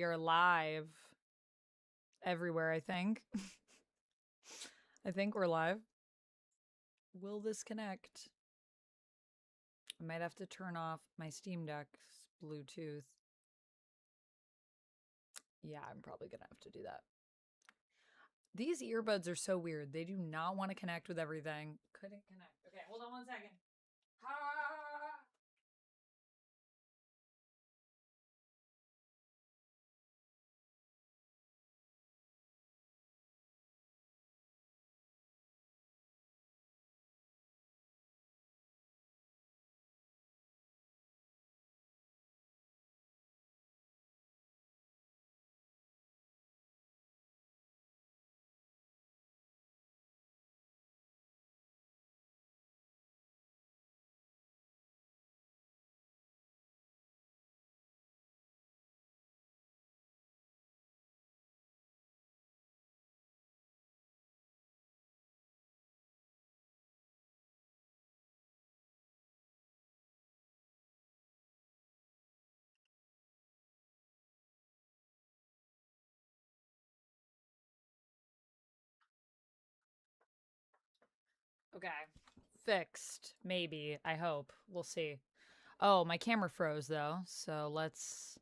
we are live everywhere, I think. I think we're live. Will this connect? I might have to turn off my Steam Deck's Bluetooth. Yeah, I'm probably gonna have to do that. These earbuds are so weird. They do not want to connect with everything. Couldn't connect. Okay, hold on 1 second. Okay. Fixed. Maybe. I hope. We'll see. Oh, my camera froze though. So let's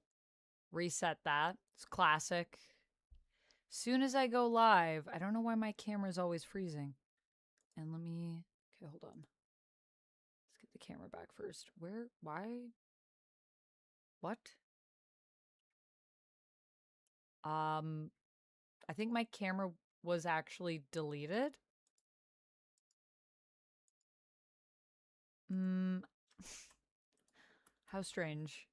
reset that. It's classic. Soon as I go live, I don't know why my camera's always freezing. And let me, okay, hold on. Let's get the camera back first. Where, why? What? I think my camera was actually deleted. How strange.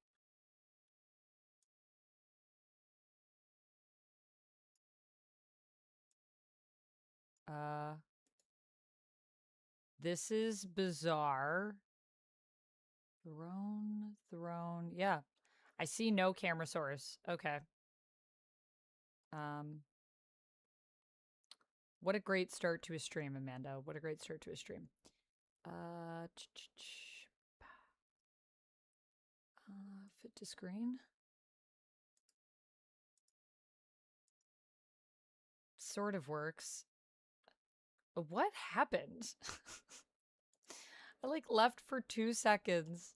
This is bizarre. Throne. Yeah. I see no camera source. Okay. What a great start to a stream, Amanda. What a great start to a stream. Fit to screen. Sort of works. What happened? I like left for 2 seconds.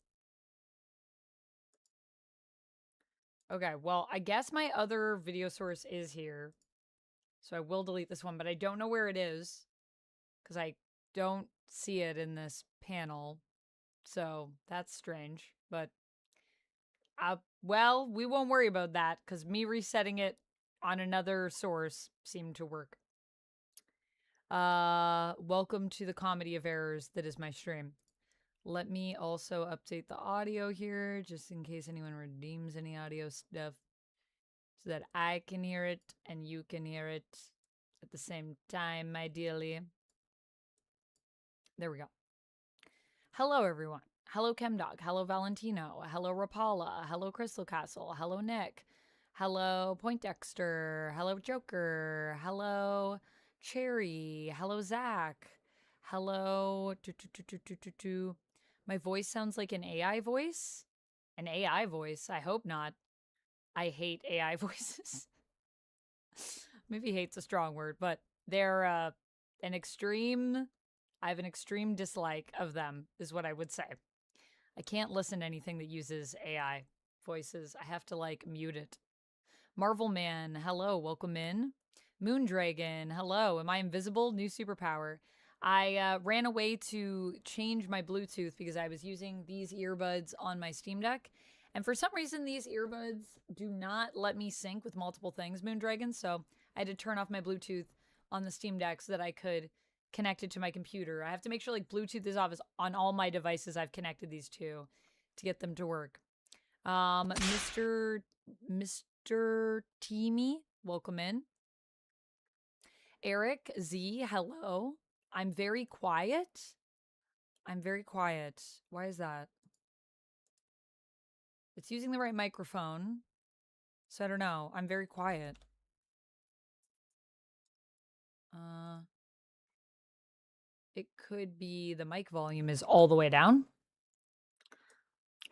Okay, well, I guess my other video source is here. So I will delete this one, but I don't know where it is because I don't see it in this panel. So that's strange, but well, we won't worry about that because me resetting it on another source seemed to work. Welcome to the comedy of errors that is my stream. Let me also update the audio here just in case anyone redeems any audio stuff so that I can hear it and you can hear it at the same time, ideally. There we go. Hello, everyone. Hello, ChemDog. Hello, Valentino. Hello, Rapala. Hello, Crystal Castle. Hello, Nick. Hello, Poindexter. Hello, Joker. Hello, Cherry. Hello, Zach. Hello. My voice sounds like an AI voice? An AI voice? I hope not. I hate AI voices. Maybe hate's a strong word, but they're an extreme... I have an extreme dislike of them, is what I would say. I can't listen to anything that uses AI voices. I have to, like, mute it. Marvel Man, hello, welcome in. Moondragon, hello. Am I invisible? New superpower. I ran away to change my Bluetooth because I was using these earbuds on my Steam Deck. And for some reason, these earbuds do not let me sync with multiple things, Moondragon. So I had to turn off my Bluetooth on the Steam Deck so that I could connect it to my computer. I have to make sure like Bluetooth is off on all my devices I've connected these to get them to work. Mr. Teamy, welcome in. Eric Z, hello. I'm very quiet. I'm very quiet. Why is that? It's using the right microphone. So I don't know. I'm very quiet. It could be the mic volume is all the way down.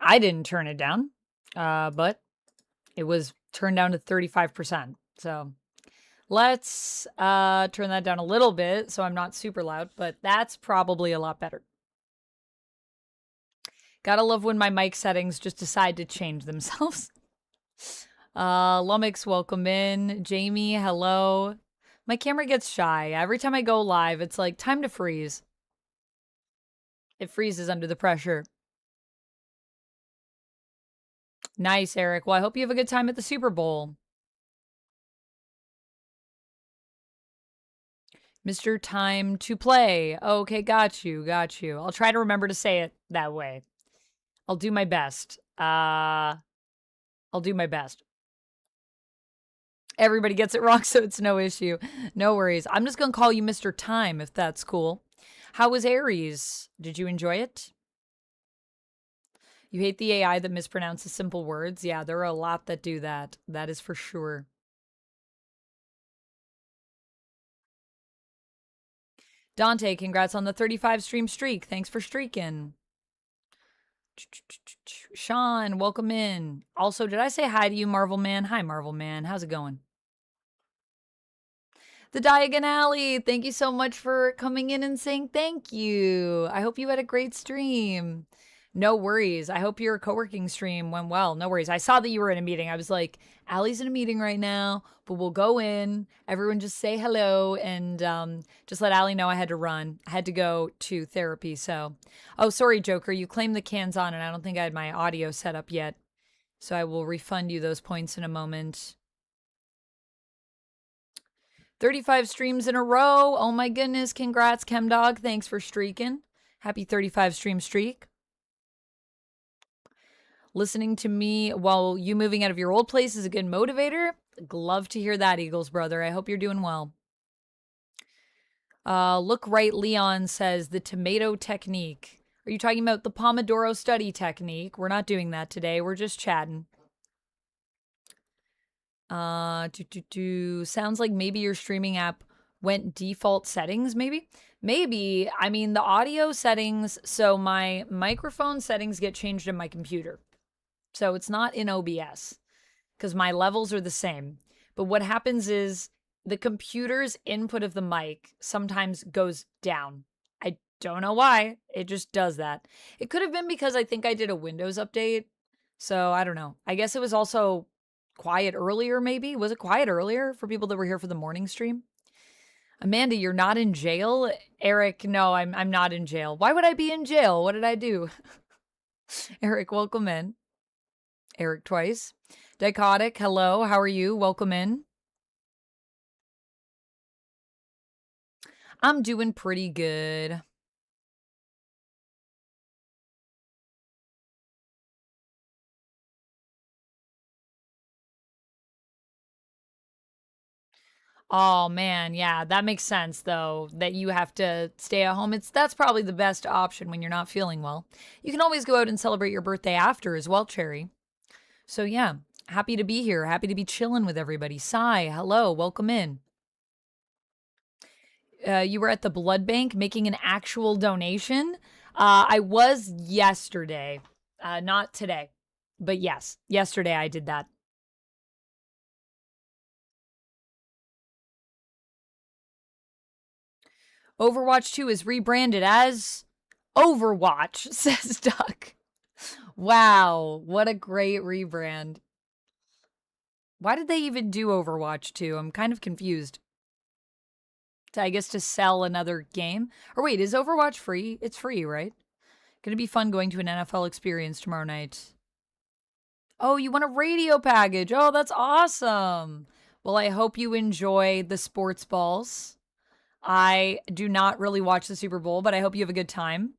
I didn't turn it down, but It was turned down to 35%. So let's turn that down a little bit so I'm not super loud, but that's probably a lot better. Gotta love when my mic settings just decide to change themselves. Lumix, welcome in. Jamie, hello. My camera gets shy. Every time I go live, it's like, time to freeze. It freezes under the pressure. Nice, Eric. Well, I hope you have a good time at the Super Bowl. Mr. Time to Play. Okay, got you, got you. I'll try to remember to say it that way. I'll do my best. I'll do my best. Everybody gets it wrong, so it's no issue. No worries. I'm just going to call you Mr. Time, if that's cool. How was Aries? Did you enjoy it? You hate the AI that mispronounces simple words? Yeah, there are a lot that do that. That is for sure. Dante, congrats on the 35 stream streak. Thanks for streaking. Sean, welcome in. Also, did I say hi to you, Marvel Man? Hi, Marvel Man. How's it going? The Diagon Alley, thank you so much for coming in and saying thank you. I hope you had a great stream. No worries. I hope your co-working stream went well. No worries. I saw that you were in a meeting. I was like, Allie's in a meeting right now, but we'll go in. Everyone just say hello and just let Allie know I had to run. I had to go to therapy. So, oh, sorry, Joker. You claimed the cans on and I don't think I had my audio set up yet. So I will refund you those points in a moment. 35 streams in a row. Oh my goodness. Congrats, ChemDog. Thanks for streaking. Happy 35 stream streak. Listening to me while you moving out of your old place is a good motivator. Love to hear that, Eagles brother. I hope you're doing well. Look right, Leon says the tomato technique. Are you talking about the Pomodoro study technique? We're not doing that today. We're just chatting. Sounds like maybe your streaming app went default settings, maybe? Maybe. I mean, the audio settings, so my microphone settings get changed in my computer. So it's not in OBS because my levels are the same. But what happens is the computer's input of the mic sometimes goes down. I don't know why. It just does that. It could have been because I think I did a Windows update. So I don't know. I guess it was also quiet earlier, maybe? Was it quiet earlier for people that were here for the morning stream? Amanda, you're not in jail? Eric, no, I'm not in jail. Why would I be in jail? What did I do? Eric, welcome in. Eric twice. Dichotic, hello, how are you? Welcome in. I'm doing pretty good. Oh man, yeah, that makes sense though, that you have to stay at home. That's probably the best option when you're not feeling well. You can always go out and celebrate your birthday after as well, Cherry. So yeah, happy to be here. Happy to be chilling with everybody. Sai, hello, welcome in. You were at the blood bank making an actual donation. I was yesterday, not today, but yes, yesterday I did that. Overwatch 2 is rebranded as Overwatch, says Duck. Wow, what a great rebrand. Why did they even do Overwatch 2? I'm kind of confused. I guess to sell another game? Or wait, is Overwatch free? It's free, right? Gonna be fun going to an NFL experience tomorrow night. Oh, you want a radio package? Oh, that's awesome. Well, I hope you enjoy the sports balls. I do not really watch the Super Bowl, but I hope you have a good time.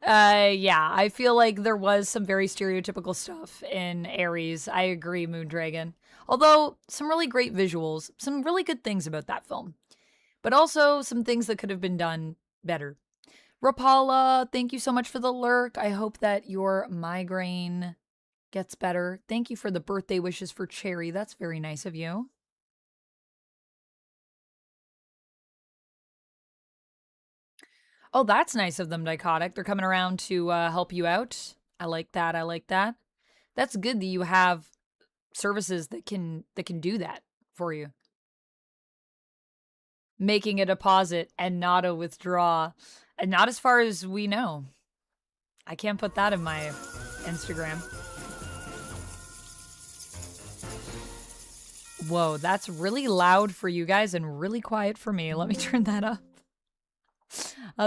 Yeah, I feel like there was some very stereotypical stuff in Aries. I agree, Moondragon. Although, some really great visuals, some really good things about that film. But also some things that could have been done better. Rapala, thank you so much for the lurk. I hope that your migraine gets better. Thank you for the birthday wishes for Cherry. That's very nice of you. Oh, that's nice of them, Dichotic. They're coming around to help you out. I like that. I like that. That's good that you have services that can do that for you. Making a deposit and not a withdraw. And not as far as we know. I can't put that in my Instagram. Whoa, that's really loud for you guys and really quiet for me. Let me turn that up.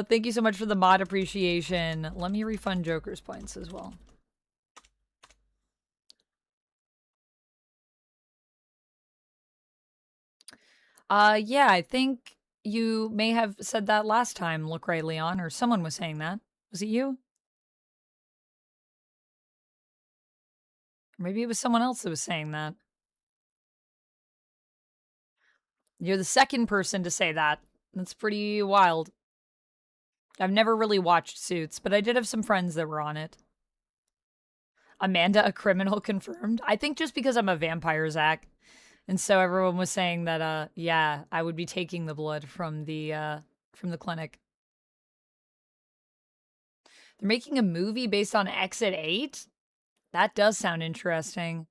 Thank you so much for the mod appreciation. Let me refund Joker's points as well. Yeah, I think you may have said that last time, Look Right Leon, or someone was saying that. Was it you? Or maybe it was someone else that was saying that. You're the second person to say that. That's pretty wild. I've never really watched Suits, but I did have some friends that were on it. Amanda, a criminal confirmed? I think just because I'm a vampire, Zach. And so everyone was saying that, yeah, I would be taking the blood from the clinic. They're making a movie based on Exit 8? That does sound interesting.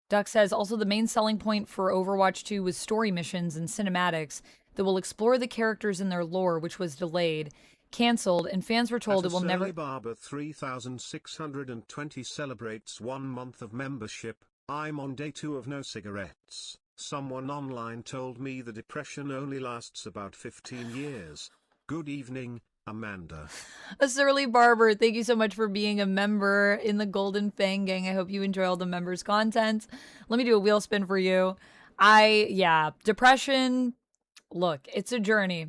Duck says, also the main selling point for Overwatch 2 was story missions and cinematics that will explore the characters and their lore, which was delayed, cancelled, and fans were told it will never... Barber 3620 celebrates 1 month of membership. I'm on day 2 of no cigarettes. Someone online told me the depression only lasts about 15 years. Good evening, Amanda. A Surly Barber, thank you so much for being a member in the Golden Fang Gang. I hope you enjoy all the members' content. Let me do a wheel spin for you. Yeah, depression, look, it's a journey.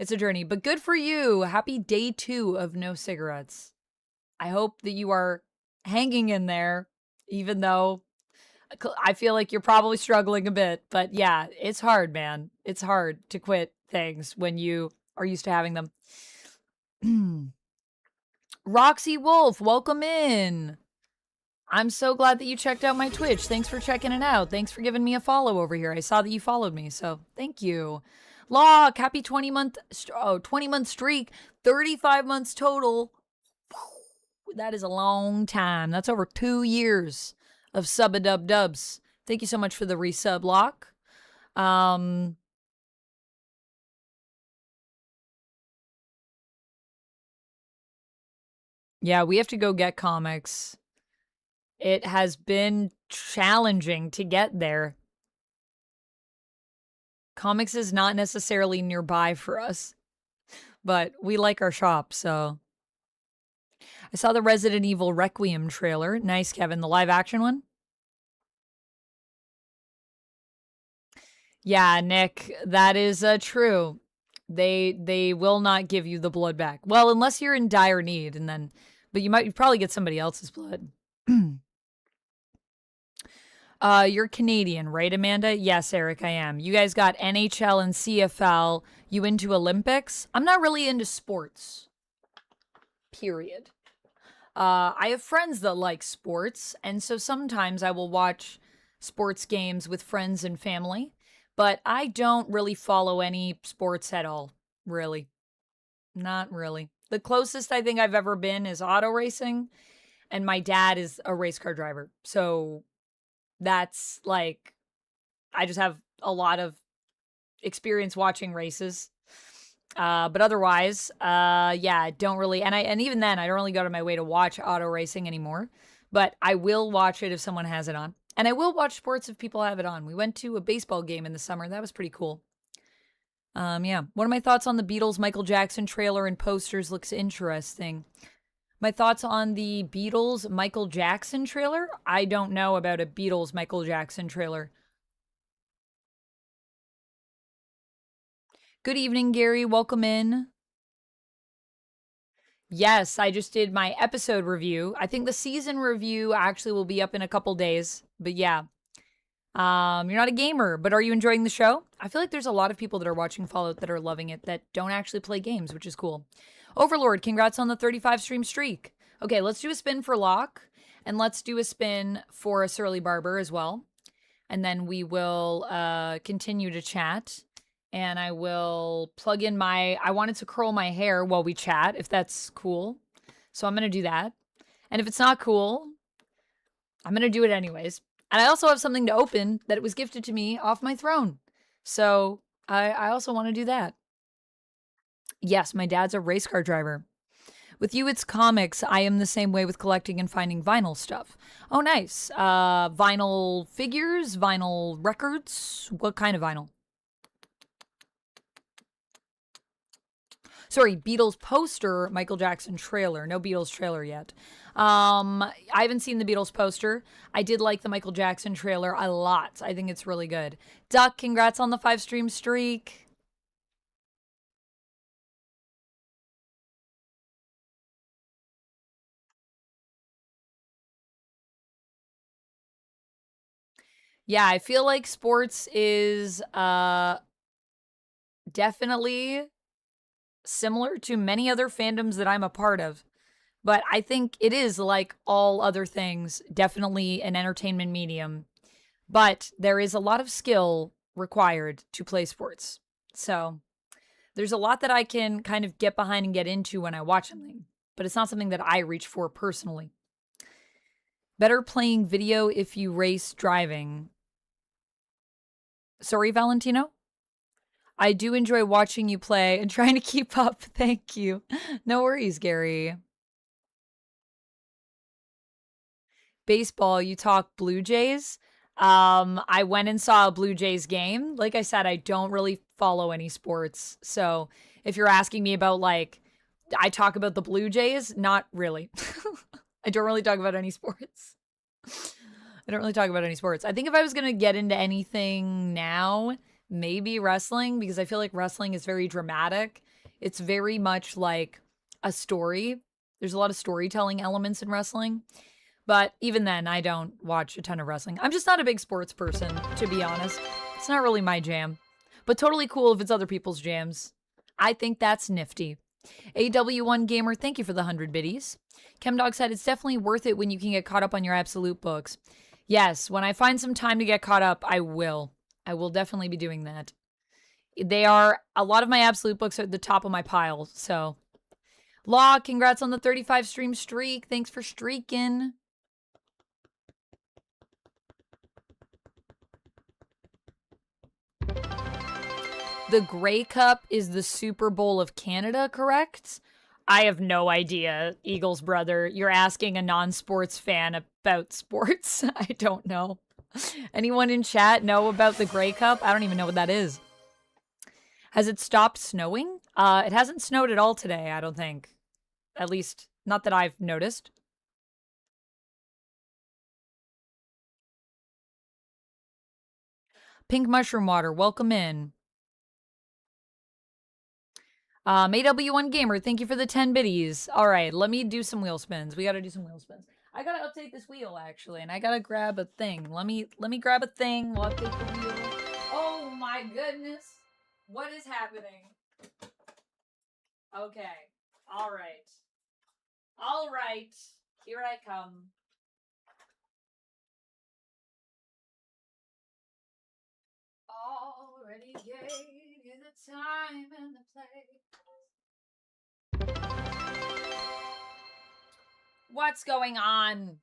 It's a journey, but good for you. Happy day 2 of no cigarettes. I hope that you are hanging in there, even though I feel like you're probably struggling a bit. But yeah, it's hard, man. It's hard to quit things when you are used to having them. Roxy Wolf, welcome in. I'm so glad that you checked out my Twitch. Thanks for checking it out. Thanks for giving me a follow over here. I saw that you followed me, so thank you. Lock, happy 20-month streak. 35 months total. That is a long time. That's over 2 years of sub-a-dub-dubs. Thank you so much for the resub, Lock. Yeah, we have to go get comics. It has been challenging to get there. Comics is not necessarily nearby for us, but we like our shop, so. I saw the Resident Evil Requiem trailer. Nice, Kevin. The live action one? Yeah, Nick, that is true. They will not give you the blood back. Well, unless you're in dire need, and then, but you probably get somebody else's blood. You're Canadian, right, Amanda? Yes, Eric, I am. You guys got NHL and CFL. You into Olympics? I'm not really into sports. Period. I have friends that like sports, and so sometimes I will watch sports games with friends and family, but I don't really follow any sports at all, really. Not really. The closest I think I've ever been is auto racing, and my dad is a race car driver, so that's like, I just have a lot of experience watching races. But otherwise, yeah, don't really, and even then, I don't really go to my way to watch auto racing anymore, but I will watch it if someone has it on. And I will watch sports if people have it on. We went to a baseball game in the summer. That was pretty cool. Yeah. One of my thoughts on the Beatles Michael Jackson trailer and posters looks interesting. My thoughts on the Beatles Michael Jackson trailer? I don't know about a Beatles Michael Jackson trailer. Good evening, Gary. Welcome in. Yes, I just did my episode review. I think the season review actually will be up in a couple days. But yeah. You're not a gamer, but are you enjoying the show? I feel like there's a lot of people that are watching Fallout that are loving it that don't actually play games, which is cool. Overlord, congrats on the 35 stream streak. Okay, let's do a spin for Locke, and let's do a spin for a Surly Barber as well. And then we will continue to chat. And I will plug in I wanted to curl my hair while we chat, if that's cool. So I'm going to do that. And if it's not cool, I'm going to do it anyways. And I also have something to open that was gifted to me off my throne. So I also want to do that. Yes, my dad's a race car driver. With you, it's comics. I am the same way with collecting and finding vinyl stuff. Oh, nice. Vinyl figures, vinyl records. What kind of vinyl? Sorry, Beatles poster, Michael Jackson trailer. No Beatles trailer yet. I haven't seen the Beatles poster. I did like the Michael Jackson trailer a lot. I think it's really good. Duck, congrats on the 5-stream streak. Yeah, I feel like sports is definitely similar to many other fandoms that I'm a part of. But I think it is, like all other things, definitely an entertainment medium. But there is a lot of skill required to play sports. So there's a lot that I can kind of get behind and get into when I watch something. But it's not something that I reach for personally. Better playing video if you race driving. Sorry, Valentino? I do enjoy watching you play and trying to keep up. Thank you. No worries, Gary. Baseball, you talk Blue Jays. I went and saw a Blue Jays game. Like I said, I don't really follow any sports. So if you're asking me about, like, I talk about the Blue Jays, not really. I don't really talk about any sports. I don't really talk about any sports. I think if I was going to get into anything now, maybe wrestling, because I feel like wrestling is very dramatic. It's very much like a story. There's a lot of storytelling elements in wrestling. But even then, I don't watch a ton of wrestling. I'm just not a big sports person, to be honest. It's not really my jam. But totally cool if it's other people's jams. I think that's nifty. AW1 Gamer, thank you for the 100 biddies. Chemdog said it's definitely worth it when you can get caught up on your absolute books. Yes, when I find some time to get caught up, I will. I will definitely be doing that. They are, a lot of my absolute books are at the top of my pile, so. Law, congrats on the 35 stream streak. Thanks for streaking. The Grey Cup is the Super Bowl of Canada, correct? I have no idea, Eagles brother. You're asking a non-sports fan about sports. I don't know. Anyone in chat know about the Grey Cup? I don't even know what that is. Has it stopped snowing? It hasn't snowed at all today, I don't think. At least, not that I've noticed. Pink Mushroom Water, welcome in. AW1 Gamer, thank you for the 10 biddies. All right, let me do some wheel spins. We gotta do some wheel spins. I gotta update this wheel, actually, and I gotta grab a thing. Let me grab a thing. We'll update the wheel. Oh my goodness. What is happening? Okay. All right. All right. Here I come. Already gave you the time and the place. What's going on?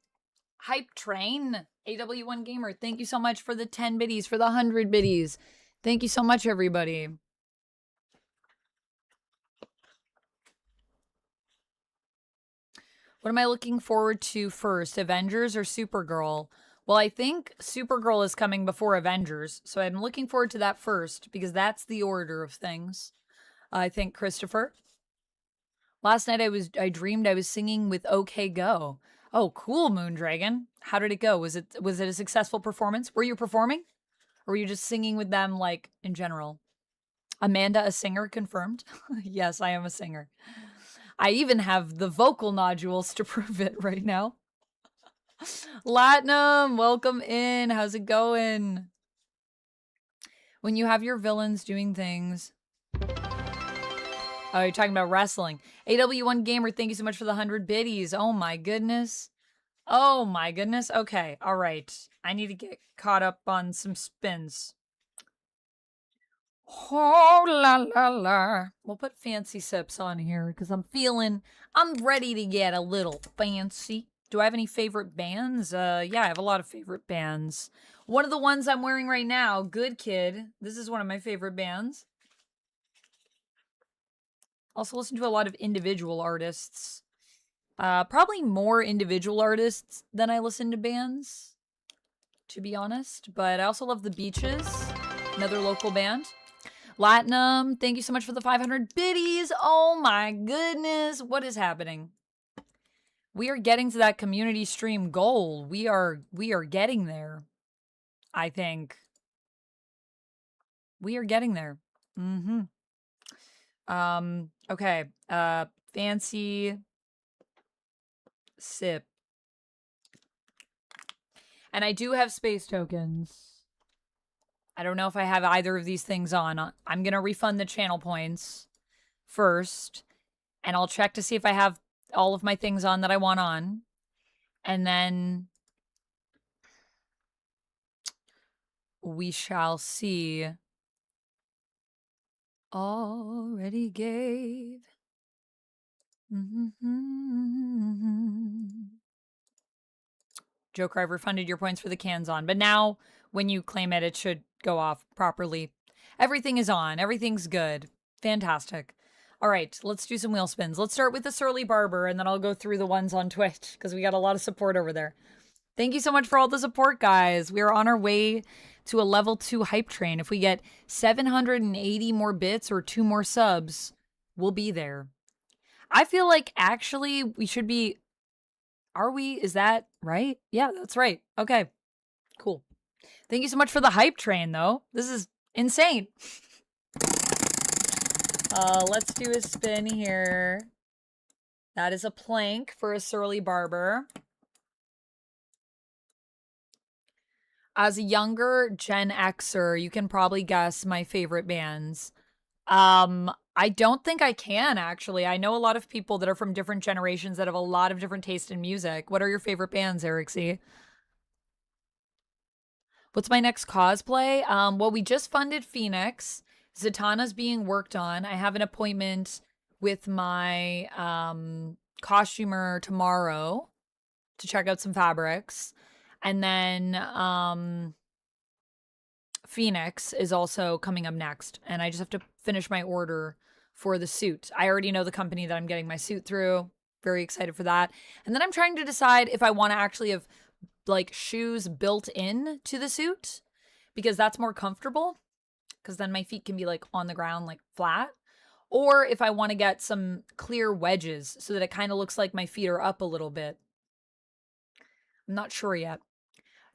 Hype train. AW1 Gamer, thank you so much for the 10 biddies, for the 100 biddies. Thank you so much, everybody. What am I looking forward to first, Avengers or Supergirl? Well, I think Supergirl is coming before Avengers, so I'm looking forward to that first, because that's the order of things. I think, Christopher. Last night I dreamed I was singing with OK Go. Oh, cool, Moondragon. How did it go? Was it a successful performance? Were you performing? Or were you just singing with them, like, in general? Amanda, a singer, confirmed? Yes, I am a singer. I even have the vocal nodules to prove it right now. Latinum, welcome in. How's it going? When you have your villains doing things. Oh, you're talking about wrestling. AW1 Gamer, thank you so much for the 100 biddies. Oh my goodness. Oh my goodness. Okay, all right. I need to get caught up on some spins. Oh la la la. We'll put fancy sips on here because I'm ready to get a little fancy. Do I have any favorite bands? Yeah, I have a lot of favorite bands. One of the ones I'm wearing right now, Good Kid. This is one of my favorite bands. Also listen to a lot of individual artists. Probably more individual artists than I listen to bands, to be honest. But I also love The Beaches, another local band. Latinum, thank you so much for the 500 biddies. Oh my goodness, what is happening? We are getting to that community stream goal. We are getting there. I think we are getting there. Okay. Fancy sip. And I do have space tokens. I don't know if I have either of these things on. I'm going to refund the channel points first, and I'll check to see if I have all of my things on that I want on. And then we shall see. Already gave. Joker, I've refunded your points for the cans on, but now when you claim it, it should go off properly. Everything is on. Everything's good. Fantastic. All right, let's do some wheel spins. Let's start with the Surly Barber, and then I'll go through the ones on Twitch, because we got a lot of support over there. Thank you so much for all the support, guys. We are on our way to a level 2 hype train. If we get 780 more bits or 2 more subs, we'll be there. I feel like actually we should be... Are we? Is that right? Yeah, that's right. Okay, cool. Thank you so much for the hype train, though. This is insane. Let's do a spin here. That is a plank for a Surly Barber. As a younger Gen Xer, you can probably guess my favorite bands. I don't think I can, actually. I know a lot of people that are from different generations that have a lot of different taste in music. What are your favorite bands, Eric C? What's my next cosplay? Well, we just funded Phoenix. Zatanna's being worked on. I have an appointment with my costumer tomorrow to check out some fabrics. And then Phoenix is also coming up next. And I just have to finish my order for the suit. I already know the company that I'm getting my suit through. Very excited for that. And then I'm trying to decide if I want to actually have like shoes built in to the suit, because that's more comfortable, because then my feet can be like on the ground, like flat. Or if I want to get some clear wedges so that it kind of looks like my feet are up a little bit. I'm not sure yet.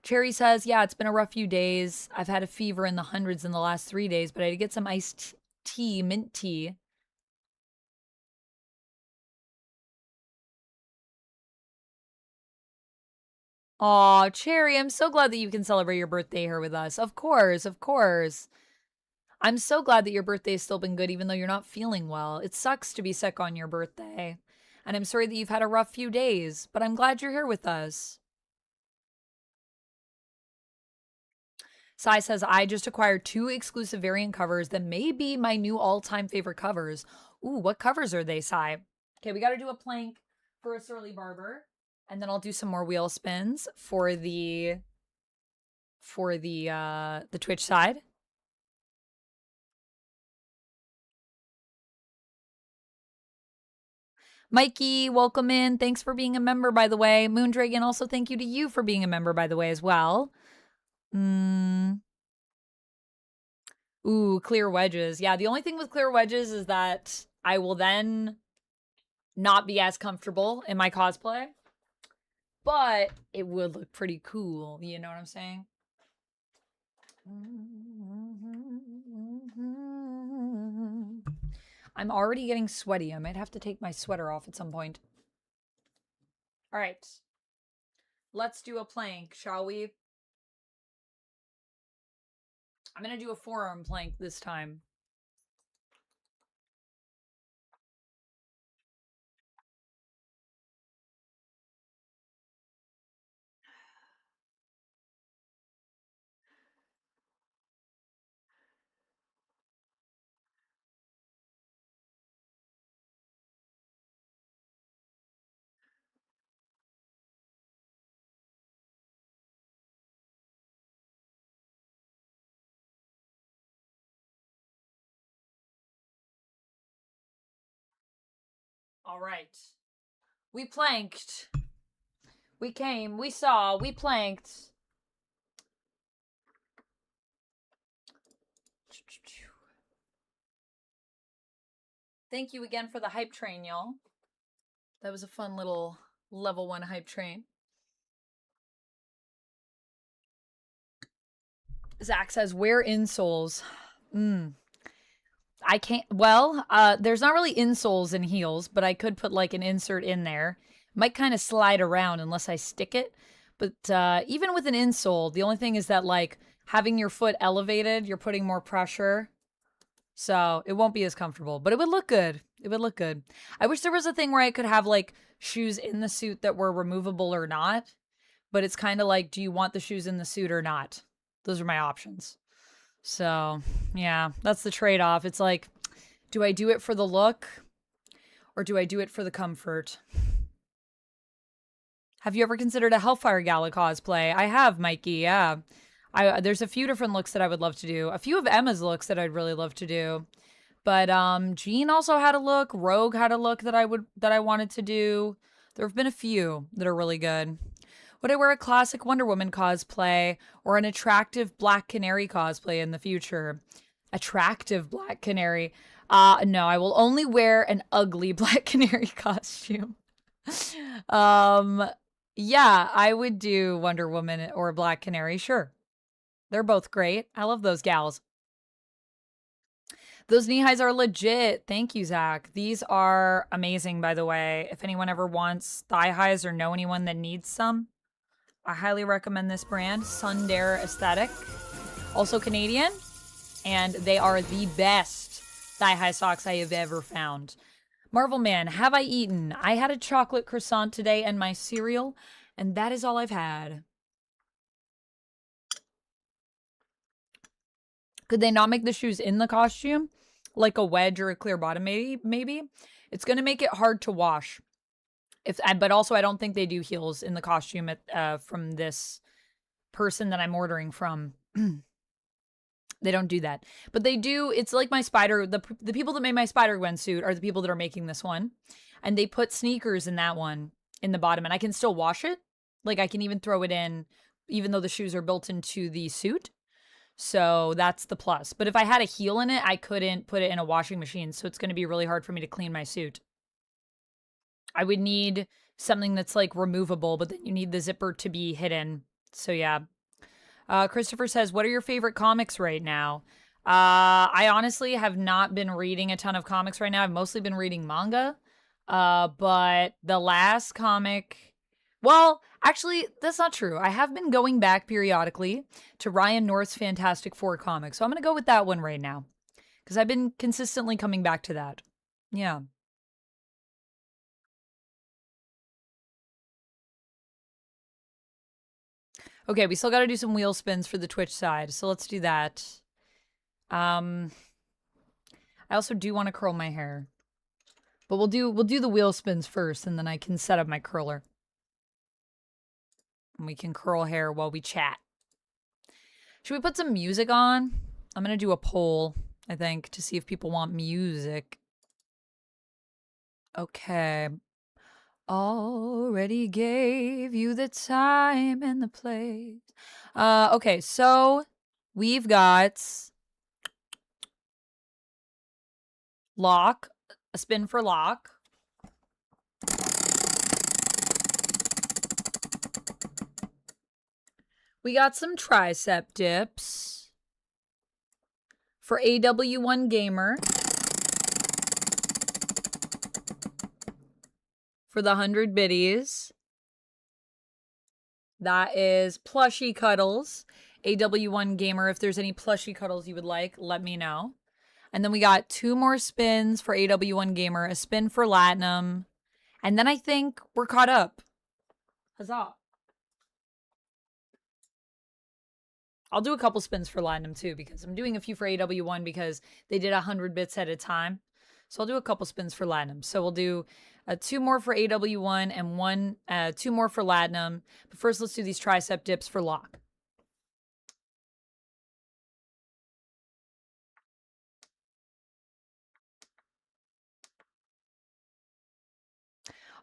Cherry says, yeah, it's been a rough few days. I've had a fever in the hundreds in the last 3 days, but I did get some iced tea, mint tea. Aw, Cherry, I'm so glad that you can celebrate your birthday here with us. Of course, of course. I'm so glad that your birthday's still been good, even though you're not feeling well. It sucks to be sick on your birthday. And I'm sorry that you've had a rough few days, but I'm glad you're here with us. Sai says, I just acquired 2 exclusive variant covers that may be my new all-time favorite covers. Ooh, what covers are they, Sai? Okay, we got to do a plank for a Surly Barber. And then I'll do some more wheel spins for the Twitch side. Mikey, welcome in. Thanks for being a member, by the way. Moondragon, also thank you to you for being a member, by the way, as well. Ooh, clear wedges. Yeah, the only thing with clear wedges is that I will then not be as comfortable in my cosplay. But it would look pretty cool. You know what I'm saying? I'm already getting sweaty. I might have to take my sweater off at some point. All right. Let's do a plank, shall we? I'm going to do a forearm plank this time. All right. We planked. We came. We saw. We planked. Thank you again for the hype train, y'all. That was a fun little level 1 hype train. Zach says, wear insoles. I can't. Well, there's not really insoles in heels, but I could put like an insert in there. Might kind of slide around unless I stick it. But even with an insole, the only thing is that like having your foot elevated, you're putting more pressure. So it won't be as comfortable, but it would look good. It would look good. I wish there was a thing where I could have like shoes in the suit that were removable or not. But it's kind of like, do you want the shoes in the suit or not? Those are my options. So, yeah, that's the trade-off. It's like, do I do it for the look or do I do it for the comfort? Have you ever considered a Hellfire Gala cosplay? I have, Mikey, yeah. There's a few different looks that I would love to do. A few of Emma's looks that I'd really love to do. But Jean also had a look. Rogue had a look that I wanted to do. There have been a few that are really good. Would I wear a classic Wonder Woman cosplay or an attractive Black Canary cosplay in the future? Attractive Black Canary. No, I will only wear an ugly Black Canary costume. Yeah, I would do Wonder Woman or Black Canary, sure. They're both great. I love those gals. Those knee highs are legit. Thank you, Zach. These are amazing, by the way. If anyone ever wants thigh highs or know anyone that needs some, I highly recommend this brand, Sundare Aesthetic. Also Canadian, and they are the best thigh-high socks I have ever found. Marvel Man, have I eaten? I had a chocolate croissant today and my cereal, and that is all I've had. Could they not make the shoes in the costume? Like a wedge or a clear bottom, maybe? It's going to make it hard to wash. But also, I don't think they do heels in the costume from this person that I'm ordering from. They don't do that. But they do, it's like my Spider, the people that made my Spider-Gwen suit are the people that are making this one. And they put sneakers in that one in the bottom, and I can still wash it. Like I can even throw it in, even though the shoes are built into the suit. So that's the plus. But if I had a heel in it, I couldn't put it in a washing machine. So it's going to be really hard for me to clean my suit. I would need something that's like removable, but then you need the zipper to be hidden. So yeah. Christopher says, what are your favorite comics right now? I honestly have not been reading a ton of comics right now. I've mostly been reading manga. But the last comic, well, actually, that's not true. I have been going back periodically to Ryan North's Fantastic Four comics. So I'm going to go with that one right now because I've been consistently coming back to that. Yeah. Okay, we still got to do some wheel spins for the Twitch side, so let's do that. I also do want to curl my hair, but we'll do the wheel spins first, and then I can set up my curler, and we can curl hair while we chat. Should we put some music on? I'm gonna do a poll, I think, to see if people want music. Okay. Already gave you the time and the place. Okay, so we've got lock, a spin for lock. We got some tricep dips for AW1 Gamer. For the 100 biddies. That is plushie cuddles. AW1 Gamer, if there's any plushie cuddles you would like, let me know. And then we got 2 more spins for AW1 Gamer, a spin for Latinum. And then I think we're caught up. Huzzah. I'll do a couple spins for Latinum too, because I'm doing a few for AW1 because they did 100 bits at a time. So I'll do a couple spins for Latinum. So we'll do 2 more for AW1 and 2 more for Latinum. But first, let's do these tricep dips for lock.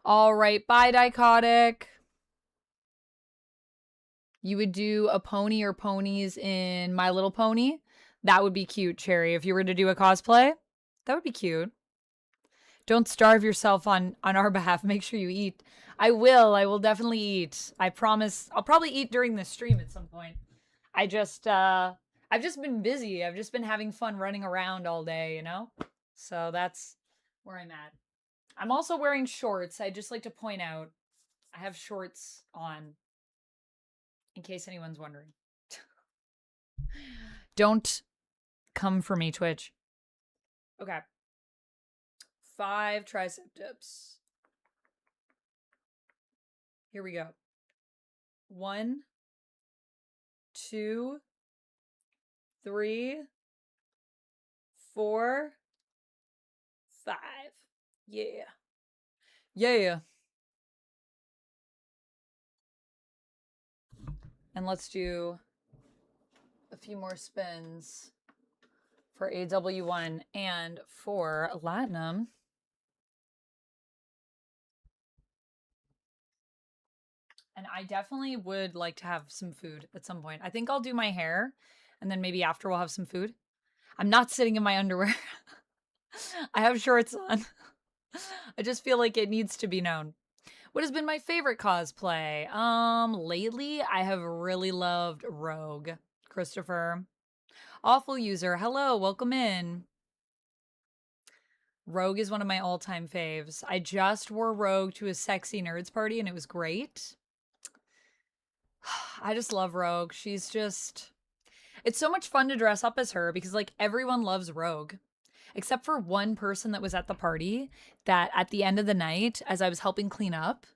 All right, bye, Dichotic. You would do a pony or ponies in My Little Pony? That would be cute, Cherry. If you were to do a cosplay, that would be cute. Don't starve yourself on our behalf. Make sure you eat. I will definitely eat. I promise. I'll probably eat during the stream at some point. I've just been busy. I've just been having fun running around all day, you know? So that's where I'm at. I'm also wearing shorts. I'd just like to point out I have shorts on in case anyone's wondering. Don't come for me, Twitch. Okay. 5 tricep dips. Here we go. 1, 2, 3, 4, 5. Yeah. Yeah. And let's do a few more spins for AW1 and for Latinum. And I definitely would like to have some food at some point. I think I'll do my hair, and then maybe after we'll have some food. I'm not sitting in my underwear. I have shorts on. I just feel like it needs to be known. What has been my favorite cosplay? Lately I have really loved Rogue. Christopher. Awful user. Hello, welcome in. Rogue is one of my all-time faves. I just wore Rogue to a sexy nerds party and it was great. I just love Rogue. She's just... It's so much fun to dress up as her because, like, everyone loves Rogue. Except for one person that was at the party that at the end of the night, as I was helping clean up,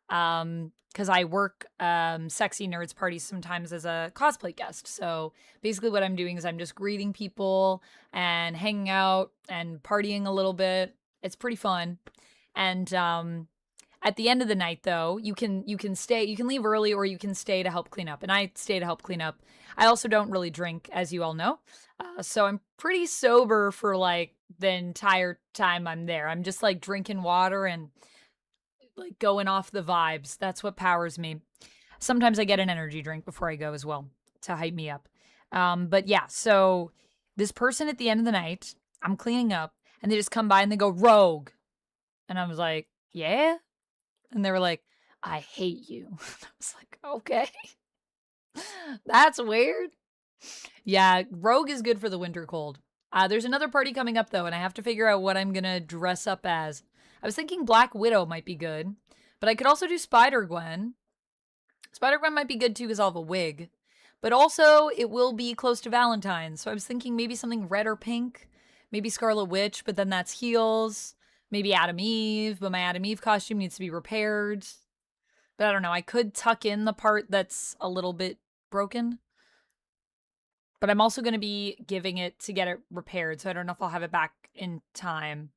because I work sexy nerds parties sometimes as a cosplay guest. So basically what I'm doing is I'm just greeting people and hanging out and partying a little bit. It's pretty fun. And at the end of the night, though, you can stay, you can leave early or you can stay to help clean up. And I stay to help clean up. I also don't really drink, as you all know. So I'm pretty sober for like the entire time I'm there. I'm just like drinking water and like going off the vibes. That's what powers me. Sometimes I get an energy drink before I go as well to hype me up. But yeah, so this person at the end of the night, I'm cleaning up and they just come by and they go, Rogue. And I was like, yeah. And they were like, I hate you. I was like, okay. That's weird. Yeah, Rogue is good for the winter cold. There's another party coming up, though, and I have to figure out what I'm going to dress up as. I was thinking Black Widow might be good, but I could also do Spider-Gwen. Spider-Gwen might be good, too, because I'll have a wig. But also, it will be close to Valentine's, so I was thinking maybe something red or pink. Maybe Scarlet Witch, but then that's heels. Maybe Adam Eve, but my Adam Eve costume needs to be repaired. But I don't know, I could tuck in the part that's a little bit broken. But I'm also going to be giving it to get it repaired, so I don't know if I'll have it back in time.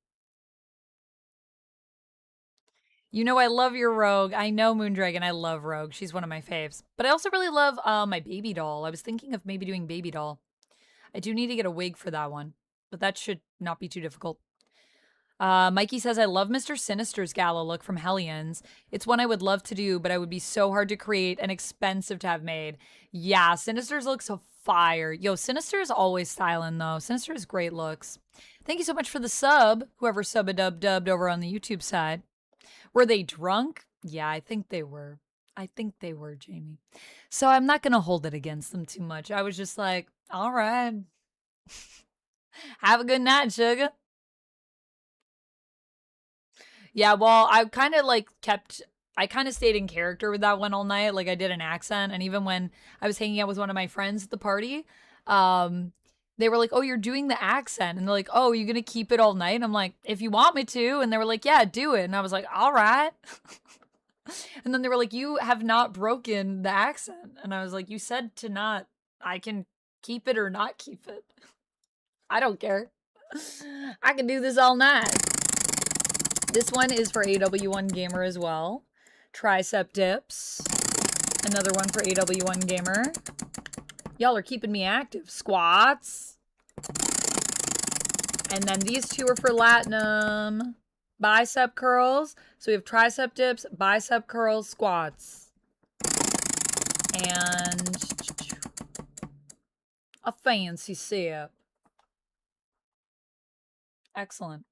You know I love your Rogue. I know, Moondragon, I love Rogue. She's one of my faves. But I also really love my baby doll. I was thinking of maybe doing baby doll. I do need to get a wig for that one, but that should not be too difficult. Mikey says, I love Mr. Sinister's gala look from Hellions. It's one I would love to do, but it would be so hard to create and expensive to have made. Yeah, Sinister's looks so fire. Yo, Sinister is always styling, though. Sinister has great looks. Thank you so much for the sub, whoever sub-a-dub-dubbed over on the YouTube side. Were they drunk? Yeah, I think they were. I think they were, Jamie. So I'm not going to hold it against them too much. I was just like, all right. Have a good night, sugar. Yeah, well, I kind of like I kind of stayed in character with that one all night. Like I did an accent. And even when I was hanging out with one of my friends at the party, they were like, oh, you're doing the accent. And they're like, oh, you're going to keep it all night? And I'm like, if you want me to. And they were like, yeah, do it. And I was like, all right. And then they were like, you have not broken the accent. And I was like, you said to not, I can keep it or not keep it. I don't care. I can do this all night. This one is for AW1 Gamer as well. Tricep dips. Another one for AW1 Gamer. Y'all are keeping me active. Squats. And then these two are for Latinum. bicep curls. So we have tricep dips, bicep curls, squats. And a fancy sip. Excellent.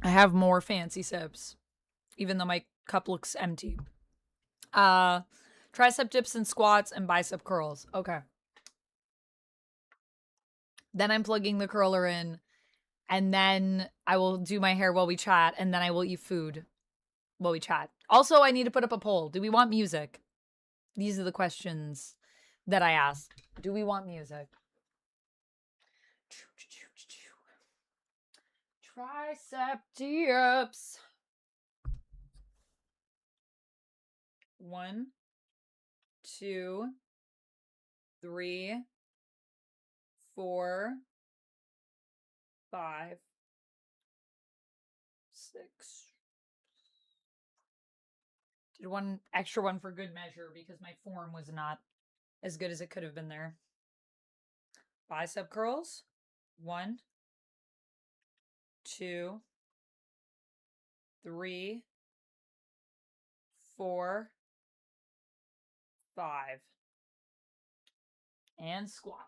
I have more fancy sips, even though my cup looks empty. Tricep dips and squats and bicep curls. Okay. Then I'm plugging the curler in, and then I will do my hair while we chat, and then I will eat food while we chat. Also, I need to put up a poll. Do we want music? These are the questions that I asked. Do we want music? Tricep dips. 1, 2, 3, 4, 5, 6. Did one extra one for good measure because my form was not as good as it could have been there. Bicep curls. 1, 2, 3, 4, 5. And squats.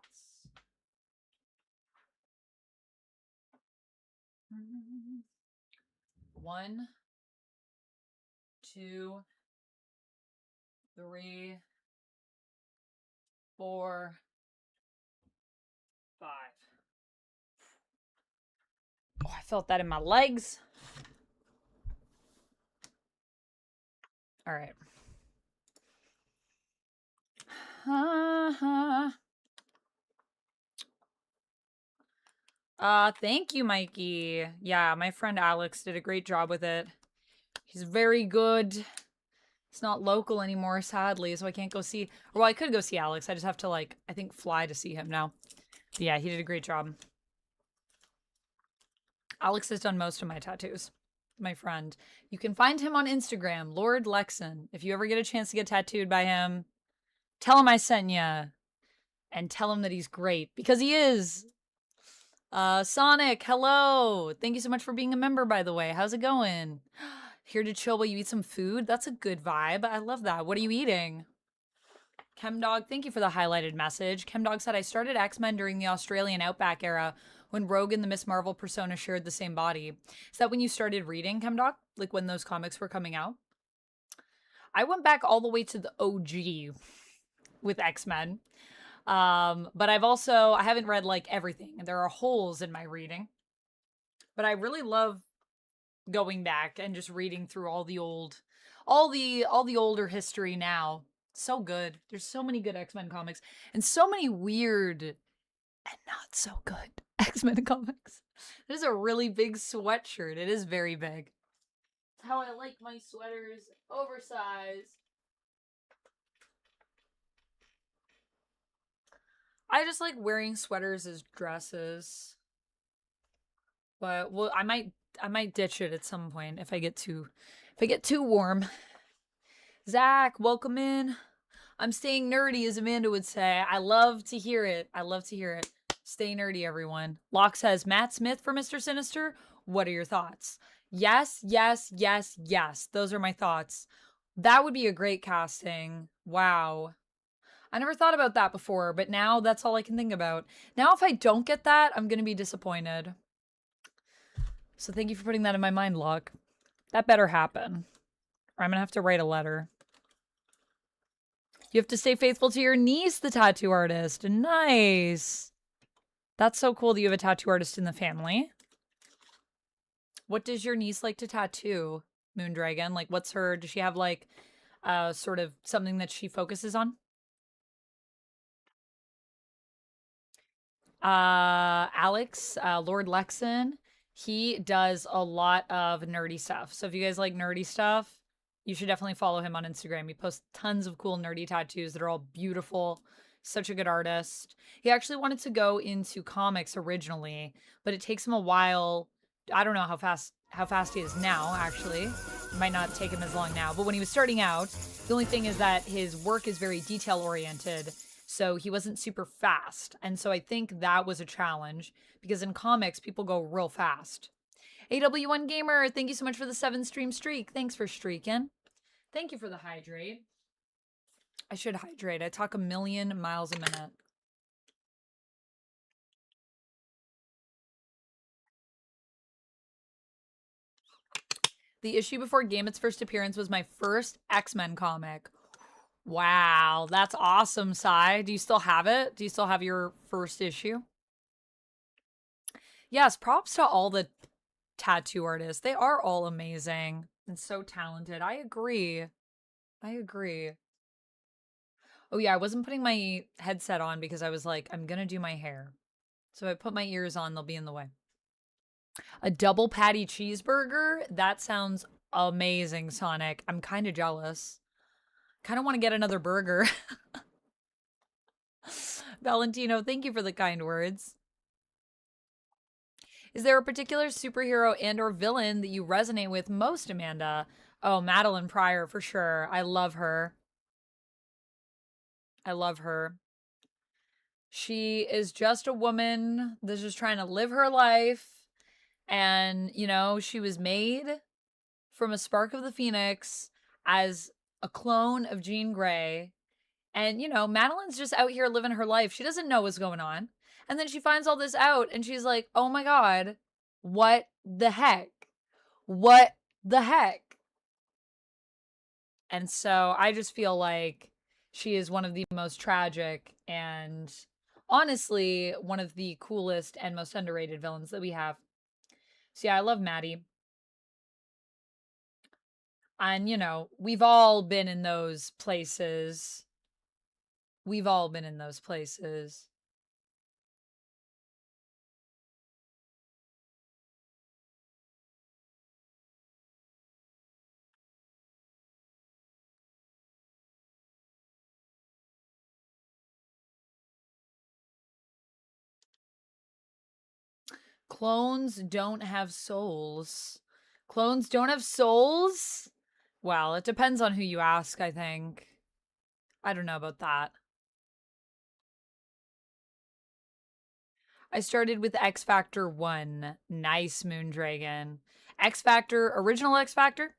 1, 2, 3, 4, 5. Oh, I felt that in my legs. All right. Thank you, Mikey. Yeah, my friend Alex did a great job with it. He's very good. It's not local anymore, sadly, so I can't go see... Well, I could go see Alex. I just have to, like, I think fly to see him now. But yeah, he did a great job. Alex has done most of my tattoos. My friend. You can find him on Instagram, Lord Lexon. If you ever get a chance to get tattooed by him, tell him I sent ya. And tell him that he's great. Because he is. Sonic, hello. Thank you so much for being a member, by the way. How's it going? Here to chill while you eat some food? That's a good vibe. I love that. What are you eating? Chemdog, thank you for the highlighted message. Chemdog said, I started X-Men during the Australian Outback era when Rogue and the Miss Marvel persona shared the same body. Is that when you started reading, Chemdog? Like when those comics were coming out? I went back all the way to the OG with X-Men. But I haven't read like everything. There are holes in my reading. But I really love going back and just reading through all the older history now. So good. There's so many good X-Men comics and so many weird and not so good X-Men comics. There's a really big sweatshirt. It is very big. That's how I like my sweaters. Oversized. I just like wearing sweaters as dresses. But well, I might ditch it at some point if I get too warm. Zach, welcome in. I'm staying nerdy, as Amanda would say. I love to hear it. I love to hear it. Stay nerdy, everyone. Locke says, Matt Smith for Mr. Sinister. What are your thoughts? Yes, yes, yes, yes. Those are my thoughts. That would be a great casting. Wow. I never thought about that before, but now that's all I can think about. Now, if I don't get that, I'm going to be disappointed. So thank you for putting that in my mind, Locke. That better happen. Or I'm going to have to write a letter. You have to stay faithful to your niece, the tattoo artist. Nice. That's so cool that you have a tattoo artist in the family. What does your niece like to tattoo, Moondragon? Like, does she have, like, sort of something that she focuses on? Alex, Lord Lexon, he does a lot of nerdy stuff. So if you guys like nerdy stuff, you should definitely follow him on Instagram. He posts tons of cool nerdy tattoos that are all beautiful. Such a good artist. He actually wanted to go into comics originally, but it takes him a while. I don't know how fast he is now, actually. It might not take him as long now. But when he was starting out, the only thing is that his work is very detail-oriented. So he wasn't super fast. And so I think that was a challenge because in comics, people go real fast. AW1 Gamer, thank you so much for the 7-stream streak. Thanks for streaking. Thank you for the hydrate. I should hydrate. I talk 1,000,000 miles a minute. The issue before Gamut's first appearance was my first X-Men comic. Wow, that's awesome, Sai. Do you still have it? Do you still have your first issue? Yes, props to all the tattoo artists. They are all amazing and so talented. I agree. I agree. Oh yeah, I wasn't putting my headset on because I was like, I'm gonna do my hair. So if I put my ears on, they'll be in the way. A double patty cheeseburger? That sounds amazing, Sonic. I'm kind of jealous. Kind of want to get another burger. Valentino, thank you for the kind words. Is there a particular superhero and or villain that you resonate with most, Amanda? Oh, Madeline Pryor, for sure. I love her. I love her. She is just a woman that's just trying to live her life. And, you know, she was made from a spark of the Phoenix as a clone of Jean Grey. And, you know, Madeline's just out here living her life. She doesn't know what's going on. And then she finds all this out and she's like, oh my God, what the heck? What the heck? And so I just feel like she is one of the most tragic and honestly one of the coolest and most underrated villains that we have. So yeah, I love Maddie. And, you know, we've all been in those places. We've all been in those places. Clones don't have souls. Clones don't have souls? Well, it depends on who you ask, I think. I don't know about that. I started with X Factor 1. Nice, Moondragon. X Factor, original X Factor?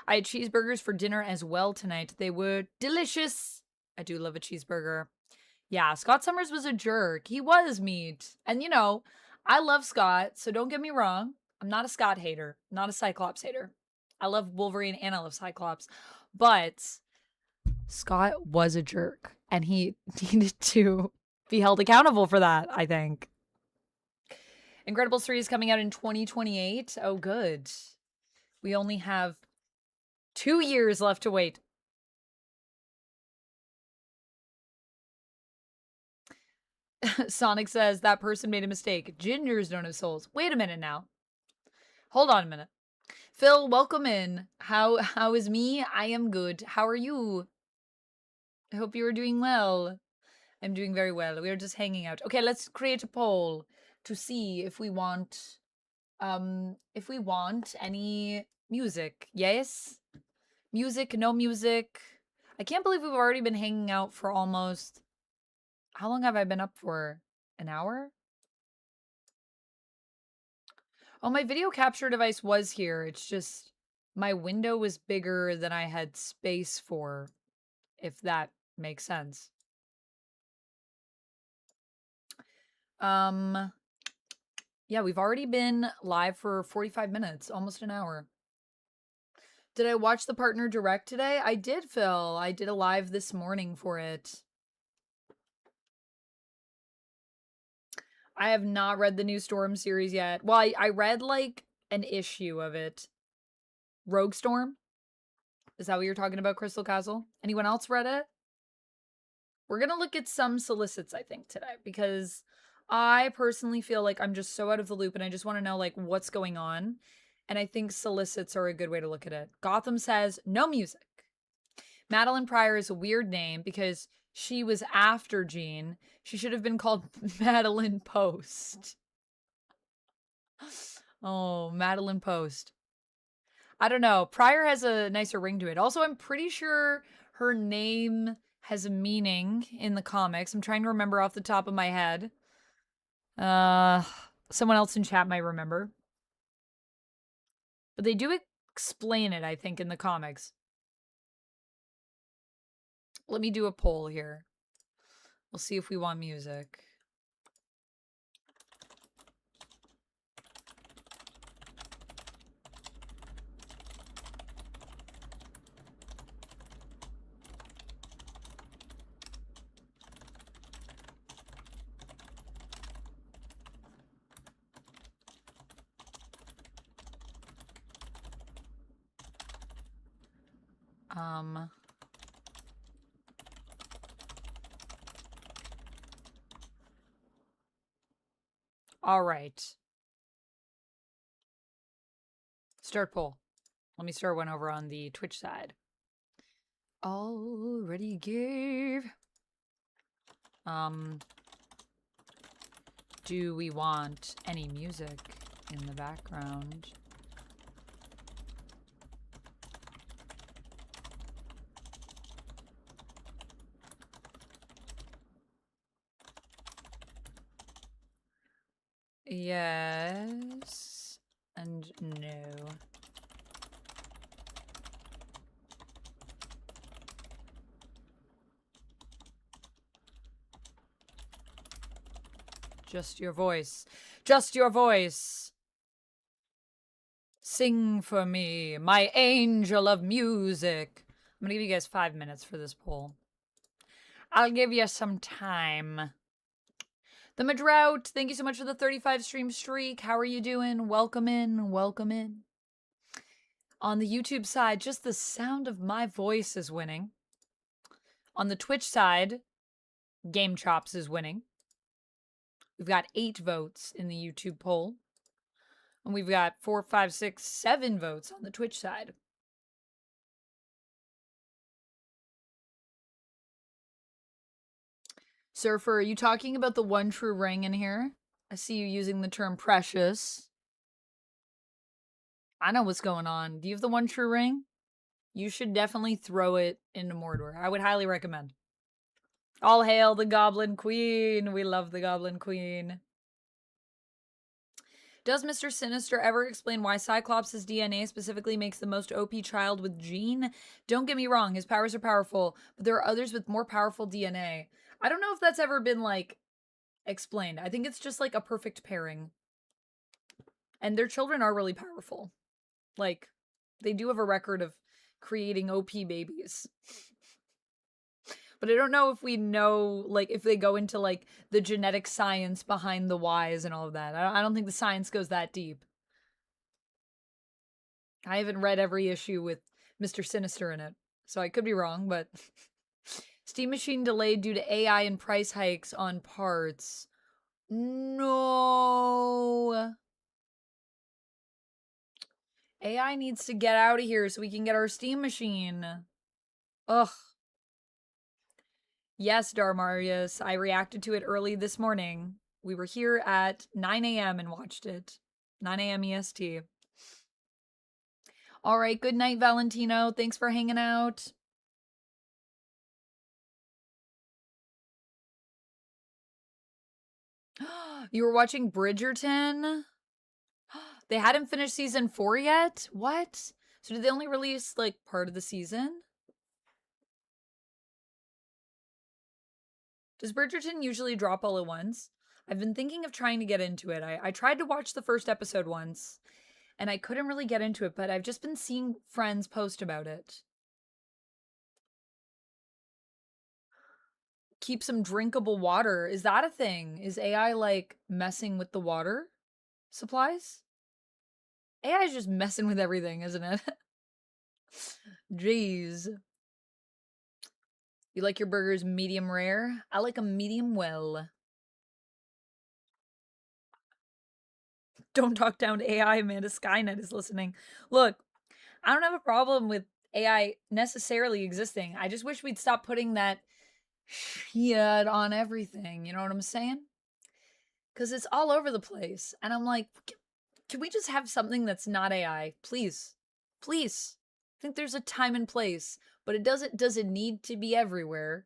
I had cheeseburgers for dinner as well tonight. They were delicious. I do love a cheeseburger. Yeah, Scott Summers was a jerk. He was meat. And, you know, I love Scott, so don't get me wrong. I'm not a Scott hater, not a Cyclops hater. I love Wolverine and I love Cyclops. But Scott was a jerk, and he needed to be held accountable for that, I think. Incredibles 3 is coming out in 2028. Oh, good. We only have 2 years left to wait. Sonic says that person made a mistake. Gingers don't have souls. Wait a minute now. Hold on a minute. Phil, welcome in. How is me? I am good. How are you? I hope you are doing well. I'm doing very well. We are just hanging out. Okay, let's create a poll to see if we want any music. Yes? Music, no music. I can't believe we've already been hanging out for almost, how long have I been up for? An hour? Oh, my video capture device was here. It's just my window was bigger than I had space for, if that makes sense. Yeah, we've already been live for 45 minutes, almost an hour. Did I watch the Partner Direct today? I did, Phil. I did a live this morning for it. I have not read the new Storm series yet. Well, I read like an issue of it. Rogue Storm? Is that what you're talking about, Crystal Castle? Anyone else read it? We're going to look at some solicits, I think, today, because I personally feel like I'm just so out of the loop and I just want to know like what's going on. And I think solicits are a good way to look at it. Gotham says no music. Madeline Pryor is a weird name because she was after Jean. She should have been called Madeline Post. Oh, Madeline Post. I don't know. Pryor has a nicer ring to it. Also, I'm pretty sure her name has a meaning in the comics. I'm trying to remember off the top of my head. Someone else in chat might remember. But they do explain it, I think, in the comics. Let me do a poll here. We'll see if we want music. All right. Start poll. Let me start one over on the Twitch side. Already gave. Do we want any music in the background? Yes and no. Just your voice. Just your voice. Sing for me, my angel of music. I'm gonna give you guys 5 minutes for this poll. I'll give you some time. The Madrout, thank you so much for the 35 stream streak. How are you doing? Welcome in, welcome in. On the YouTube side, just the sound of my voice is winning. On the Twitch side, Game Chops is winning. We've got 8 votes in the YouTube poll. And we've got 4, 5, 6, 7 votes on the Twitch side. Surfer, are you talking about the one true ring in here? I see you using the term precious. I know what's going on. Do you have the one true ring? You should definitely throw it into Mordor. I would highly recommend. All hail the Goblin Queen. We love the Goblin Queen. Does Mr. Sinister ever explain why Cyclops' DNA specifically makes the most OP child with Jean? Don't get me wrong, his powers are powerful, but there are others with more powerful DNA. I don't know if that's ever been, like, explained. I think it's just, like, a perfect pairing. And their children are really powerful. Like, they do have a record of creating OP babies. But I don't know if we know, like, if they go into, like, the genetic science behind the whys and all of that. I don't think the science goes that deep. I haven't read every issue with Mr. Sinister in it, so I could be wrong, but... Steam Machine delayed due to AI and price hikes on parts. No! AI needs to get out of here so we can get our Steam Machine. Ugh. Yes, Darmarius, I reacted to it early this morning. We were here at 9 a.m. and watched it. 9 a.m. EST. All right, good night, Valentino. Thanks for hanging out. You were watching Bridgerton? They hadn't finished season 4 yet? What? So did they only release, like, part of the season? Does Bridgerton usually drop all at once? I've been thinking of trying to get into it. I tried to watch the first episode once, and I couldn't really get into it, but I've just been seeing friends post about it. Keep some drinkable water. Is that a thing? Is AI, like, messing with the water supplies? AI is just messing with everything, isn't it? Jeez. You like your burgers medium rare? I like them medium well. Don't talk down to AI, Amanda. Skynet is listening. Look, I don't have a problem with AI necessarily existing. I just wish we'd stop putting that shit on everything. You know what I'm saying? Because it's all over the place. And I'm like, can we just have something that's not AI? Please. Please. I think there's a time and place. But it doesn't need to be everywhere.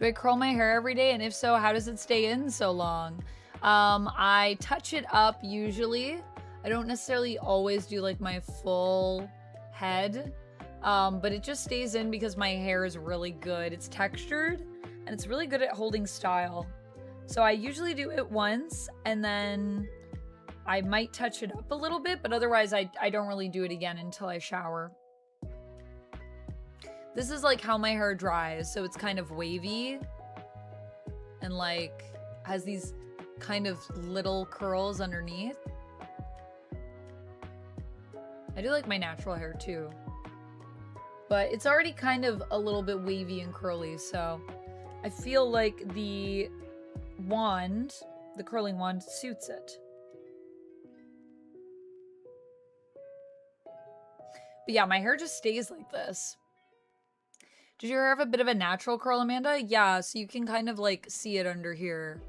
Do I curl my hair every day? And if so, how does it stay in so long? I touch it up usually. I don't necessarily always do like my full head, but it just stays in because my hair is really good. It's textured and it's really good at holding style. So I usually do it once and then I might touch it up a little bit, but otherwise I don't really do it again until I shower. This is like how my hair dries, so it's kind of wavy and like has these kind of little curls underneath. I do like my natural hair too, but it's already kind of a little bit wavy and curly, so I feel like the wand, the curling wand, suits it. But yeah, my hair just stays like this. Did your hair have a bit of a natural curl, Amanda? Yeah, so you can kind of like see it under here.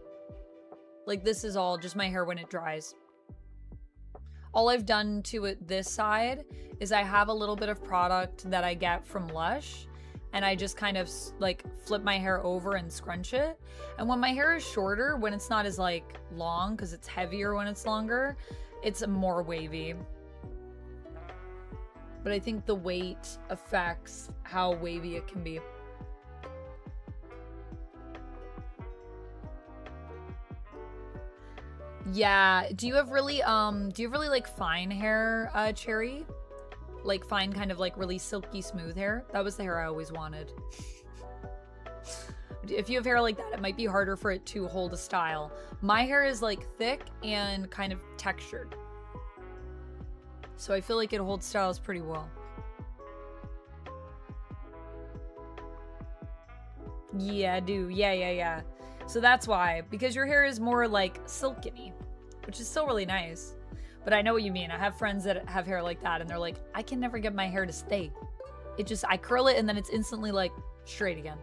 Like this is all just my hair when it dries. All I've done to it this side is I have a little bit of product that I get from Lush and I just kind of like flip my hair over and scrunch it. And when my hair is shorter, when it's not as like long, because it's heavier when it's longer, it's more wavy. But I think the weight affects how wavy it can be. Yeah, do you have really like fine hair, Cherry? Like fine, kind of like really silky smooth hair? That was the hair I always wanted. If you have hair like that, it might be harder for it to hold a style. My hair is like thick and kind of textured. So I feel like it holds styles pretty well. Yeah, I do. Yeah. So that's why. Because your hair is more like silky, which is still really nice. But I know what you mean. I have friends that have hair like that and they're like, I can never get my hair to stay. It just, I curl it and then it's instantly like straight again.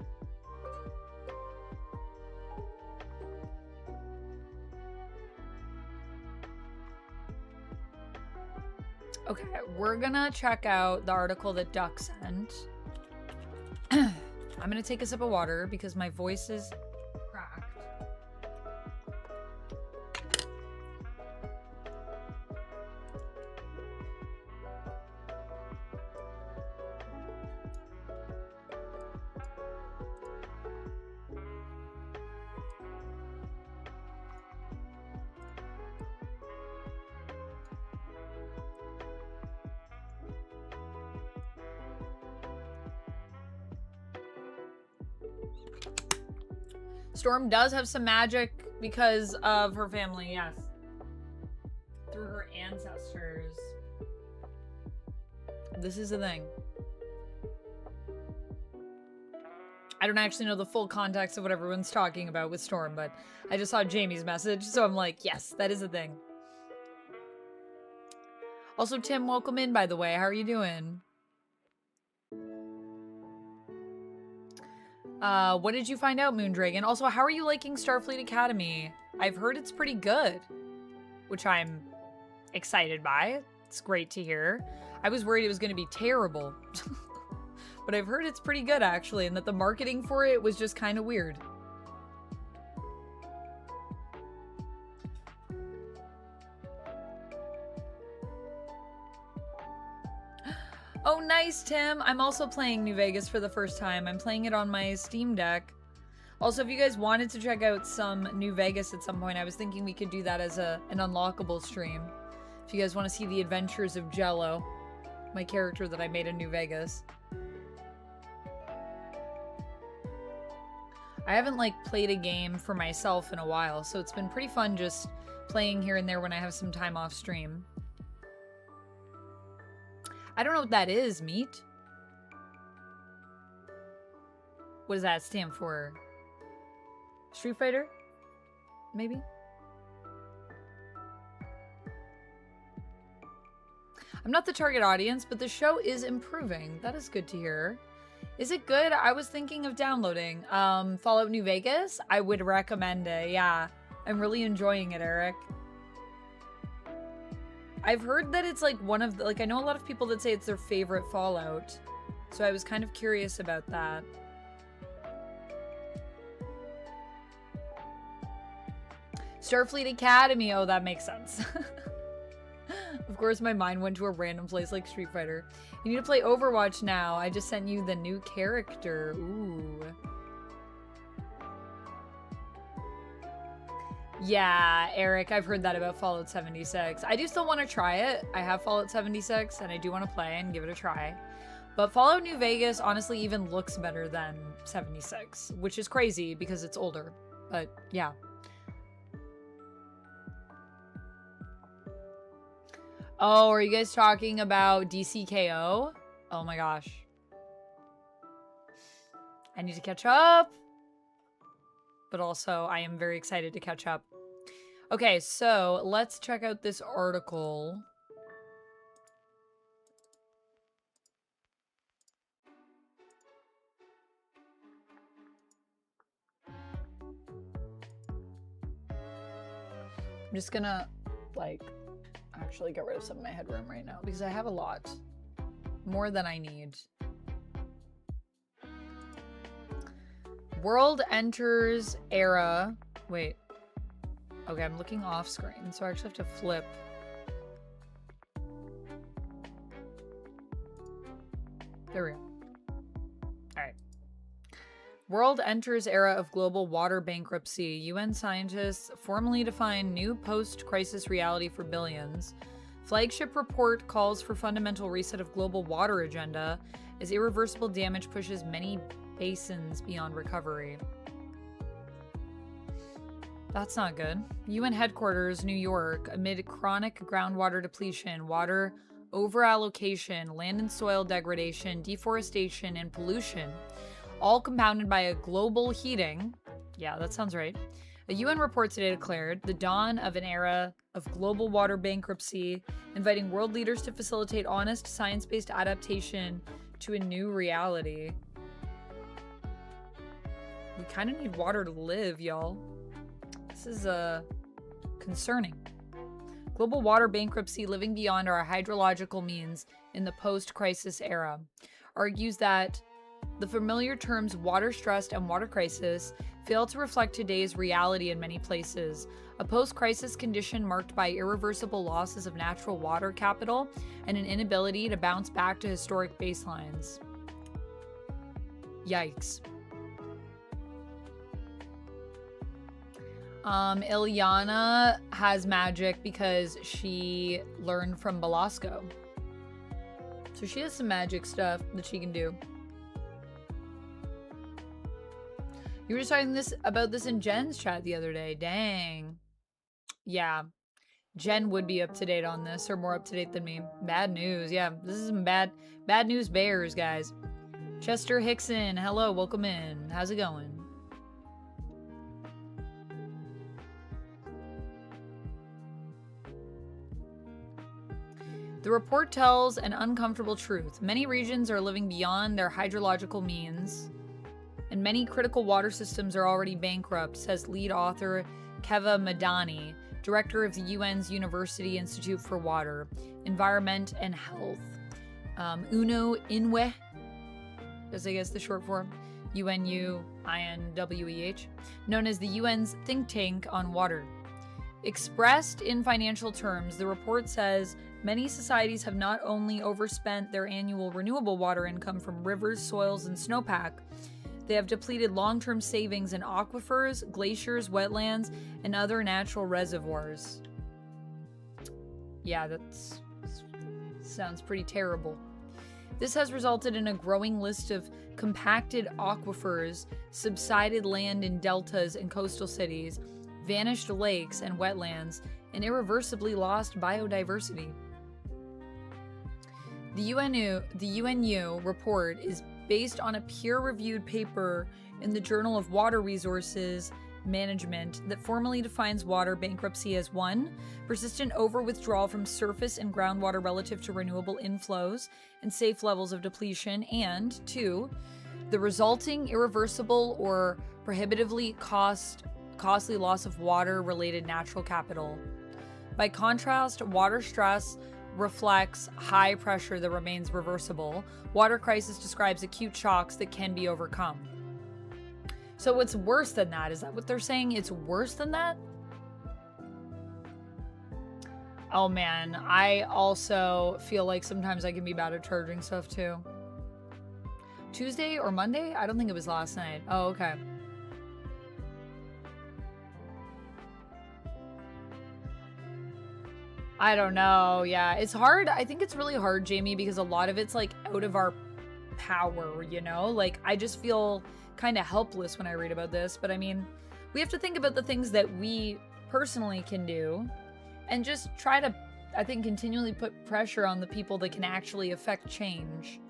Okay, we're gonna check out the article that Duck sent. I'm gonna take a sip of water because my voice is cracked. Storm does have some magic because of her family, yes. Through her ancestors. This is the thing. I don't actually know the full context of what everyone's talking about with Storm, but I just saw Jamie's message, so I'm like, yes, that is a thing. Also, Tim, welcome in, by the way. How are you doing? What did you find out, Moondragon? Also, how are you liking Starfleet Academy? I've heard it's pretty good, which I'm excited by. It's great to hear. I was worried it was going to be terrible, but I've heard it's pretty good, actually, and that the marketing for it was just kind of weird. Oh, nice, Tim. I'm also playing New Vegas for the first time. I'm playing it on my Steam Deck. Also, if you guys wanted to check out some New Vegas at some point, I was thinking we could do that as an unlockable stream. If you guys want to see the adventures of Jello, my character that I made in New Vegas. I haven't, like, played a game for myself in a while, so it's been pretty fun just playing here and there when I have some time off stream. I don't know what that is, Meat. What does that stand for? Street Fighter? Maybe? I'm not the target audience, but the show is improving. That is good to hear. Is it good? I was thinking of downloading. Fallout New Vegas? I would recommend it, yeah. I'm really enjoying it, Eric. I've heard that it's like one of the, like, I know a lot of people that say it's their favorite Fallout. So I was kind of curious about that. Starfleet Academy. Oh, that makes sense. Of course, my mind went to a random place like Street Fighter. You need to play Overwatch now. I just sent you the new character. Ooh. Yeah, Eric, I've heard that about Fallout 76. I do still want to try it. I have Fallout 76, and I do want to play and give it a try. But Fallout New Vegas honestly even looks better than 76, which is crazy because it's older. But yeah. Oh, are you guys talking about DCKO? Oh my gosh. I need to catch up. But also, I am very excited to catch up. Okay, so let's check out this article. I'm just gonna, like, actually get rid of some of my headroom right now because I have a lot. More than I need. World enters era. Wait. Okay, I'm looking off screen, so I actually have to flip. There we go. Alright. World enters era of global water bankruptcy. UN scientists formally define new post-crisis reality for billions. Flagship report calls for fundamental reset of global water agenda as irreversible damage pushes many basins beyond recovery. That's not good. UN headquarters, New York, amid chronic groundwater depletion, water overallocation, land and soil degradation, deforestation, and pollution, all compounded by a global heating. Yeah, that sounds right. A UN report today declared the dawn of an era of global water bankruptcy, inviting world leaders to facilitate honest, science-based adaptation to a new reality. We kind of need water to live, y'all. This is concerning. Global water bankruptcy, living beyond our hydrological means in the post-crisis era, argues that the familiar terms water stress and water crisis fail to reflect today's reality in many places. A post-crisis condition marked by irreversible losses of natural water capital and an inability to bounce back to historic baselines. Yikes. Ilyana has magic because she learned from Belasco. So she has some magic stuff that she can do. You were just talking about this in Jen's chat the other day. Dang. Yeah. Jen would be up to date on this, or more up to date than me. Bad news. Yeah, this is some bad news bears, guys. Chester Hickson, hello, welcome in. How's it going? The report tells an uncomfortable truth. Many regions are living beyond their hydrological means, and many critical water systems are already bankrupt, says lead author Keva Madani, director of the UN's University Institute for Water, Environment and Health. Uno Inwe, is I guess the short form, UNUINWEH, known as the UN's think tank on water. Expressed in financial terms, the report says many societies have not only overspent their annual renewable water income from rivers, soils, and snowpack, they have depleted long-term savings in aquifers, glaciers, wetlands, and other natural reservoirs. Yeah, that sounds pretty terrible. This has resulted in a growing list of compacted aquifers, subsided land in deltas and coastal cities, vanished lakes and wetlands, and irreversibly lost biodiversity. The UNU report is based on a peer-reviewed paper in the Journal of Water Resources Management that formally defines water bankruptcy as 1. Persistent over-withdrawal from surface and groundwater relative to renewable inflows and safe levels of depletion, and 2. The resulting irreversible or prohibitively costly loss of water-related natural capital. By contrast, water stress reflects high pressure that remains reversible. Water crisis describes acute shocks that can be overcome. So it's worse than that. Is that what they're saying? It's worse than that? Oh man, I also feel like sometimes I can be bad at charging stuff too. Tuesday or Monday? I don't think it was last night. Oh, okay. I don't know. Yeah, it's hard. I think it's really hard, Jamie, because a lot of it's like out of our power, you know? Like, I just feel kind of helpless when I read about this. But I mean, we have to think about the things that we personally can do and just try to, I think, continually put pressure on the people that can actually affect change.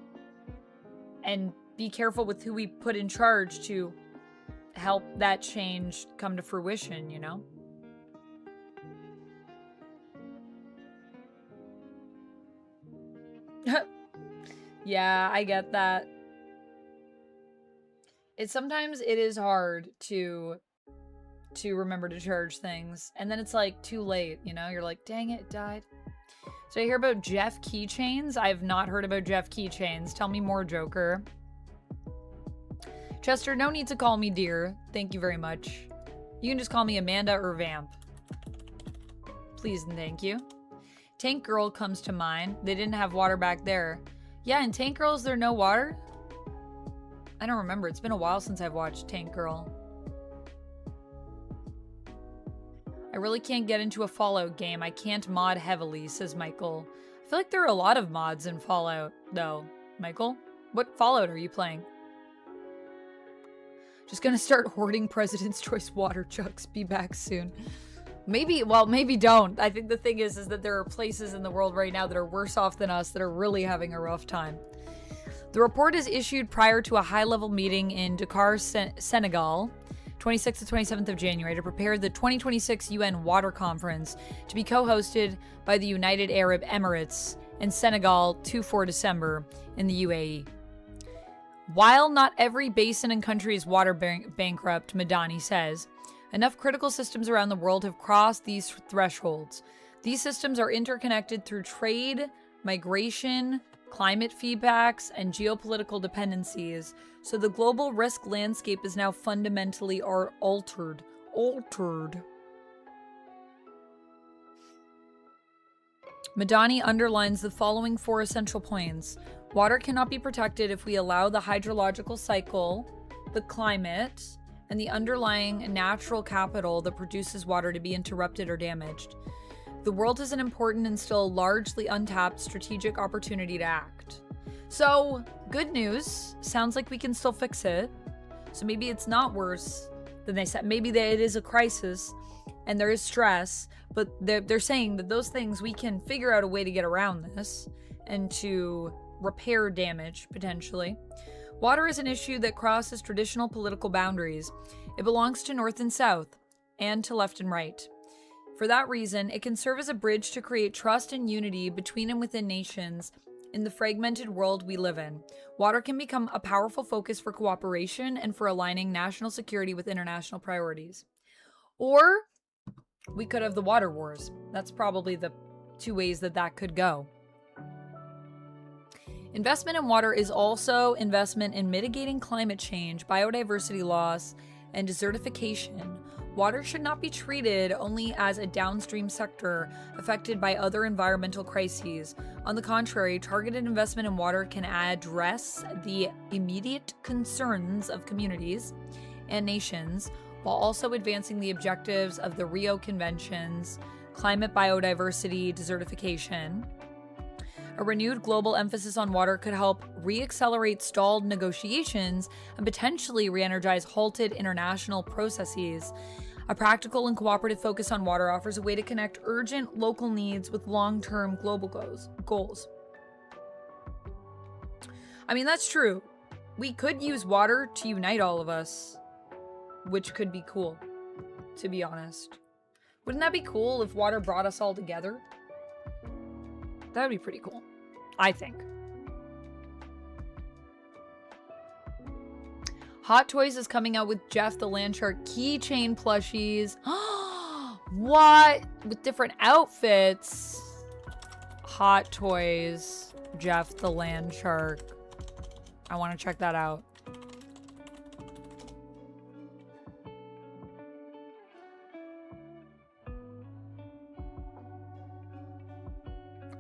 And be careful with who we put in charge to help that change come to fruition, you know? Yeah, I get that. Sometimes it is hard to remember to charge things, and then it's like too late, you know? You're like, dang it, it died. Did I hear about Jeff keychains? I have not heard about Jeff keychains. Tell me more, Joker. Chester, no need to call me dear. Thank you very much. You can just call me Amanda or Vamp. Please and thank you. Tank Girl comes to mind. They didn't have water back there. Yeah, in Tank Girl, is there no water? I don't remember. It's been a while since I've watched Tank Girl. I really can't get into a Fallout game. I can't mod heavily, says Michael. I feel like there are a lot of mods in Fallout, though. Michael? What Fallout are you playing? Just gonna start hoarding President's Choice water jugs. Be back soon. Maybe, well, maybe don't. I think the thing is that there are places in the world right now that are worse off than us that are really having a rough time. The report is issued prior to a high-level meeting in Dakar, Senegal, 26th to 27th of January, to prepare the 2026 UN Water Conference to be co-hosted by the United Arab Emirates and Senegal 2-4 December in the UAE. While not every basin and country is water bankrupt, Madani says, enough critical systems around the world have crossed these thresholds. These systems are interconnected through trade, migration, climate feedbacks, and geopolitical dependencies, so the global risk landscape is now fundamentally altered. Madani underlines the following 4 essential points. Water cannot be protected if we allow the hydrological cycle, the climate, and the underlying natural capital that produces water to be interrupted or damaged. The world has an important and still largely untapped strategic opportunity to act. So, good news. Sounds like we can still fix it. So maybe it's not worse than they said. Maybe it is a crisis and there is stress, but they're saying that those things, we can figure out a way to get around this and to repair damage, potentially. Water is an issue that crosses traditional political boundaries. It belongs to North and South, and to left and right. For that reason, it can serve as a bridge to create trust and unity between and within nations in the fragmented world we live in. Water can become a powerful focus for cooperation and for aligning national security with international priorities. Or we could have the water wars. That's probably the 2 ways that could go. Investment in water is also investment in mitigating climate change, biodiversity loss, and desertification. Water should not be treated only as a downstream sector affected by other environmental crises. On the contrary, targeted investment in water can address the immediate concerns of communities and nations while also advancing the objectives of the Rio Conventions, climate, biodiversity, desertification. A renewed global emphasis on water could help re-accelerate stalled negotiations and potentially re-energize halted international processes. A practical and cooperative focus on water offers a way to connect urgent local needs with long-term global goals. I mean, that's true. We could use water to unite all of us, which could be cool, to be honest. Wouldn't that be cool if water brought us all together? That would be pretty cool, I think. Hot Toys is coming out with Jeff the Landshark keychain plushies. What? With different outfits. Hot Toys, Jeff the Landshark. I want to check that out.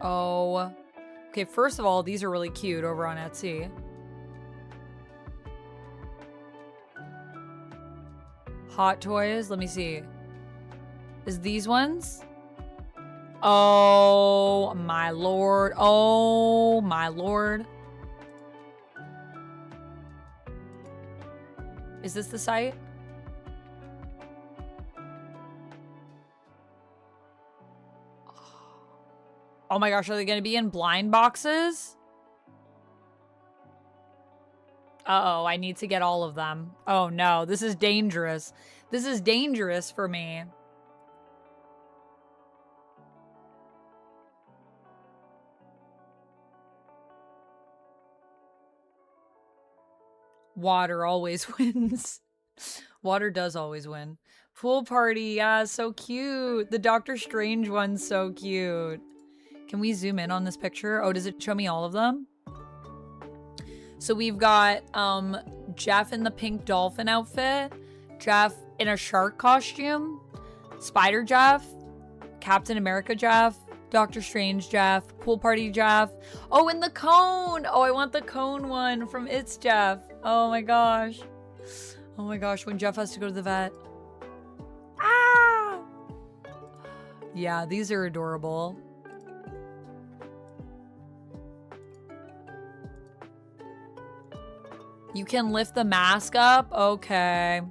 Oh. Okay, first of all, these are really cute over on Etsy. Hot toys. Let me see. Is these ones? Oh, my lord. Oh, my lord. Is this the site? Oh my gosh, are they going to be in blind boxes? Uh-oh, I need to get all of them. Oh no, this is dangerous. This is dangerous for me. Water always wins. Water does always win. Pool party, yeah, so cute. The Doctor Strange one's so cute. Can we zoom in on this picture? Oh, does it show me all of them? So we've got Jeff in the pink dolphin outfit, Jeff in a shark costume, Spider Jeff, Captain America Jeff, Doctor Strange Jeff, Pool Party Jeff. Oh, and the cone! Oh, I want the cone one from It's Jeff. Oh my gosh. Oh my gosh, when Jeff has to go to the vet. Ah! Yeah, these are adorable. You can lift the mask up? Okay.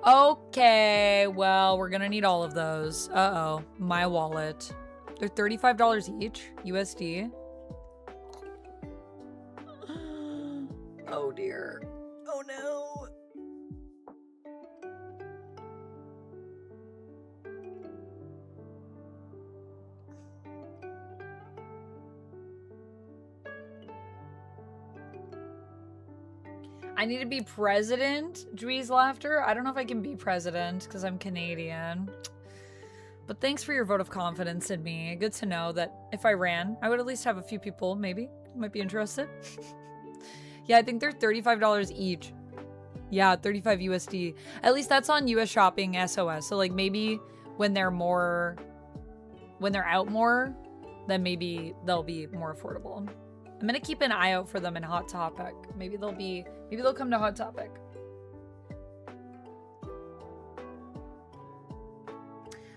Okay, well, we're gonna need all of those. Uh-oh, my wallet. They're $35 each, USD. Oh dear. Oh no. I need to be president? Dwee's laughter? I don't know if I can be president because I'm Canadian. But thanks for your vote of confidence in me. Good to know that if I ran, I would at least have a few people, maybe, who might be interested. Yeah, I think they're $35 each. Yeah, 35 USD. At least that's on US Shopping SOS. So like maybe when they're out more, then maybe they'll be more affordable. I'm gonna keep an eye out for them in Hot Topic. Maybe they'll come to Hot Topic.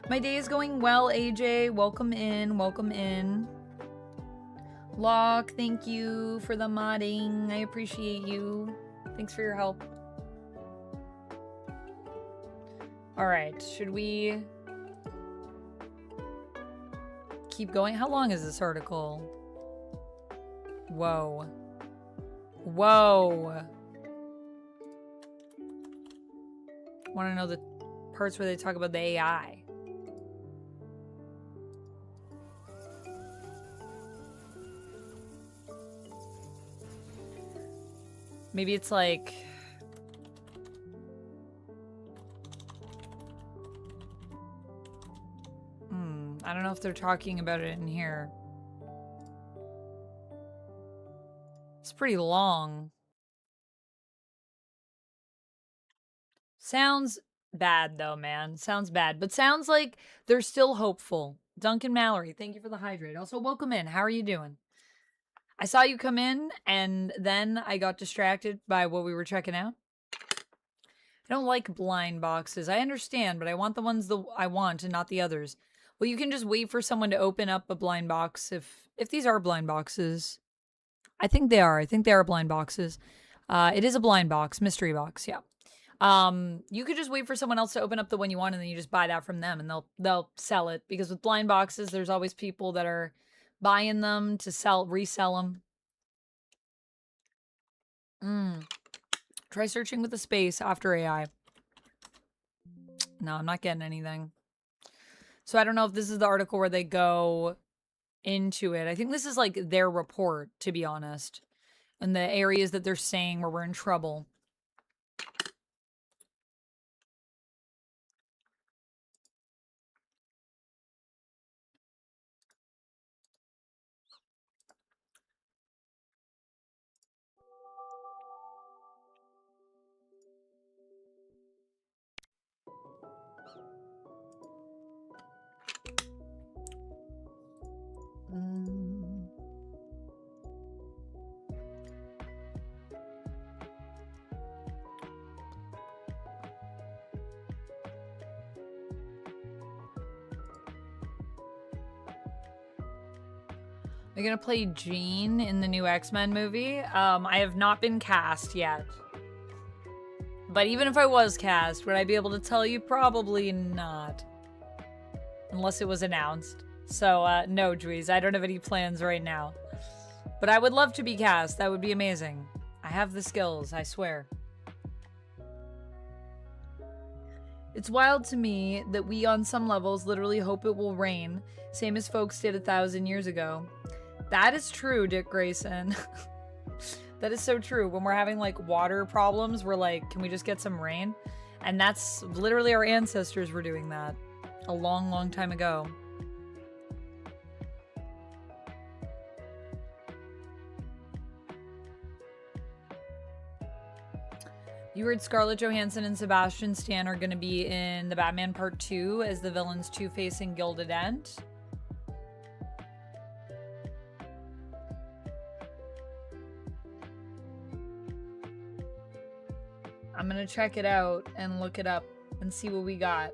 My day is going well, AJ. Welcome in, welcome in. Locke, thank you for the modding. I appreciate you. Thanks for your help. All right, should we keep going? How long is this article? Whoa. Whoa. Want to know the parts where they talk about the AI. Maybe it's like... I don't know if they're talking about it in here. It's pretty long. Sounds bad though, man. Sounds bad. But sounds like they're still hopeful. Duncan Mallory, thank you for the hydrate. Also, welcome in. How are you doing? I saw you come in, and then I got distracted by what we were checking out. I don't like blind boxes. I understand, but I want the ones that I want and not the others. Well, you can just wait for someone to open up a blind box if these are blind boxes. I think they are. I think they are blind boxes. It is a blind box, mystery box, yeah. You could just wait for someone else to open up the one you want, and then you just buy that from them, and they'll sell it. Because with blind boxes, there's always people that are buying them to resell them. Try searching with the space after AI. No, I'm not getting anything. So I don't know if this is the article where they go into it. I think this is like their report, to be honest. And the areas that they're saying where we're in trouble. You're gonna play Jean in the new X-Men movie? I have not been cast yet. But even if I was cast, would I be able to tell you? Probably not. Unless it was announced. So, no, Dweez, I don't have any plans right now. But I would love to be cast. That would be amazing. I have the skills, I swear. It's wild to me that we, on some levels, literally hope it will rain, same as folks did 1,000 years ago. That is true, Dick Grayson. That is so true. When we're having, like, water problems, we're like, can we just get some rain? And that's literally our ancestors were doing that a long, long time ago. You heard Scarlett Johansson and Sebastian Stan are going to be in the Batman Part 2 as the villains Two-Face and Gilded Ent. I'm going to check it out and look it up and see what we got.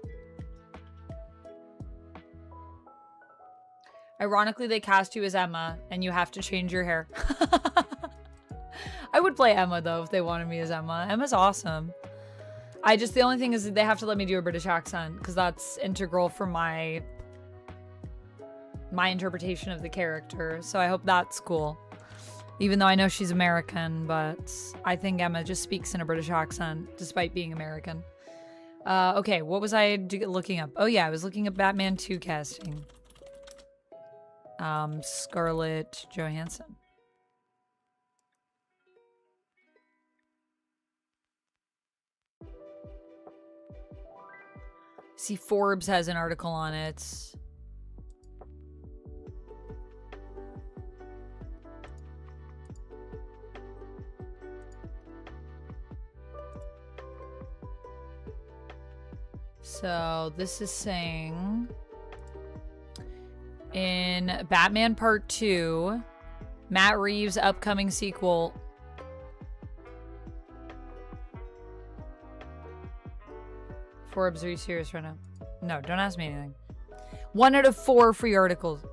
Ironically, they cast you as Emma and you have to change your hair. I would play Emma, though, if they wanted me as Emma. Emma's awesome. The only thing is that they have to let me do a British accent, because that's integral for my interpretation of the character. So I hope that's cool. Even though I know she's American, but I think Emma just speaks in a British accent, despite being American. Okay, what was I looking up? Oh yeah, I was looking at Batman 2 casting. Scarlett Johansson. See, Forbes has an article on it. So this is saying in Batman Part 2, Matt Reeves' upcoming sequel. Forbes, are you serious right now? No, don't ask me anything. 1 out of 4 free articles.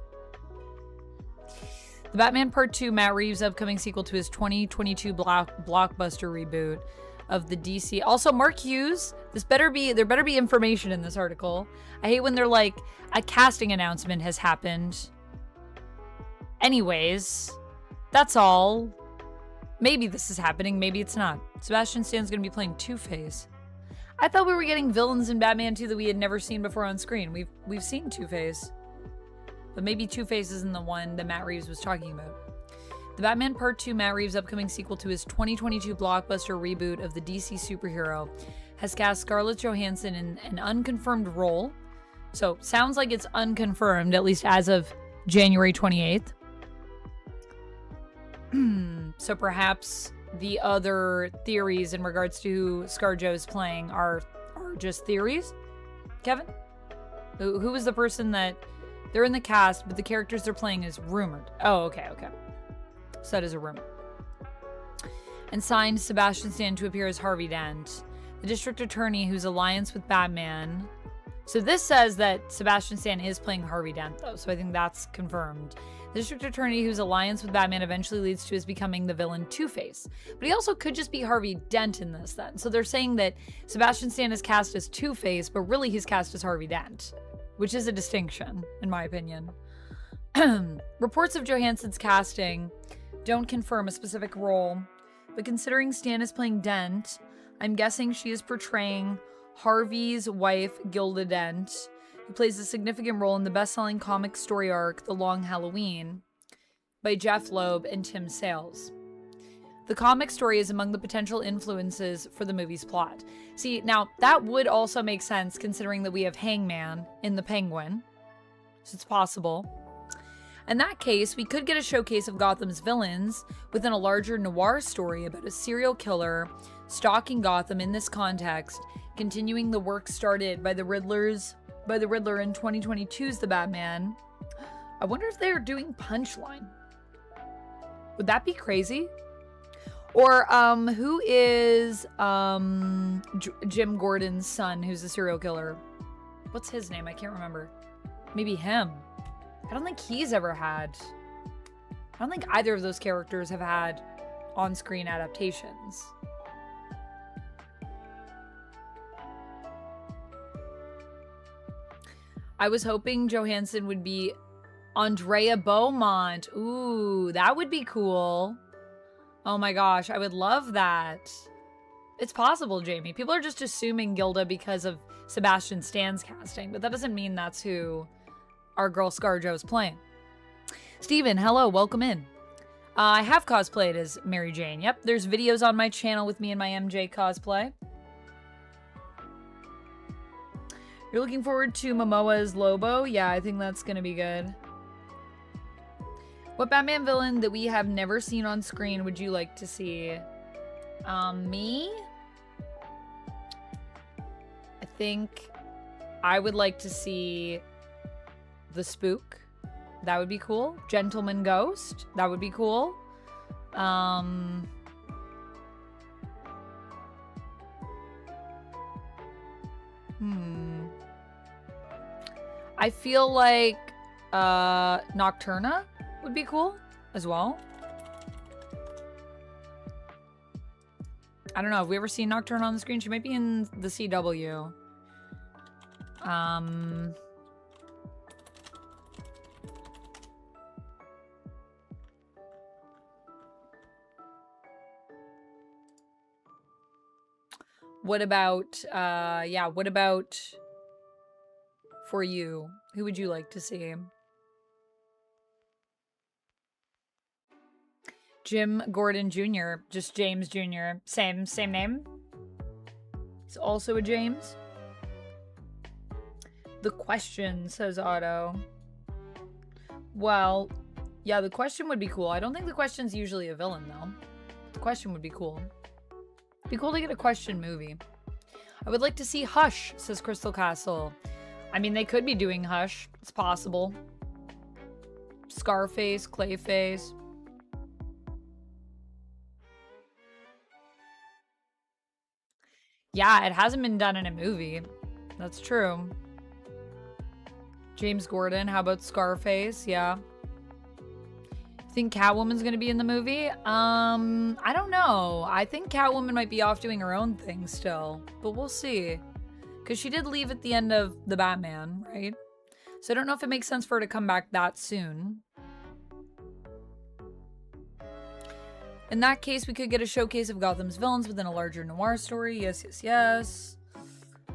The Batman Part 2, Matt Reeves' upcoming sequel to his 2022 blockbuster reboot of the DC. Also, Mark Hughes, there better be information in this article. I hate when they're like, a casting announcement has happened. Anyways, that's all. Maybe this is happening, maybe it's not. Sebastian Stan's gonna be playing Two-Face. I thought we were getting villains in Batman 2 that we had never seen before on screen. We've seen Two-Face. But maybe Two-Face isn't the one that Matt Reeves was talking about. The Batman Part 2, Matt Reeves' upcoming sequel to his 2022 blockbuster reboot of the DC superhero, has cast Scarlett Johansson in an unconfirmed role. So, sounds like it's unconfirmed, at least as of January 28th. So perhaps the other theories in regards to who ScarJo is playing are just theories? Kevin? Who is the person that... They're in the cast, but the characters they're playing is rumored. Oh, okay. So that is a rumor. And signed Sebastian Stan to appear as Harvey Dent, the district attorney whose alliance with Batman... So this says that Sebastian Stan is playing Harvey Dent, though, so I think that's confirmed. The district attorney whose alliance with Batman eventually leads to his becoming the villain Two-Face. But he also could just be Harvey Dent in this, then. So they're saying that Sebastian Stan is cast as Two-Face, but really he's cast as Harvey Dent, which is a distinction, in my opinion. Reports of Johansson's casting don't confirm a specific role, but considering Stan is playing Dent, I'm guessing she is portraying Harvey's wife, Gilda Dent, who plays a significant role in the best-selling comic story arc, The Long Halloween, by Jeff Loeb and Tim Sales. The comic story is among the potential influences for the movie's plot. See, now, that would also make sense considering that we have Hangman in The Penguin, so it's possible. In that case, we could get a showcase of Gotham's villains within a larger noir story about a serial killer stalking Gotham in this context, continuing the work started by the Riddler in 2022's The Batman. I wonder if they're doing Punchline. Would that be crazy? Or who is Jim Gordon's son, who's a serial killer? What's his name? I can't remember. Maybe him. I don't think he's ever had I don't think either of those characters have had on-screen adaptations. I was hoping Johansson would be Andrea Beaumont. Ooh, that would be cool. Oh my gosh, I would love that. It's possible, Jamie. People are just assuming Gilda because of Sebastian Stan's casting, but that doesn't mean that's who our girl ScarJo's playing. Steven, hello, welcome in. I have cosplayed as Mary Jane. Yep, there's videos on my channel with me and my MJ cosplay. You're looking forward to Momoa's Lobo? Yeah, I think that's gonna be good. What Batman villain that we have never seen on screen would you like to see? Me? I think I would like to see the Spook. That would be cool. Gentleman Ghost. That would be cool. I feel like Nocturna would be cool as well. I don't know. Have we ever seen Nocturna on the screen? She might be in the CW. What about, yeah, what about for you? Who would you like to see? Jim Gordon Jr., just James Jr., same name. He's also a James. The Question, says Otto. Well, yeah, the Question would be cool. I don't think the Question's usually a villain, though. The Question would be cool. Be cool to get a Question movie. I would like to see Hush, says Crystal Castle. I mean, they could be doing Hush. It's possible. Scarface, Clayface. Yeah, it hasn't been done in a movie. That's true. James Gordon, how about Scarface? Yeah. Think Catwoman's gonna be in the movie? I don't know. I think Catwoman might be off doing her own thing still, but we'll see. Because she did leave at the end of the Batman, right? So I don't know if it makes sense for her to come back that soon. In that case, we could get a showcase of Gotham's villains within a larger noir story. Yes, yes, yes.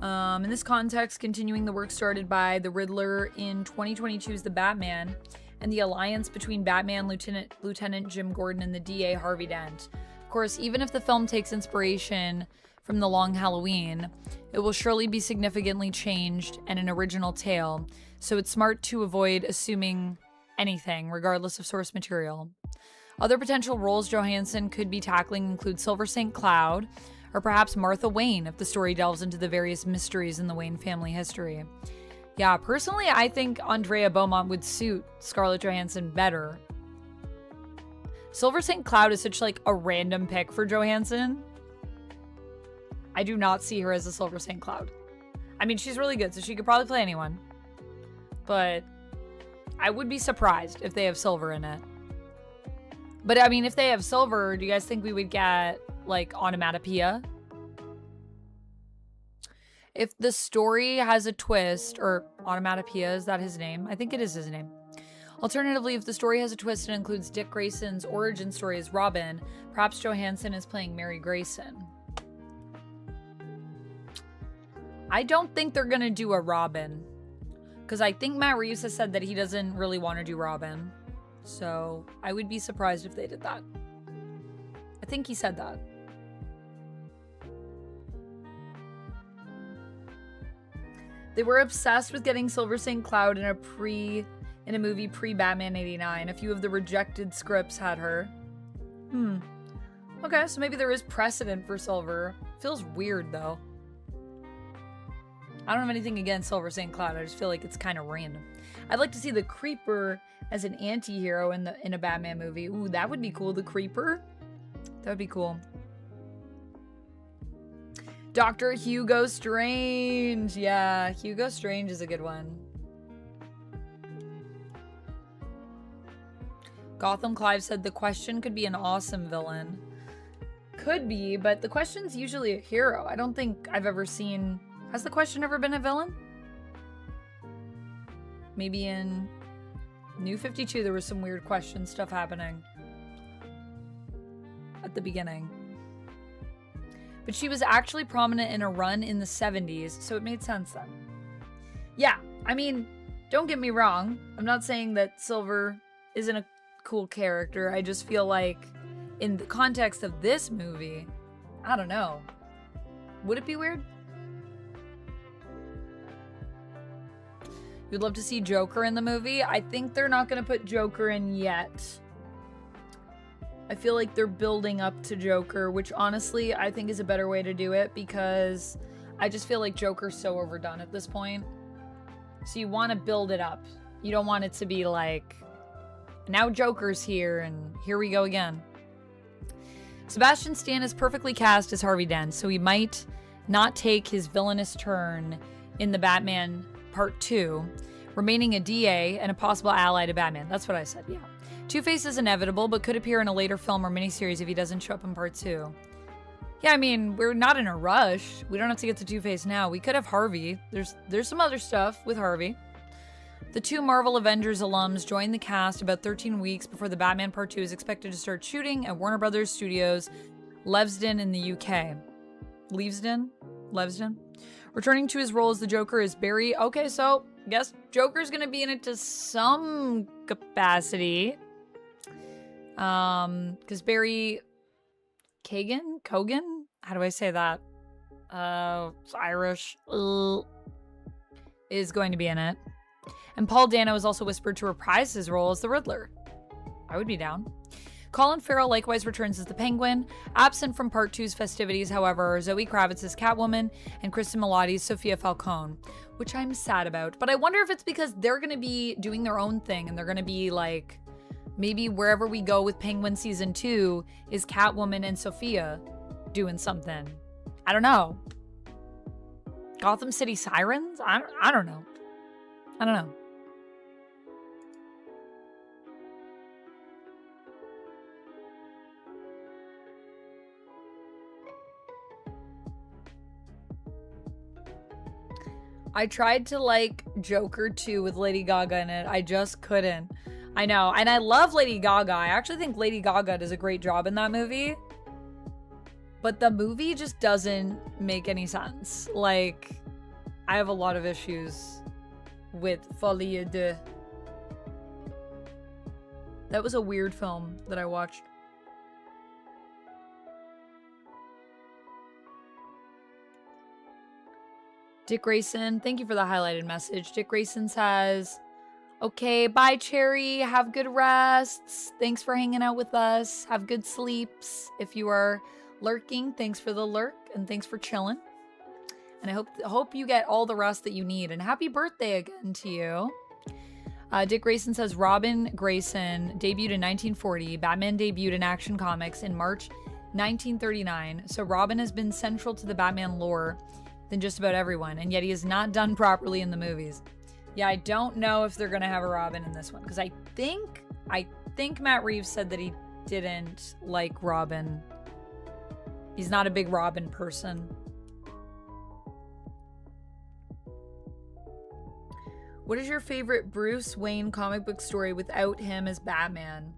In this context, continuing the work started by the Riddler in 2022's The Batman and the alliance between Batman, Lieutenant Jim Gordon, and the DA Harvey Dent. Of course, even if the film takes inspiration from The Long Halloween, it will surely be significantly changed and an original tale, so it's smart to avoid assuming anything, regardless of source material. Other potential roles Johansson could be tackling include Silver St. Cloud, or perhaps Martha Wayne if the story delves into the various mysteries in the Wayne family history. Yeah, personally, I think Andrea Beaumont would suit Scarlett Johansson better. Silver St. Cloud is such like a random pick for Johansson. I do not see her as a Silver St. Cloud. I mean, she's really good, so she could probably play anyone. But I would be surprised if they have Silver in it. But I mean, if they have Silver, do you guys think we would get, like, Onomatopoeia? If the story has a twist, or Onomatopoeia, is that his name? I think it is his name. Alternatively, if the story has a twist and includes Dick Grayson's origin story as Robin, perhaps Johansson is playing Mary Grayson. I don't think they're gonna do a Robin. Because I think Matt Reeves has said that he doesn't really want to do Robin. So, I would be surprised if they did that. I think he said that. They were obsessed with getting Silver St. Cloud in a movie pre-Batman 89. A few of the rejected scripts had her. Okay, so maybe there is precedent for Silver. Feels weird, though. I don't have anything against Silver St. Cloud. I just feel like it's kind of random. I'd like to see the Creeper as an anti-hero in a Batman movie. Ooh, that would be cool. The Creeper? That would be cool. Dr. Hugo Strange. Yeah, Hugo Strange is a good one. Gotham Clive said the Question could be an awesome villain. Could be, but the Question's usually a hero. I don't think I've ever seen... Has the Question ever been a villain? Maybe in New 52 there was some weird Question stuff happening at the beginning. But she was actually prominent in a run in the 70s, so it made sense then. Yeah, I mean, don't get me wrong. I'm not saying that Silver isn't a cool character. I just feel like in the context of this movie, I don't know. Would it be weird? You'd love to see Joker in the movie? I think they're not going to put Joker in yet. I feel like they're building up to Joker, which honestly I think is a better way to do it because I just feel like Joker's so overdone at this point. So you want to build it up. You don't want it to be like, now Joker's here and here we go again. Sebastian Stan is perfectly cast as Harvey Dent, so he might not take his villainous turn in the Batman Part 2, remaining a DA and a possible ally to Batman. That's what I said, yeah. Two-Face is inevitable, but could appear in a later film or miniseries if he doesn't show up in Part 2. Yeah, I mean, we're not in a rush. We don't have to get to Two-Face now. We could have Harvey. There's some other stuff with Harvey. The two Marvel Avengers alums joined the cast about 13 weeks before the Batman Part 2 is expected to start shooting at Warner Brothers Studios, Levesden in the UK. Levesden? Returning to his role as the Joker is Barry. Okay, so I guess Joker's gonna be in it to some capacity. Because Barry Cogan? How do I say that? It's Irish. Is going to be in it. And Paul Dano is also whispered to reprise his role as the Riddler. I would be down. Colin Farrell likewise returns as the Penguin. Absent from Part 2's festivities, however, are Zoe Kravitz's Catwoman and Kristen Milioti's Sophia Falcone, which I'm sad about. But I wonder if it's because they're going to be doing their own thing and they're going to be like, maybe wherever we go with Penguin Season 2 is Catwoman and Sophia doing something. I don't know. Gotham City Sirens? I don't know. I don't know. I tried to like Joker 2 with Lady Gaga in it. I just couldn't. I know. And I love Lady Gaga. I actually think Lady Gaga does a great job in that movie. But the movie just doesn't make any sense. Like, I have a lot of issues with Folie à Deux. That was a weird film that I watched. Dick Grayson, thank you for the highlighted message. Dick Grayson says, okay, bye, Cherry. Have good rests. Thanks for hanging out with us. Have good sleeps. If you are lurking, thanks for the lurk and thanks for chilling. And I hope you get all the rest that you need. And happy birthday again to you. Dick Grayson says, Robin Grayson debuted in 1940. Batman debuted in Action Comics in March 1939. So Robin has been central to the Batman lore than just about everyone, and yet he is not done properly in the movies. Yeah, I don't know if they're gonna have a Robin in this one, because I think Matt Reeves said that he didn't like Robin. He's not a big Robin person. What is your favorite Bruce Wayne comic book story without him as Batman?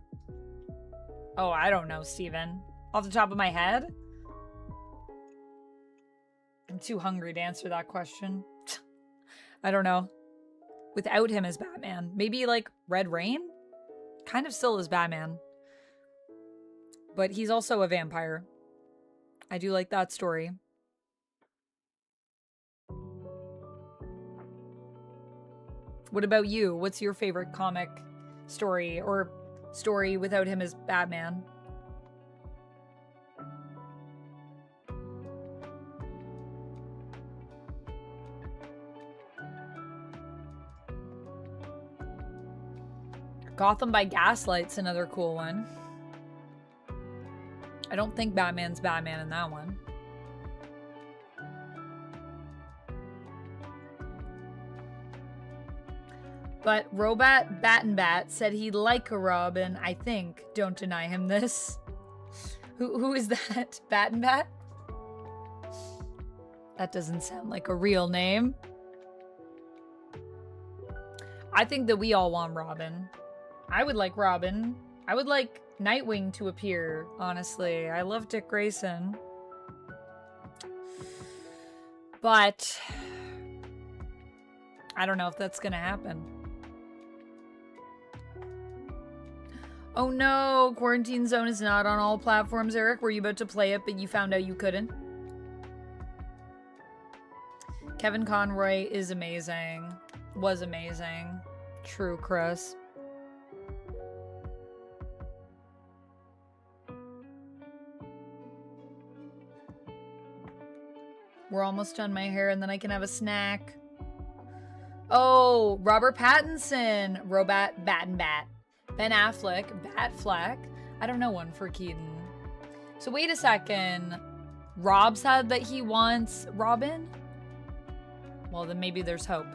Oh, I don't know, Steven. Off the top of my head? I'm too hungry to answer that question. I don't know. Without him as Batman. Maybe like Red Rain? Kind of still is Batman. But he's also a vampire. I do like that story. What about you? What's your favorite comic story or story without him as Batman? Gotham by Gaslight's another cool one. I don't think Batman's Batman in that one. But Robat Battenbat said he'd like a Robin, I think. Don't deny him this. Who is that? Battenbat? That doesn't sound like a real name. I think that we all want Robin. I would like Robin. I would like Nightwing to appear, honestly. I love Dick Grayson. But I don't know if that's gonna happen. Oh no, Quarantine Zone is not on all platforms, Eric. Were you about to play it, but you found out you couldn't? Kevin Conroy is amazing. Was amazing. True, Chris. We're almost done my hair and then I can have a snack. Oh, Robert Pattinson. Robat Battenbat. Ben Affleck. Batfleck. I don't know one for Keaton. So wait a second. Rob said that he wants Robin? Well, then maybe there's hope.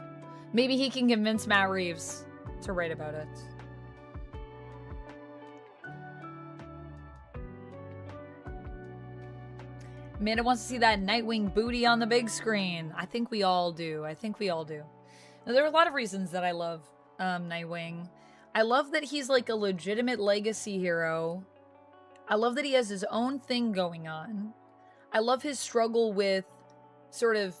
Maybe he can convince Matt Reeves to write about it. Amanda wants to see that Nightwing booty on the big screen. I think we all do. I think we all do. Now, there are a lot of reasons that I love Nightwing. I love that he's like a legitimate legacy hero. I love that he has his own thing going on. I love his struggle with sort of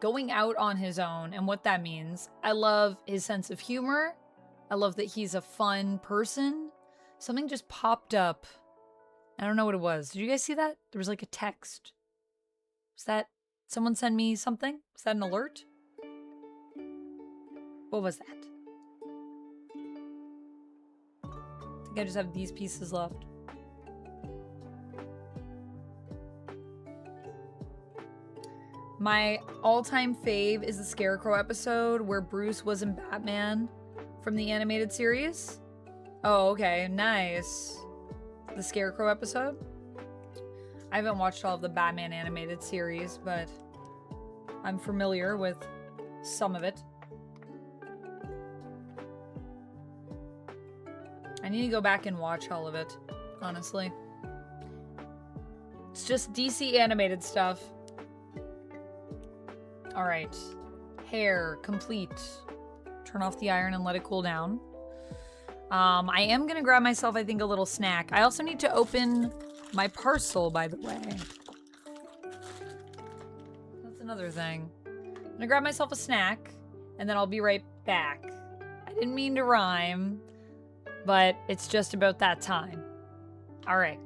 going out on his own and what that means. I love his sense of humor. I love that he's a fun person. Something just popped up. I don't know what it was. Did you guys see that? There was like a text. Was that someone send me something? Was that an alert? What was that? I think I just have these pieces left. My all-time fave is the Scarecrow episode where Bruce wasn't Batman from the animated series. Oh, okay. Nice. The Scarecrow episode? I haven't watched all of the Batman animated series, but I'm familiar with some of it. I need to go back and watch all of it, honestly. It's just DC animated stuff. All right, hair complete. Turn off the iron and let it cool down. I am gonna grab myself, I think, a little snack. I also need to open my parcel, by the way. That's another thing. I'm gonna grab myself a snack, and then I'll be right back. I didn't mean to rhyme, but it's just about that time. All right.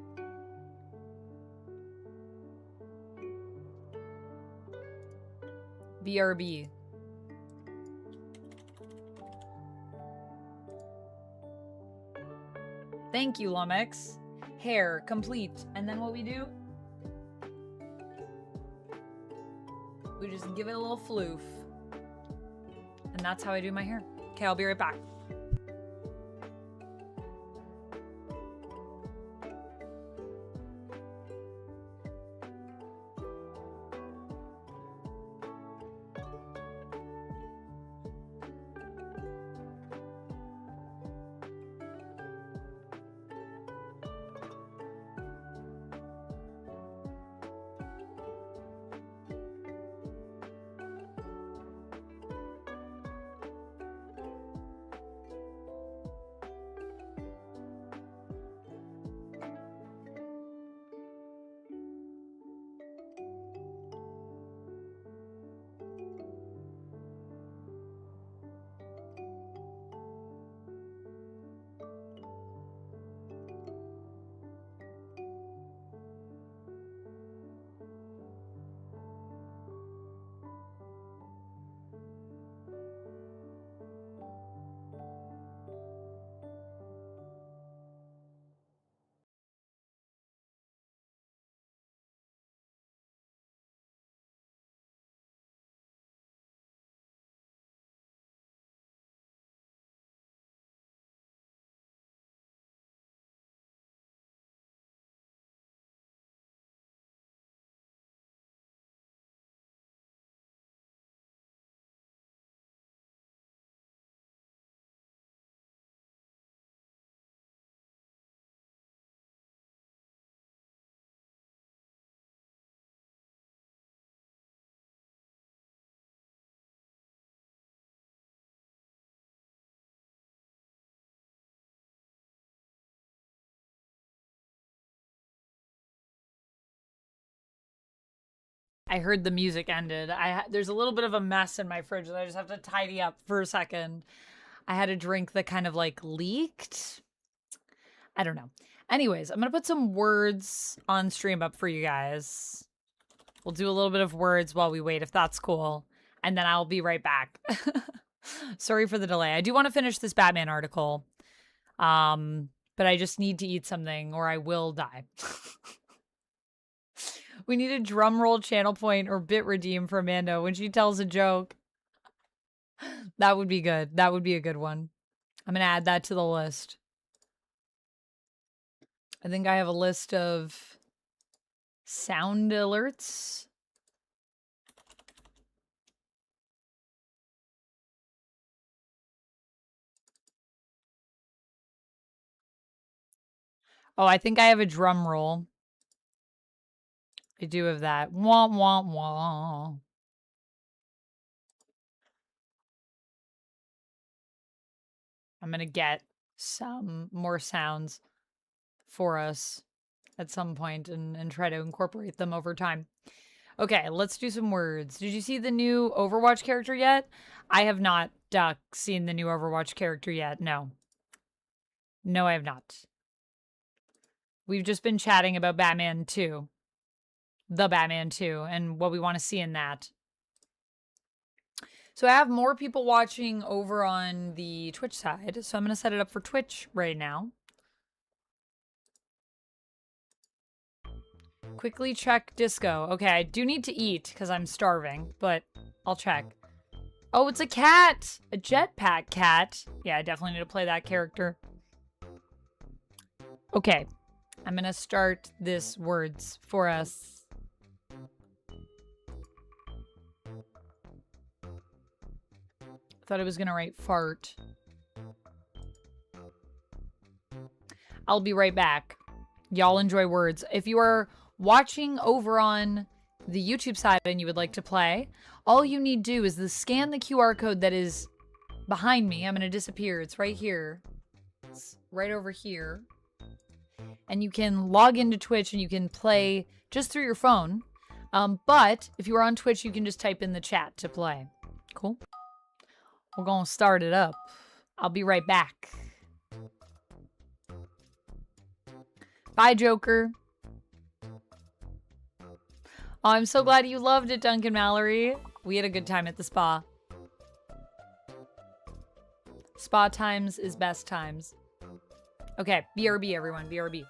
BRB. Thank you, Lumix. Hair complete. And then what we do? We just give it a little floof. And that's how I do my hair. Okay, I'll be right back. I heard the music ended. There's a little bit of a mess in my fridge that I just have to tidy up for a second. I had a drink that kind of like leaked. I don't know. Anyways, I'm going to put some words on stream up for you guys. We'll do a little bit of words while we wait, if that's cool. And then I'll be right back. Sorry for the delay. I do want to finish this Batman article. But I just need to eat something or I will die. We need a drum roll channel point or bit redeem for Amanda when she tells a joke. That would be good. That would be a good one. I'm going to add that to the list. I think I have a list of sound alerts. Oh, I think I have a drum roll. I do have that. Wah, wah, wah. I'm going to get some more sounds for us at some point and try to incorporate them over time. Okay, let's do some words. Did you see the new Overwatch character yet? I have not seen the new Overwatch character yet. No. No, I have not. We've just been chatting about Batman 2. The Batman 2 and what we want to see in that. So I have more people watching over on the Twitch side. So I'm going to set it up for Twitch right now. Quickly check disco. Okay, I do need to eat because I'm starving, but I'll check. Oh, it's a cat! A jetpack cat. Yeah, I definitely need to play that character. Okay, I'm gonna start this words for us. Thought I was gonna write fart. I'll be right back. Y'all enjoy words. If you are watching over on the YouTube side and you would like to play, all you need to do is scan the QR code that is behind me. I'm going to disappear. It's right here. It's right over here. And you can log into Twitch and you can play just through your phone. But if you are on Twitch, you can just type in the chat to play. Cool. We're going to start it up. I'll be right back. Bye, Joker. Oh, I'm so glad you loved it, Duncan Mallory. We had a good time at the spa. Spa times is best times. Okay, BRB, everyone. BRB.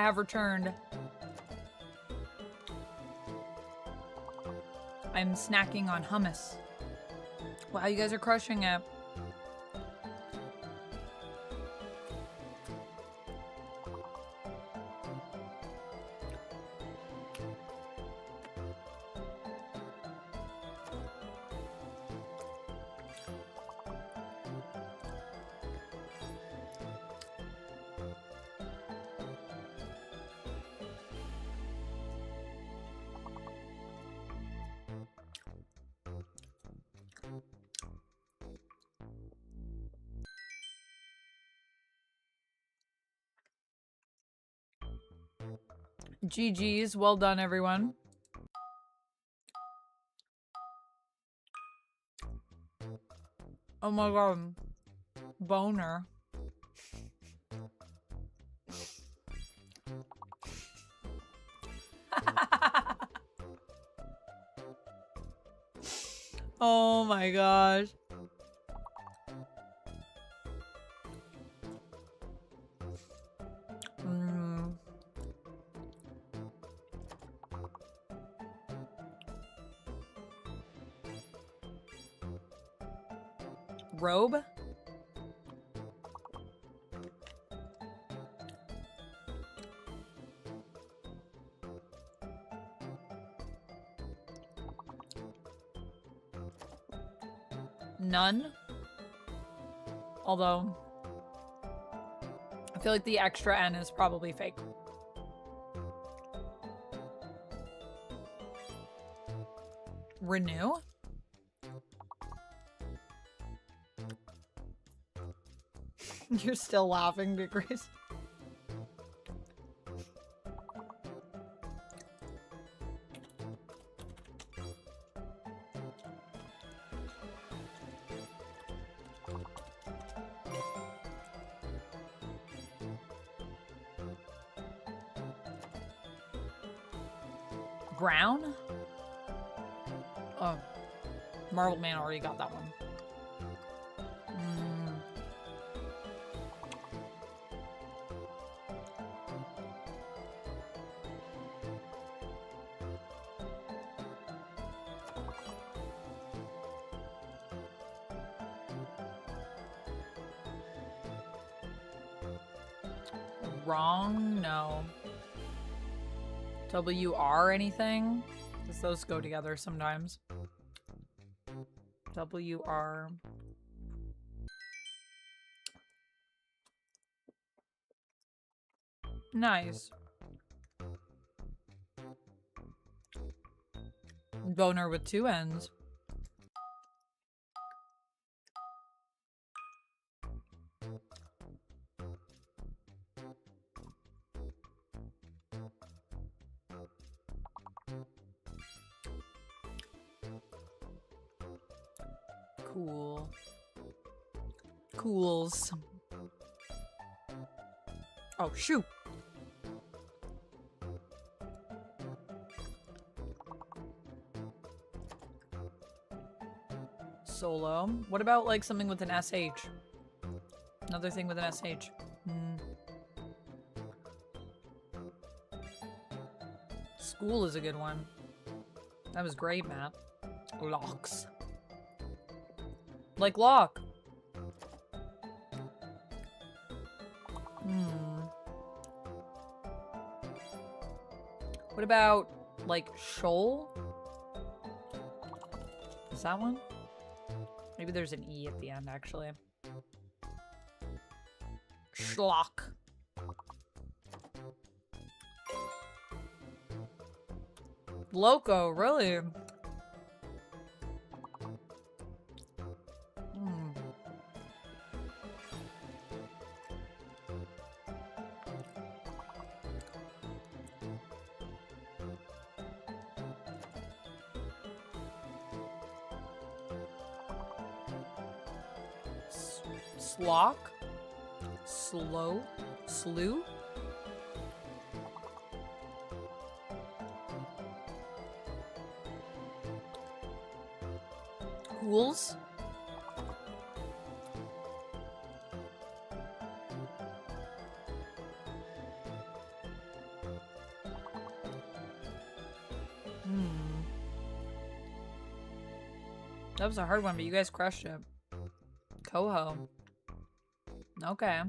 I have returned. I'm snacking on hummus. Wow, you guys are crushing it. GG's. Well done, everyone. Oh my god. Boner. Oh my gosh. Robe? None. Although, I feel like the extra N is probably fake. Renew? You're still laughing, Big Grace. Brown? Oh. Marble Man already got that one. Wrong? No. WR anything? Because those go together sometimes. WR. Nice. Boner with 2 N's. Cool. Cools. Oh, shoot. Solo. What about like something with an SH? Another thing with an SH. School is a good one. That was great, Matt. Locks. Like lock. What about like shoal? Is that one? Maybe there's an E at the end, actually. Schlock. Loco, really? Slock? Slow? Slew? Hools? That was a hard one, but you guys crushed it. Coho. Okay.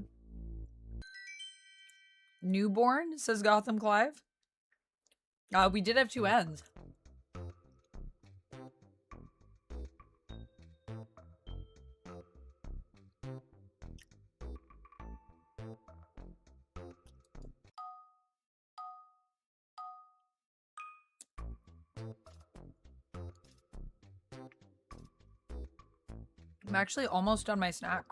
Newborn, says Gotham Clive. We did have two ends. I'm actually almost done my snack.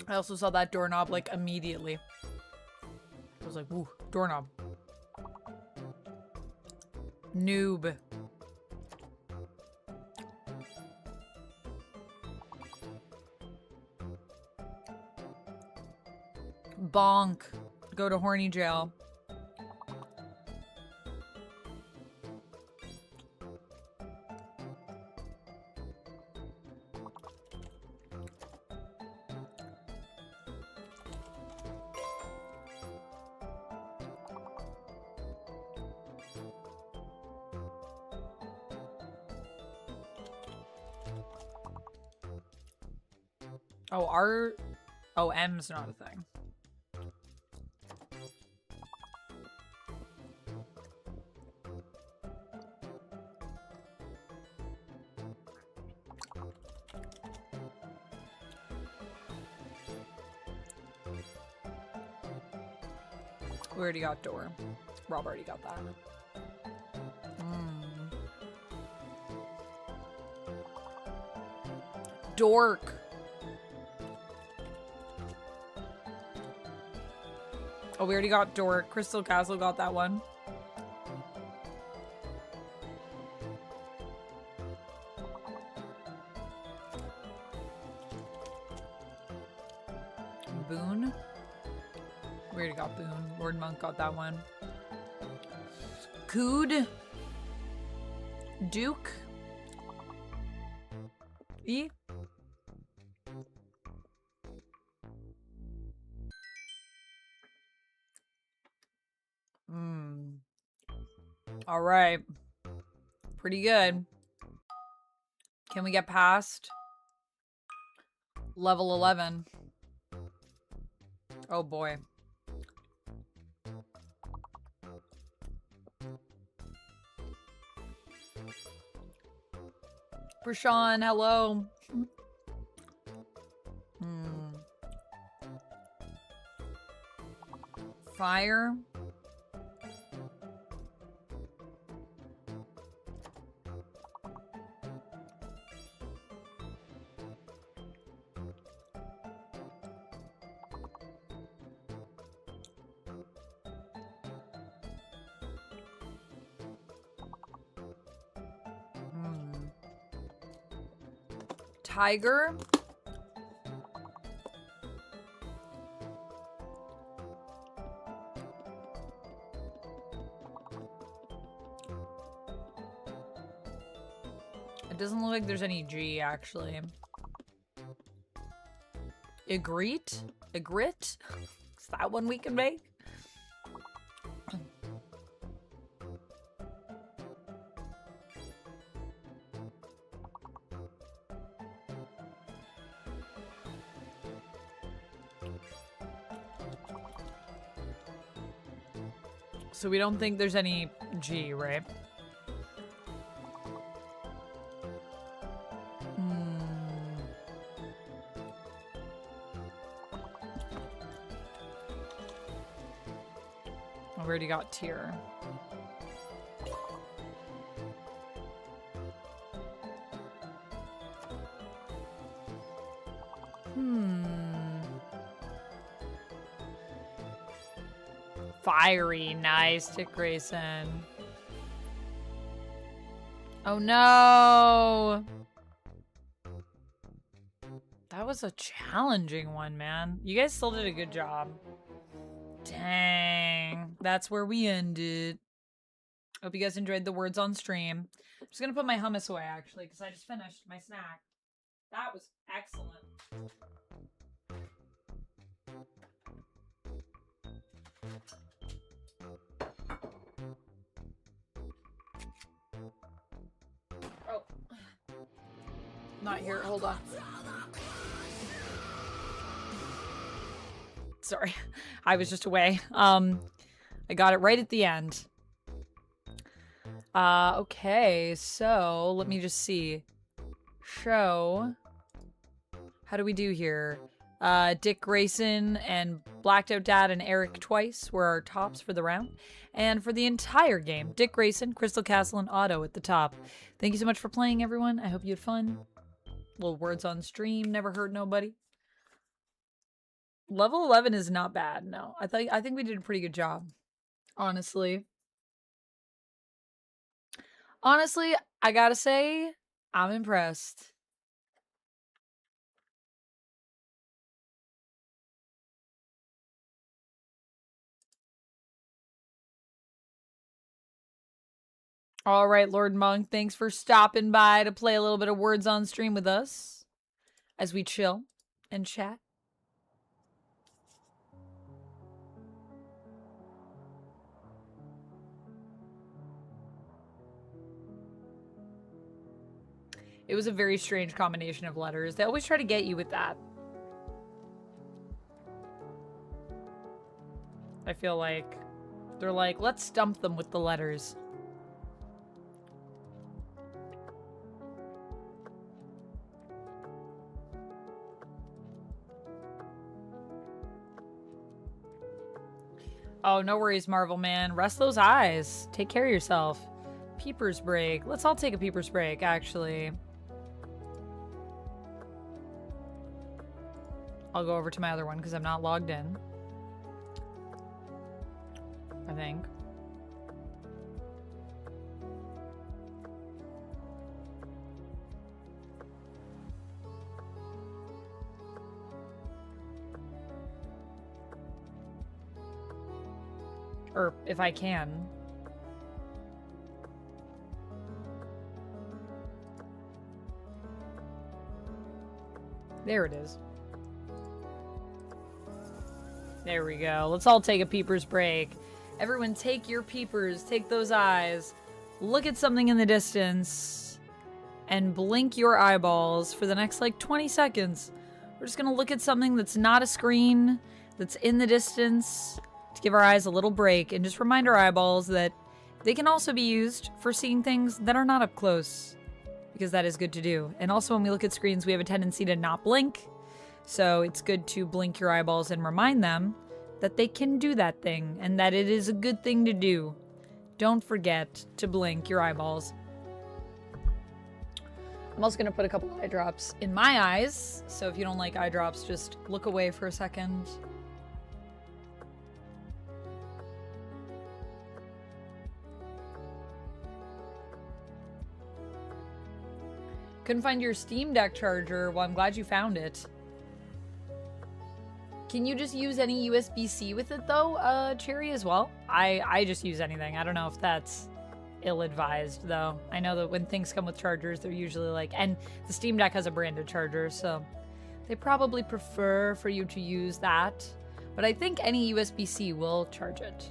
I also saw that doorknob like immediately. I was like, "Ooh, doorknob." Noob. Bonk. Go to horny jail. Oh, oh, M's not a thing. We already got door. Rob already got that. Dork. Oh, we already got Dork. Crystal Castle got that one. Boone. We already got Boone. Lord Monk got that one. Cood. Duke. E. All right. Pretty good. Can we get past level 11? Oh boy. Prashan, hello. Fire. Tiger. It doesn't look like there's any G, actually. Egret? Egret? Is that one we can make? So we don't think there's any G, right? I already got tier. Fiery, nice, Dick Grayson. Oh no! That was a challenging one, man. You guys still did a good job. Dang. That's where we ended. Hope you guys enjoyed the words on stream. I'm just gonna put my hummus away, actually, because I just finished my snack. That was excellent. Not here. Hold on. Sorry. I was just away. I got it right at the end. Okay, so let me just see. Show. How do we do here? Dick Grayson and Blacked Out Dad and Eric Twice were our tops for the round. And for the entire game, Dick Grayson, Crystal Castle, and Otto at the top. Thank you so much for playing, everyone. I hope you had fun. Little words on stream, never hurt nobody. Level 11 is not bad, no. I think we did a pretty good job, honestly. Honestly, I gotta say, I'm impressed. All right, Lord Monk, thanks for stopping by to play a little bit of words on stream with us as we chill and chat. It was a very strange combination of letters. They always try to get you with that. I feel like they're like, let's stump them with the letters. Oh, no worries, Marvel Man. Rest those eyes. Take care of yourself. Peepers break. Let's all take a peepers break, actually. I'll go over to my other one because I'm not logged in. I think. Or if I can. There it is. There we go. Let's all take a peepers break. Everyone take your peepers, take those eyes, look at something in the distance, and blink your eyeballs for the next like 20 seconds. We're just gonna look at something that's not a screen, that's in the distance, to give our eyes a little break and just remind our eyeballs that they can also be used for seeing things that are not up close, because that is good to do. And also when we look at screens, we have a tendency to not blink. So it's good to blink your eyeballs and remind them that they can do that thing and that it is a good thing to do. Don't forget to blink your eyeballs. I'm also going to put a couple eye drops in my eyes. So if you don't like eye drops, just look away for a second. Couldn't find your Steam Deck charger. Well, I'm glad you found it. Can you just use any USB-C with it though, Cherry, as well? I just use anything. I don't know if that's ill-advised though. I know that when things come with chargers, they're usually like, and the Steam Deck has a branded charger, so they probably prefer for you to use that. But I think any USB-C will charge it.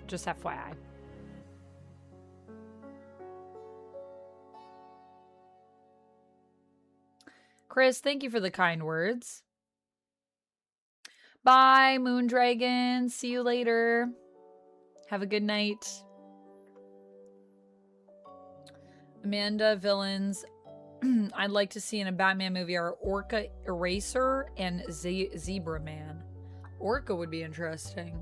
Just FYI. Chris, thank you for the kind words. Bye, Moondragon. See you later. Have a good night. Amanda, villains I'd like to see in a Batman movie are Orca Eraser and Zebra Man. Orca would be interesting.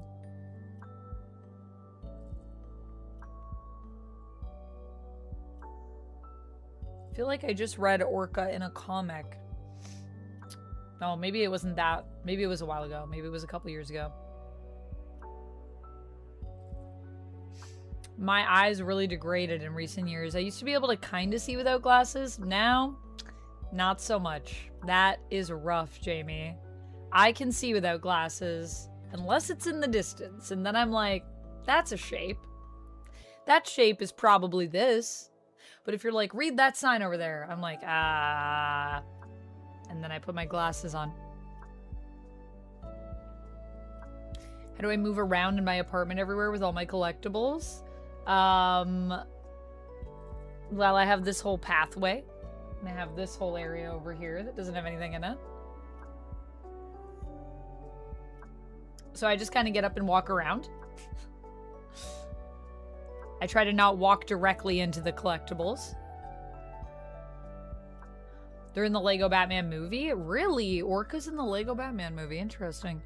I feel like I just read Orca in a comic. No, maybe it wasn't that. Maybe it was a while ago. Maybe it was a couple years ago. My eyes really degraded in recent years. I used to be able to kind of see without glasses. Now, not so much. That is rough, Jamie. I can see without glasses, unless it's in the distance. And then I'm like, that's a shape. That shape is probably this. But if you're like, read that sign over there, I'm like, ah. And then I put my glasses on. How do I move around in my apartment everywhere with all my collectibles? Well, I have this whole pathway And I have this whole area over here that doesn't have anything in it. So I just kind of get up and walk around. I try to not walk directly into the collectibles. They're in the Lego Batman movie? Really? Orca's in the Lego Batman movie. Interesting.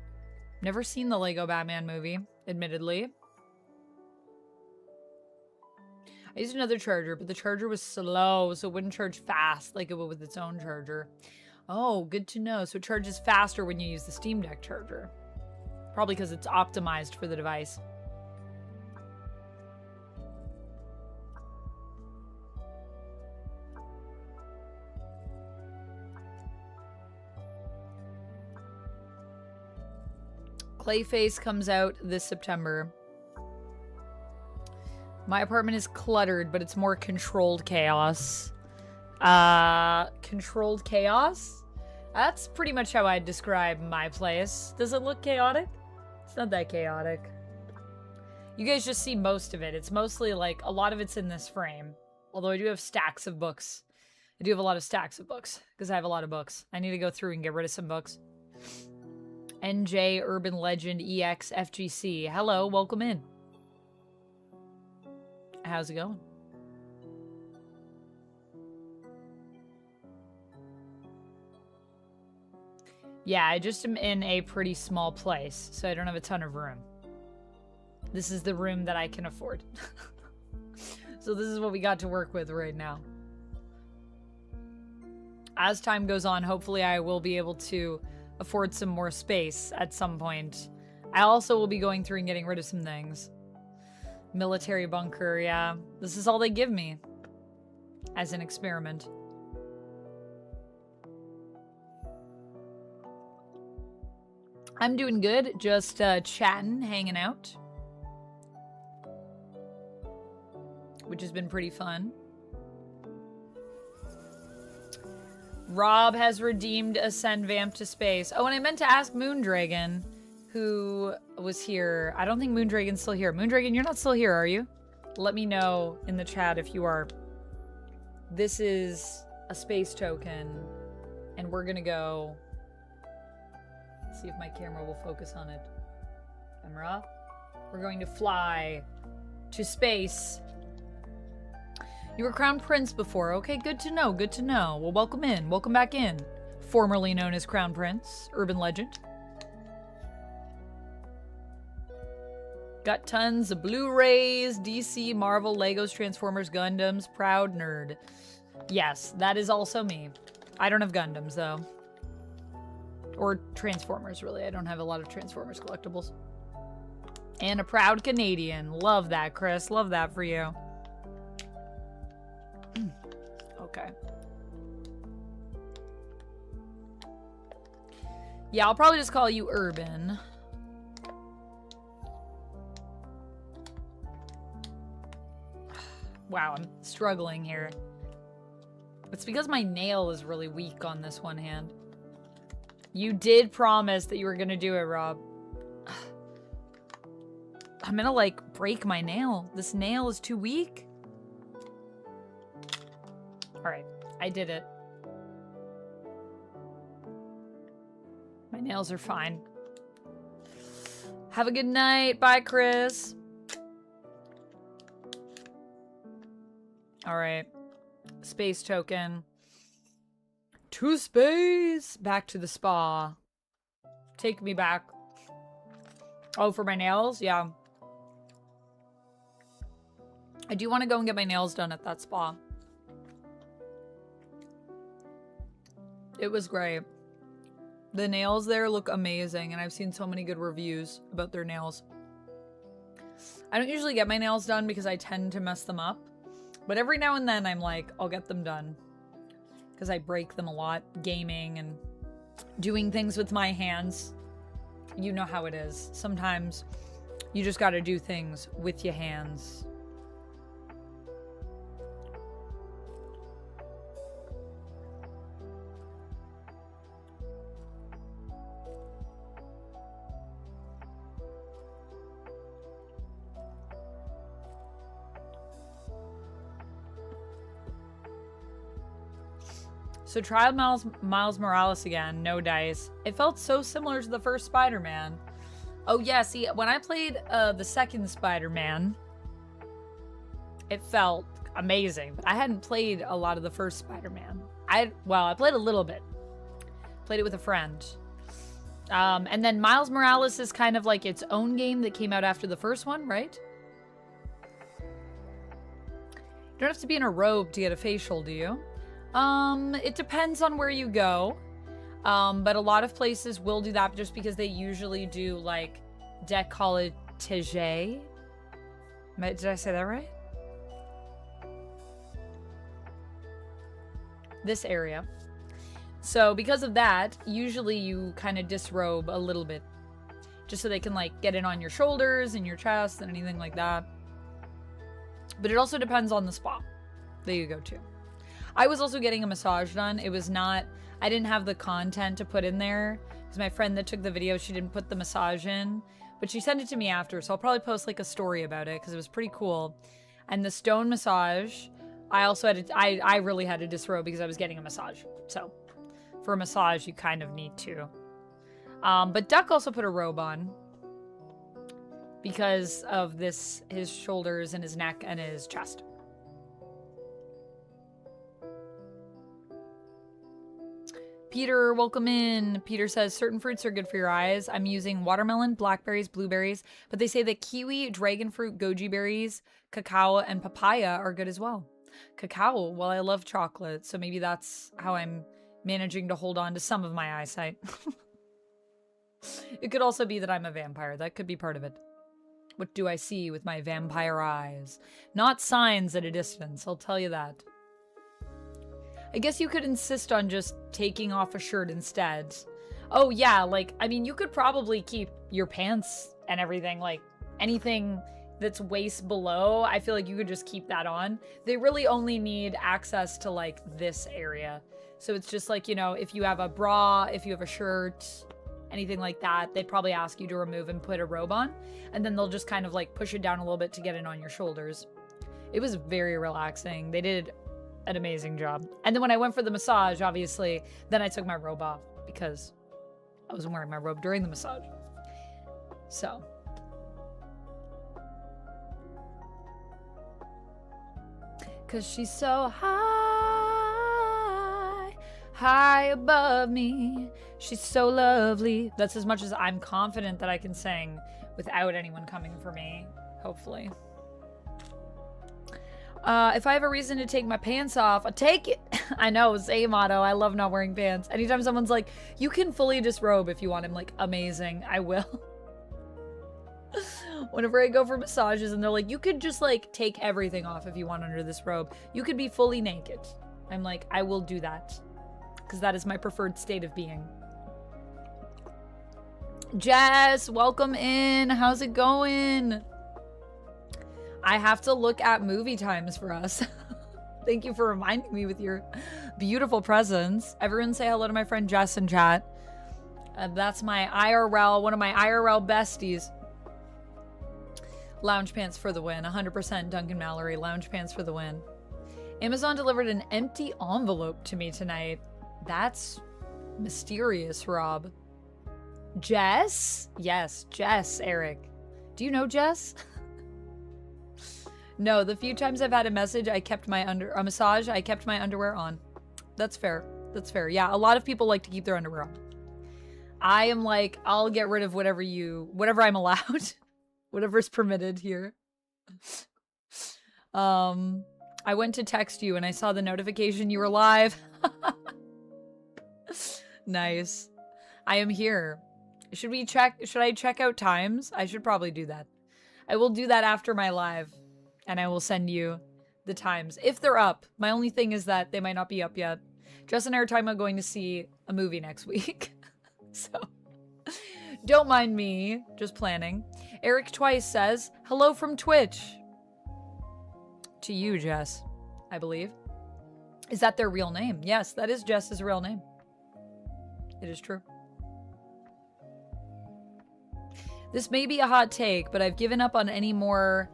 Never seen the Lego Batman movie, admittedly. I used another charger, but the charger was slow, so it wouldn't charge fast like it would with its own charger. Oh, good to know. So it charges faster when you use the Steam Deck charger. Probably because it's optimized for the device. Clayface comes out this September. My apartment is cluttered, but it's more controlled chaos. Controlled chaos? That's pretty much how I'd describe my place. Does it look chaotic? It's not that chaotic. You guys just see most of it. It's mostly like, a lot of it's in this frame. Although I do have stacks of books. I do have a lot of stacks of books, because I have a lot of books. I need to go through and get rid of some books. NJ Urban Legend EX FGC. Hello, welcome in. How's it going? Yeah, I just am in a pretty small place, so I don't have a ton of room. This is the room that I can afford. So this is what we got to work with right now. As time goes on, hopefully I will be able to afford some more space at some point. I also will be going through and getting rid of some things. Military bunker, yeah. This is all they give me as an experiment. I'm doing good, just chatting, hanging out, which has been pretty fun. Rob has redeemed a send vamp to space. Oh, and I meant to ask Moondragon, who was here. I don't think Moondragon's still here. Moondragon, you're not still here, are you? Let me know in the chat if you are. This is a space token, and we're gonna go see if my camera will focus on it. Camera. We're going to fly to space. You were Crown Prince before. Okay, good to know, good to know. Well, welcome in. Welcome back in. Formerly known as Crown Prince, Urban Legend. Got tons of Blu-rays, DC, Marvel, Legos, Transformers, Gundams. Proud nerd. Yes, that is also me. I don't have Gundams, though. Or Transformers, really. I don't have a lot of Transformers collectibles. And a proud Canadian. Love that, Chris. Love that for you. Okay. Yeah, I'll probably just call you Urban. Wow, I'm struggling here. It's because my nail is really weak on this one hand. You did promise that you were gonna do it, Rob. I'm gonna, like, break my nail. This nail is too weak. Alright, I did it. My nails are fine. Have a good night. Bye, Chris. Alright. Space token. To space! Back to the spa. Take me back. Oh, for my nails? Yeah. I do want to go and get my nails done at that spa. It was great. The nails there look amazing, and I've seen so many good reviews about their nails. I don't usually get my nails done because I tend to mess them up. But every now and then I'm like, I'll get them done. Because I break them a lot, gaming and doing things with my hands. You know how it is. Sometimes you just gotta do things with your hands. So try Miles Morales again. No dice. It felt so similar to the first Spider-Man. Oh yeah, see, when I played the second Spider-Man, it felt amazing. But I hadn't played a lot of the first Spider-Man. I played a little bit. Played it with a friend. And then Miles Morales is kind of like its own game that came out after the first one, right? You don't have to be in a robe to get a facial, do you? It depends on where you go. But a lot of places will do that just because they usually do like décolletage. Did I say that right? This area. So because of that, usually you kind of disrobe a little bit just so they can like get in on your shoulders and your chest and anything like that. But it also depends on the spa that you go to. I was also getting a massage done. It was not, I didn't have the content to put in there because my friend that took the video, she didn't put the massage in, but she sent it to me after. So I'll probably post like a story about it because it was pretty cool. And the stone massage, I also had to, I really had to disrobe because I was getting a massage. So for a massage, you kind of need to. But Duck also put a robe on because of this, his shoulders and his neck and his chest. Peter, welcome in. Peter says, certain fruits are good for your eyes. I'm using watermelon, blackberries, blueberries, but they say that kiwi, dragon fruit, goji berries, cacao, and papaya are good as well. Cacao, well, I love chocolate, so maybe that's how I'm managing to hold on to some of my eyesight. It could also be that I'm a vampire. That could be part of it. What do I see with my vampire eyes? Not signs at a distance, I'll tell you that. I guess you could insist on just taking off a shirt instead. Oh yeah, like, I mean, you could probably keep your pants and everything, like, anything that's waist below, I feel like you could just keep that on. They really only need access to, like, this area. So it's just like, you know, if you have a bra, if you have a shirt, anything like that, they'd probably ask you to remove and put a robe on. And then they'll just kind of, like, push it down a little bit to get it on your shoulders. It was very relaxing. They did an amazing job. And then when I went for the massage, obviously, then I took my robe off because I wasn't wearing my robe during the massage. So. Cause she's so high, high above me. She's so lovely. That's as much as I'm confident that I can sing without anyone coming for me, hopefully. If I have a reason to take my pants off, I'll take it. I know, same motto. I love not wearing pants. Anytime someone's like, you can fully disrobe if you want, I'm like, amazing, I will. Whenever I go for massages and they're like, you could just like take everything off if you want under this robe. You could be fully naked. I'm like, I will do that. Because that is my preferred state of being. Jess, welcome in. How's it going? I have to look at movie times for us. Thank you for reminding me with your beautiful presence. Everyone say hello to my friend Jess in chat. That's my IRL, one of my IRL besties. Lounge pants for the win. 100% Duncan Mallory. Lounge pants for the win. Amazon delivered an empty envelope to me tonight. That's mysterious, Rob. Jess? Yes, Jess, Eric. Do you know Jess? No, the few times I've had a massage, I kept my underwear on. That's fair. That's fair. Yeah, a lot of people like to keep their underwear on. I am like, I'll get rid of whatever I'm allowed. Whatever's permitted here. I went to text you and I saw the notification you were live. Nice. I am here. Should I check out times? I should probably do that. I will do that after my live. And I will send you the times. If they're up. My only thing is that they might not be up yet. Jess and I are talking about going to see a movie next week. So, don't mind me. Just planning. Eric Twice says, hello from Twitch. To you, Jess, I believe. Is that their real name? Yes, that is Jess's real name. It is true. This may be a hot take, but I've given up on any more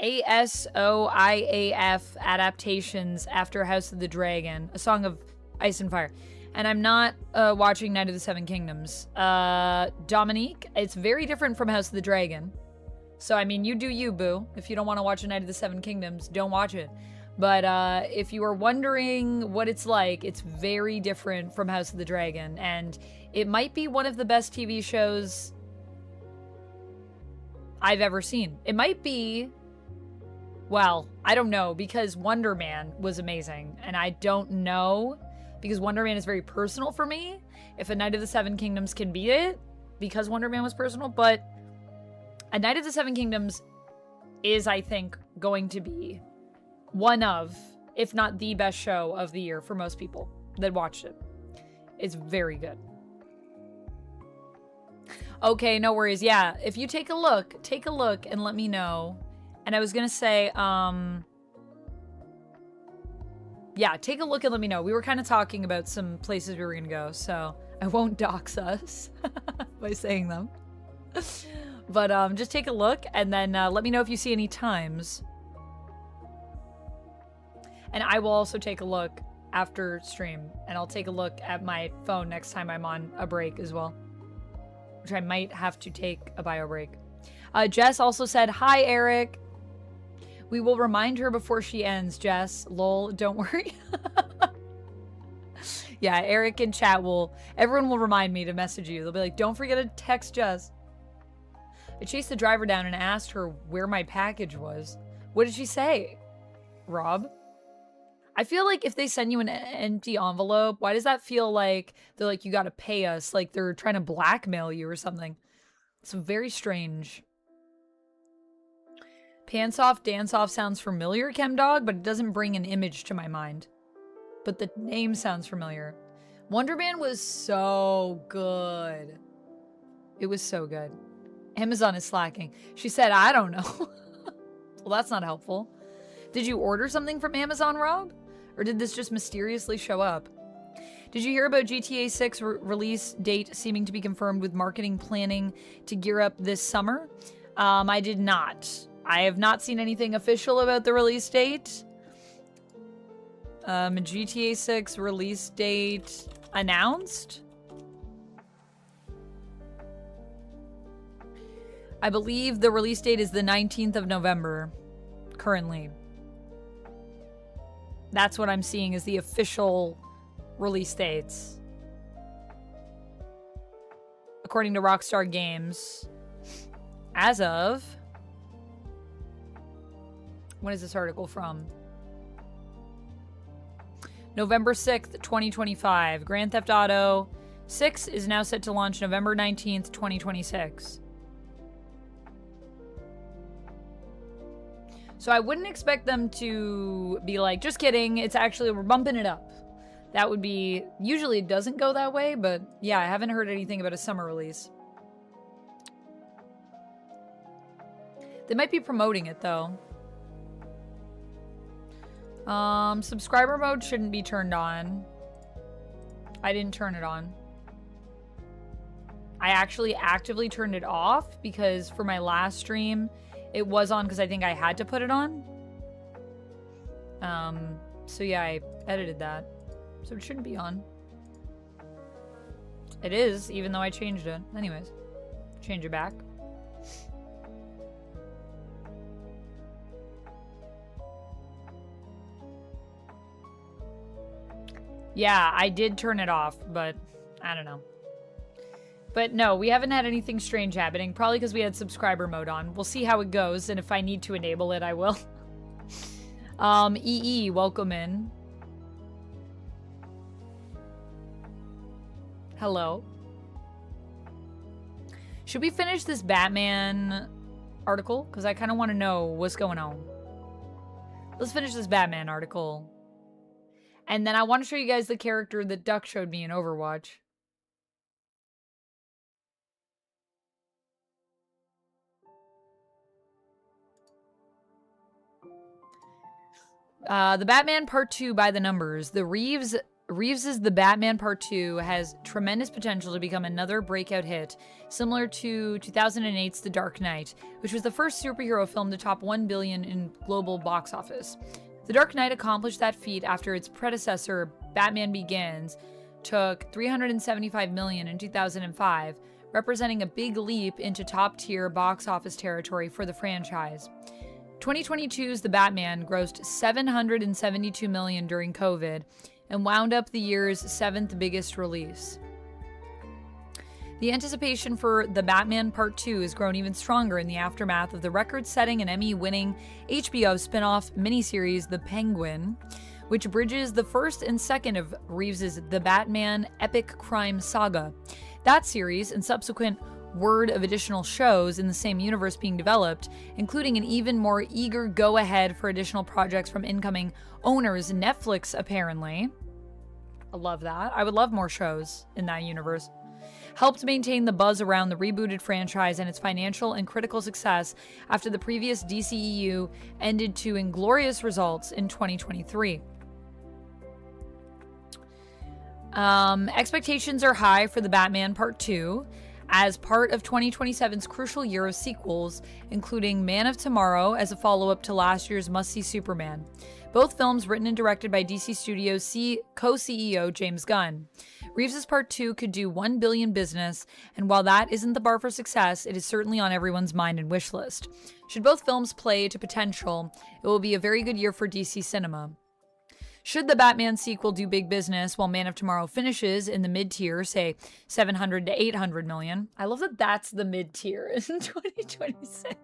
ASOIAF adaptations after House of the Dragon, A Song of Ice and Fire. And I'm not watching Night of the Seven Kingdoms. Dominique, it's very different from House of the Dragon. So, I mean, you do you, boo. If you don't want to watch A Night of the Seven Kingdoms, don't watch it. But if you are wondering what it's like, it's very different from House of the Dragon. And it might be one of the best TV shows I've ever seen. It might be... Well, I don't know, because Wonder Man was amazing. And I don't know, because Wonder Man is very personal for me, if A Night of the Seven Kingdoms can beat it, because Wonder Man was personal. But A Night of the Seven Kingdoms is, I think, going to be one of, if not the best show of the year for most people that watched it. It's very good. Okay, no worries. Yeah, if you take a look and let me know. And I was gonna say, yeah, take a look and let me know. We were kind of talking about some places we were gonna go, so I won't dox us by saying them. But just take a look and then let me know if you see any times. And I will also take a look after stream, and I'll take a look at my phone next time I'm on a break as well, which I might have to take a bio break. Jess also said, hi, Eric. We will remind her before she ends, Jess. Lol, don't worry. Yeah, Eric in chat everyone will remind me to message you. They'll be like, don't forget to text Jess. I chased the driver down and asked her where my package was. What did she say? Rob? I feel like if they send you an empty envelope, why does that feel like they're like, you gotta pay us? Like they're trying to blackmail you or something. It's very strange. Pants off, dance off sounds familiar, Chemdog, but it doesn't bring an image to my mind. But the name sounds familiar. Wonder Man was so good. It was so good. Amazon is slacking. She said, I don't know. Well, that's not helpful. Did you order something from Amazon, Rob? Or did this just mysteriously show up? Did you hear about GTA 6 release date seeming to be confirmed with marketing planning to gear up this summer? I did not. I have not seen anything official about the release date. GTA 6 release date announced? I believe the release date is the 19th of November, currently. That's what I'm seeing as the official release dates. According to Rockstar Games. As of... When is this article from? November 6th, 2025. Grand Theft Auto 6 is now set to launch November 19th, 2026. So I wouldn't expect them to be like, just kidding, it's actually, we're bumping it up. That would be, usually it doesn't go that way, but yeah, I haven't heard anything about a summer release. They might be promoting it though. Subscriber mode shouldn't be turned on. I didn't turn it on. I actually actively turned it off because for my last stream, it was on because I think I had to put it on. So yeah, I edited that. So it shouldn't be on. It is, even though I changed it. Anyways, change it back. Yeah, I did turn it off, but I don't know. But no, we haven't had anything strange happening, probably because we had subscriber mode on. We'll see how it goes, and if I need to enable it, I will. EE, welcome in. Hello. Should we finish this Batman article? Because I kind of want to know what's going on. Let's finish this Batman article. And then I want to show you guys the character that Duck showed me in Overwatch. The Batman Part 2 by the numbers. The Reeves Reeves's The Batman Part 2 has tremendous potential to become another breakout hit, similar to 2008's The Dark Knight, which was the first superhero film to top $1 billion in global box office. The Dark Knight accomplished that feat after its predecessor, Batman Begins, took $375 million in 2005, representing a big leap into top-tier box office territory for the franchise. 2022's The Batman grossed $772 million during COVID and wound up the year's 7th biggest release. The anticipation for The Batman Part 2 has grown even stronger in the aftermath of the record-setting and Emmy-winning HBO spin-off miniseries The Penguin, which bridges the first and second of Reeves's The Batman epic crime saga. That series and subsequent word of additional shows in the same universe being developed, including an even more eager go-ahead for additional projects from incoming owners, Netflix apparently. I love that. I would love more shows in that universe. Helped maintain the buzz around the rebooted franchise and its financial and critical success after the previous DCEU ended to inglorious results in 2023. Expectations are high for The Batman Part 2 as part of 2027's crucial year of sequels, including Man of Tomorrow as a follow-up to last year's must-see Superman. Both films written and directed by DC Studios co-CEO James Gunn. Reeves's Part 2 could do $1 billion business, and while that isn't the bar for success, it is certainly on everyone's mind and wish list. Should both films play to potential, it will be a very good year for DC cinema. Should the Batman sequel do big business while Man of Tomorrow finishes in the mid-tier, say 700 to 800 million, I love that that's the mid-tier in 2026.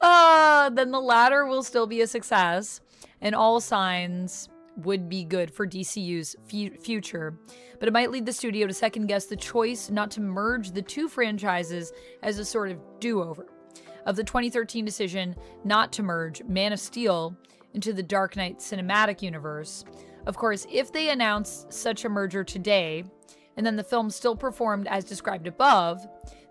Then the latter will still be a success, and all signs would be good for DCU's future. But it might lead the studio to second-guess the choice not to merge the two franchises as a sort of do-over of the 2013 decision not to merge Man of Steel into the Dark Knight cinematic universe. Of course, if they announce such a merger today, and then the film still performed as described above,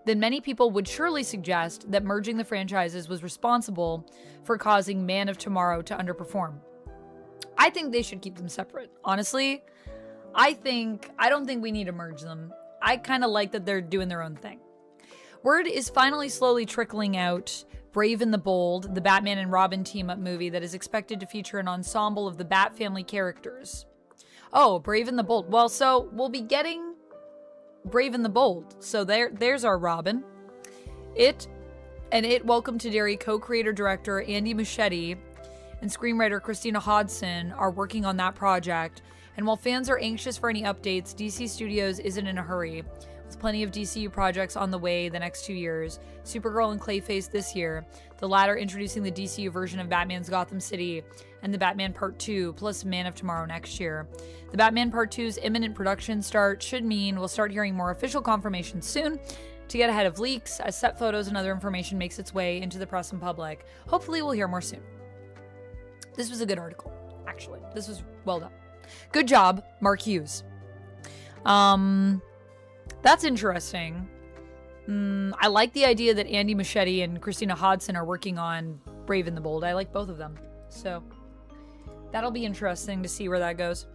then many people would surely suggest that merging the franchises was responsible for causing Man of Tomorrow to underperform. I think they should keep them separate. Honestly, I don't think we need to merge them. I kind of like that they're doing their own thing. Word is finally slowly trickling out Brave and the Bold, the Batman and Robin team-up movie that is expected to feature an ensemble of the Bat family characters. Oh, Brave and the Bold. Well, so we'll be getting Brave and the Bold. So there's our Robin. It Welcome to Derry co-creator director Andy Muschietti and screenwriter Christina Hodson are working on that project. And while fans are anxious for any updates, DC Studios isn't in a hurry. With plenty of DCU projects on the way the next 2 years, Supergirl and Clayface this year, the latter introducing the DCU version of Batman's Gotham City, and the Batman Part 2, plus Man of Tomorrow next year. The Batman Part 2's imminent production start should mean we'll start hearing more official confirmation soon to get ahead of leaks as set photos and other information makes its way into the press and public. Hopefully we'll hear more soon. This was a good article, actually. This was well done. Good job, Mark Hughes. That's interesting. I like the idea that Andy Muschietti and Christina Hodson are working on Brave and the Bold. I like both of them. So that'll be interesting to see where that goes.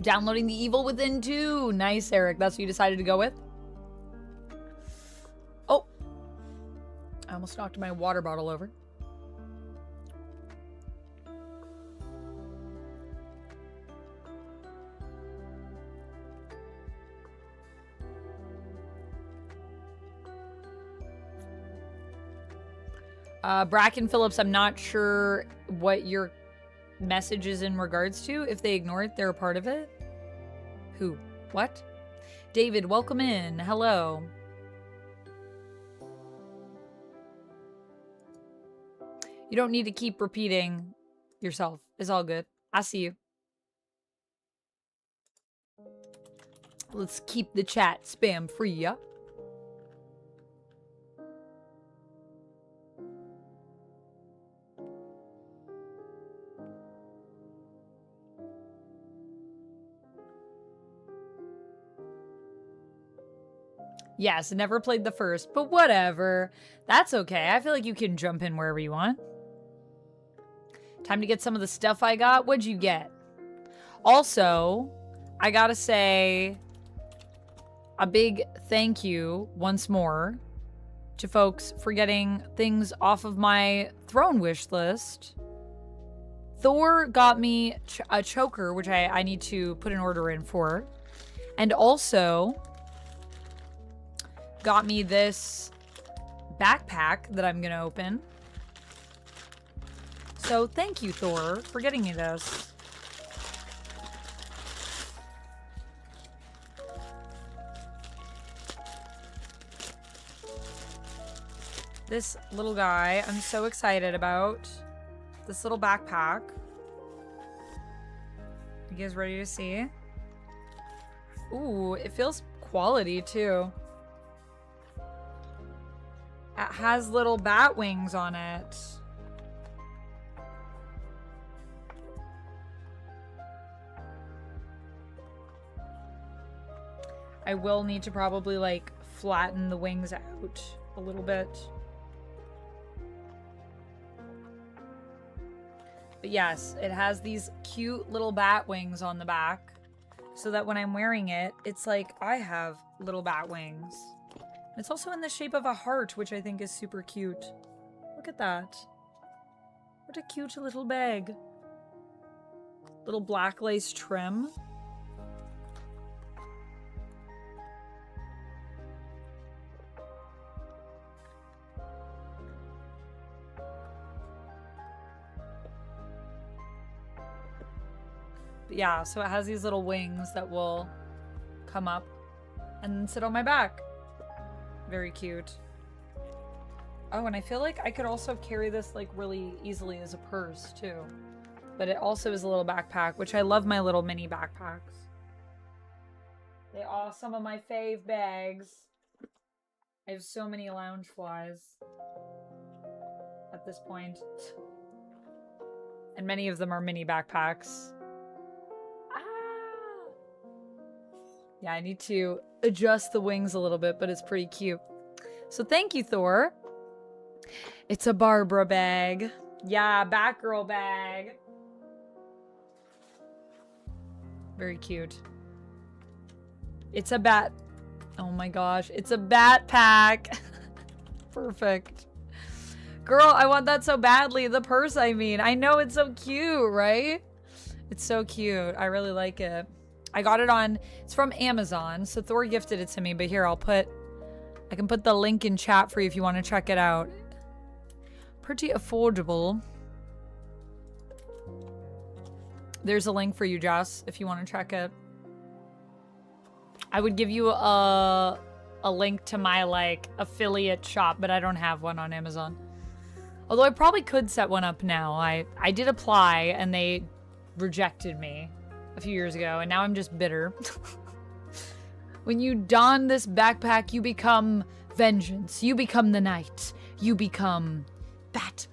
Downloading The Evil Within 2. Nice, Eric. That's what you decided to go with? Oh. I almost knocked my water bottle over. Bracken Phillips, I'm not sure what your message is in regards to. If they ignore it, they're a part of it. Who? What? David, welcome in. Hello. You don't need to keep repeating yourself. It's all good. I see you. Let's keep the chat spam free, yeah? Yes, never played the first, but whatever. That's okay. I feel like you can jump in wherever you want. Time to get some of the stuff I got. What'd you get? Also, I gotta say a big thank you once more to folks for getting things off of my throne wish list. Thor got me a choker, which I need to put an order in for. And also got me this backpack that I'm gonna open. So thank you, Thor, for getting me this. This little guy, I'm so excited about. This little backpack. You guys ready to see? Ooh, it feels quality too. It has little bat wings on it. I will need to probably like flatten the wings out a little bit. But yes, it has these cute little bat wings on the back so that when I'm wearing it, it's like I have little bat wings. It's also in the shape of a heart, which I think is super cute. Look at that. What a cute little bag. Little black lace trim. But yeah, so it has these little wings that will come up and sit on my back. Very cute. Oh, and I feel like I could also carry this like really easily as a purse too. But it also is a little backpack, which I love my little mini backpacks. They are some of my fave bags. I have so many lounge flies at this point. And many of them are mini backpacks. Yeah, I need to adjust the wings a little bit, but it's pretty cute. So thank you, Thor. It's a Barbara bag. Yeah, Batgirl bag. Very cute. It's a bat. Oh my gosh, it's a bat pack. Perfect. Girl, I want that so badly. The purse, I mean. I know, it's so cute, right? It's so cute. I really like it. I got it on, it's from Amazon, so Thor gifted it to me, but here, I can put the link in chat for you if you want to check it out. Pretty affordable. There's a link for you, Jess, if you want to check it. I would give you a link to my, like, affiliate shop, but I don't have one on Amazon. Although I probably could set one up now. I did apply, and they rejected me a few years ago, and now I'm just bitter. When you don this backpack, you become vengeance. You become the night. You become Batmanda.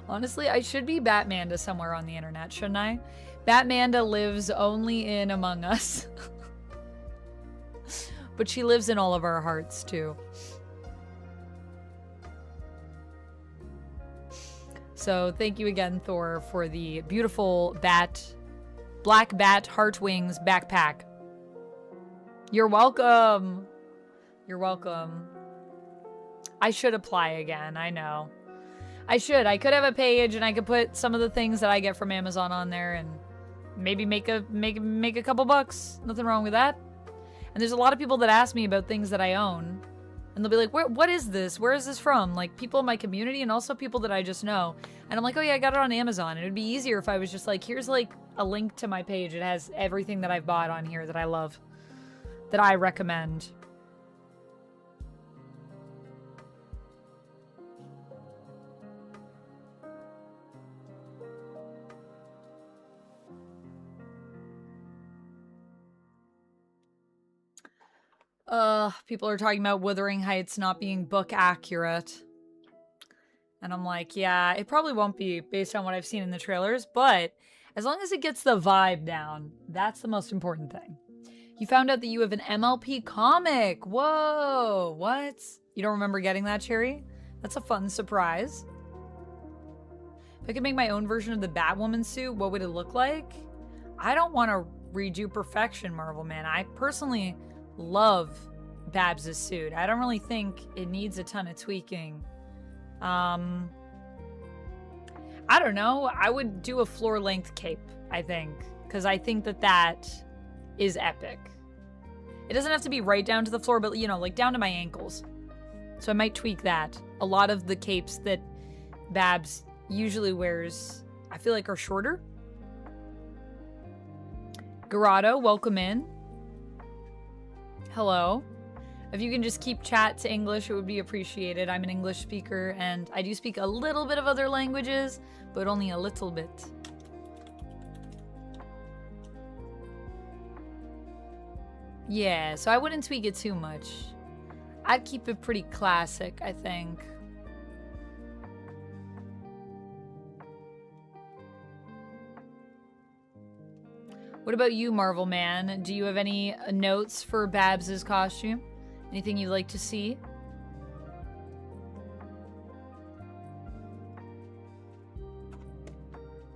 Honestly, I should be Batmanda somewhere on the internet, shouldn't I? Batmanda lives only in Among Us. But she lives in all of our hearts, too. So thank you again, Thor, for the beautiful black bat heart wings backpack. You're welcome. You're welcome. I should apply again. I know. I should. I could have a page and I could put some of the things that I get from Amazon on there and maybe make a couple bucks. Nothing wrong with that. And there's a lot of people that ask me about things that I own. And they'll be like, what is this? Where is this from? Like, people in my community and also people that I just know. And I'm like, oh yeah, I got it on Amazon. And it would be easier if I was just like, here's like a link to my page. It has everything that I've bought on here that I love, that I recommend. People are talking about Wuthering Heights not being book accurate. And I'm like, yeah, it probably won't be based on what I've seen in the trailers, but as long as it gets the vibe down, that's the most important thing. You found out that you have an MLP comic. Whoa, what? You don't remember getting that, Cherry? That's a fun surprise. If I could make my own version of the Batwoman suit, what would it look like? I don't want to redo perfection, Marvel Man. I personally love Babs' suit. I don't really think it needs a ton of tweaking. I don't know. I would do a floor-length cape, I think, because I think that that is epic. It doesn't have to be right down to the floor, but, you know, like down to my ankles. So I might tweak that. A lot of the capes that Babs usually wears, I feel like, are shorter. Garado, welcome in. Hello. If you can just keep chat to English, it would be appreciated. I'm an English speaker, and I do speak a little bit of other languages, but only a little bit. Yeah, so I wouldn't tweak it too much. I'd keep it pretty classic, I think. What about you, Marvel Man? Do you have any notes for Babs' costume? Anything you'd like to see?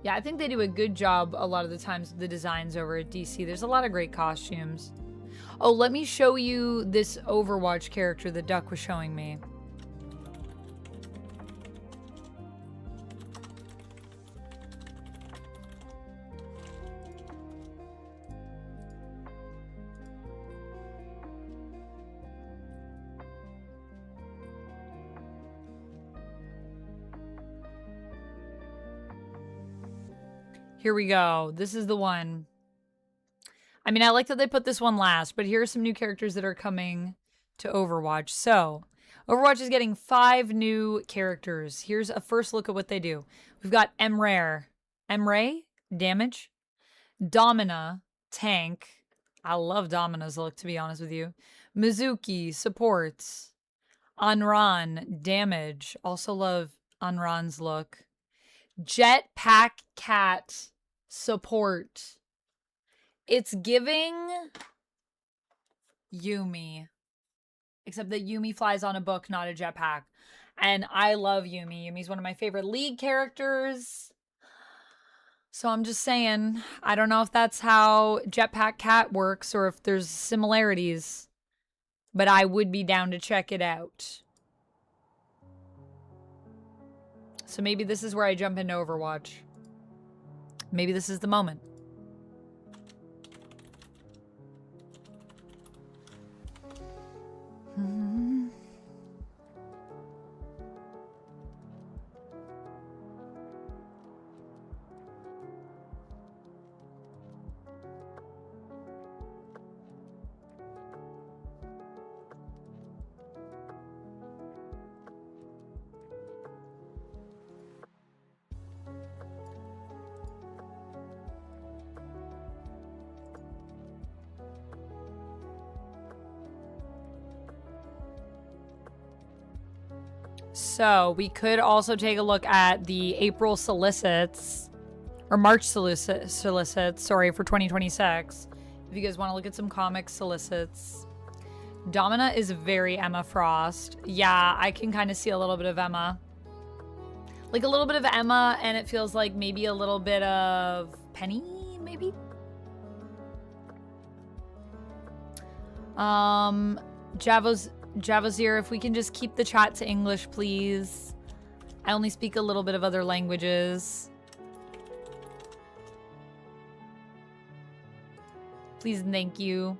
Yeah, I think they do a good job a lot of the times with the designs over at DC. There's a lot of great costumes. Oh, let me show you this Overwatch character that Duck was showing me. Here we go. This is the one. I mean, I like that they put this one last, but here are some new characters that are coming to Overwatch. So, Overwatch is getting 5 new characters. Here's a first look at what they do. We've got Emray, damage. Domina, tank. I love Domina's look, to be honest with you. Mizuki, supports. Anran, damage. Also love Anran's look. Jetpack Cat, support. It's giving Yumi. Except that Yumi flies on a book, not a jetpack. And I love Yumi. Yumi's one of my favorite League characters. So I'm just saying, I don't know if that's how Jetpack Cat works or if there's similarities. But I would be down to check it out. So maybe this is where I jump into Overwatch. Maybe this is the moment. So we could also take a look at the April solicits, or March solicits, sorry, for 2026. If you guys want to look at some comic solicits. Domina is very Emma Frost. Yeah, I can kind of see a little bit of Emma. Like a little bit of Emma, and it feels like maybe a little bit of Penny, maybe? Javazir, if we can just keep the chat to English, please. I only speak a little bit of other languages. Please and thank you.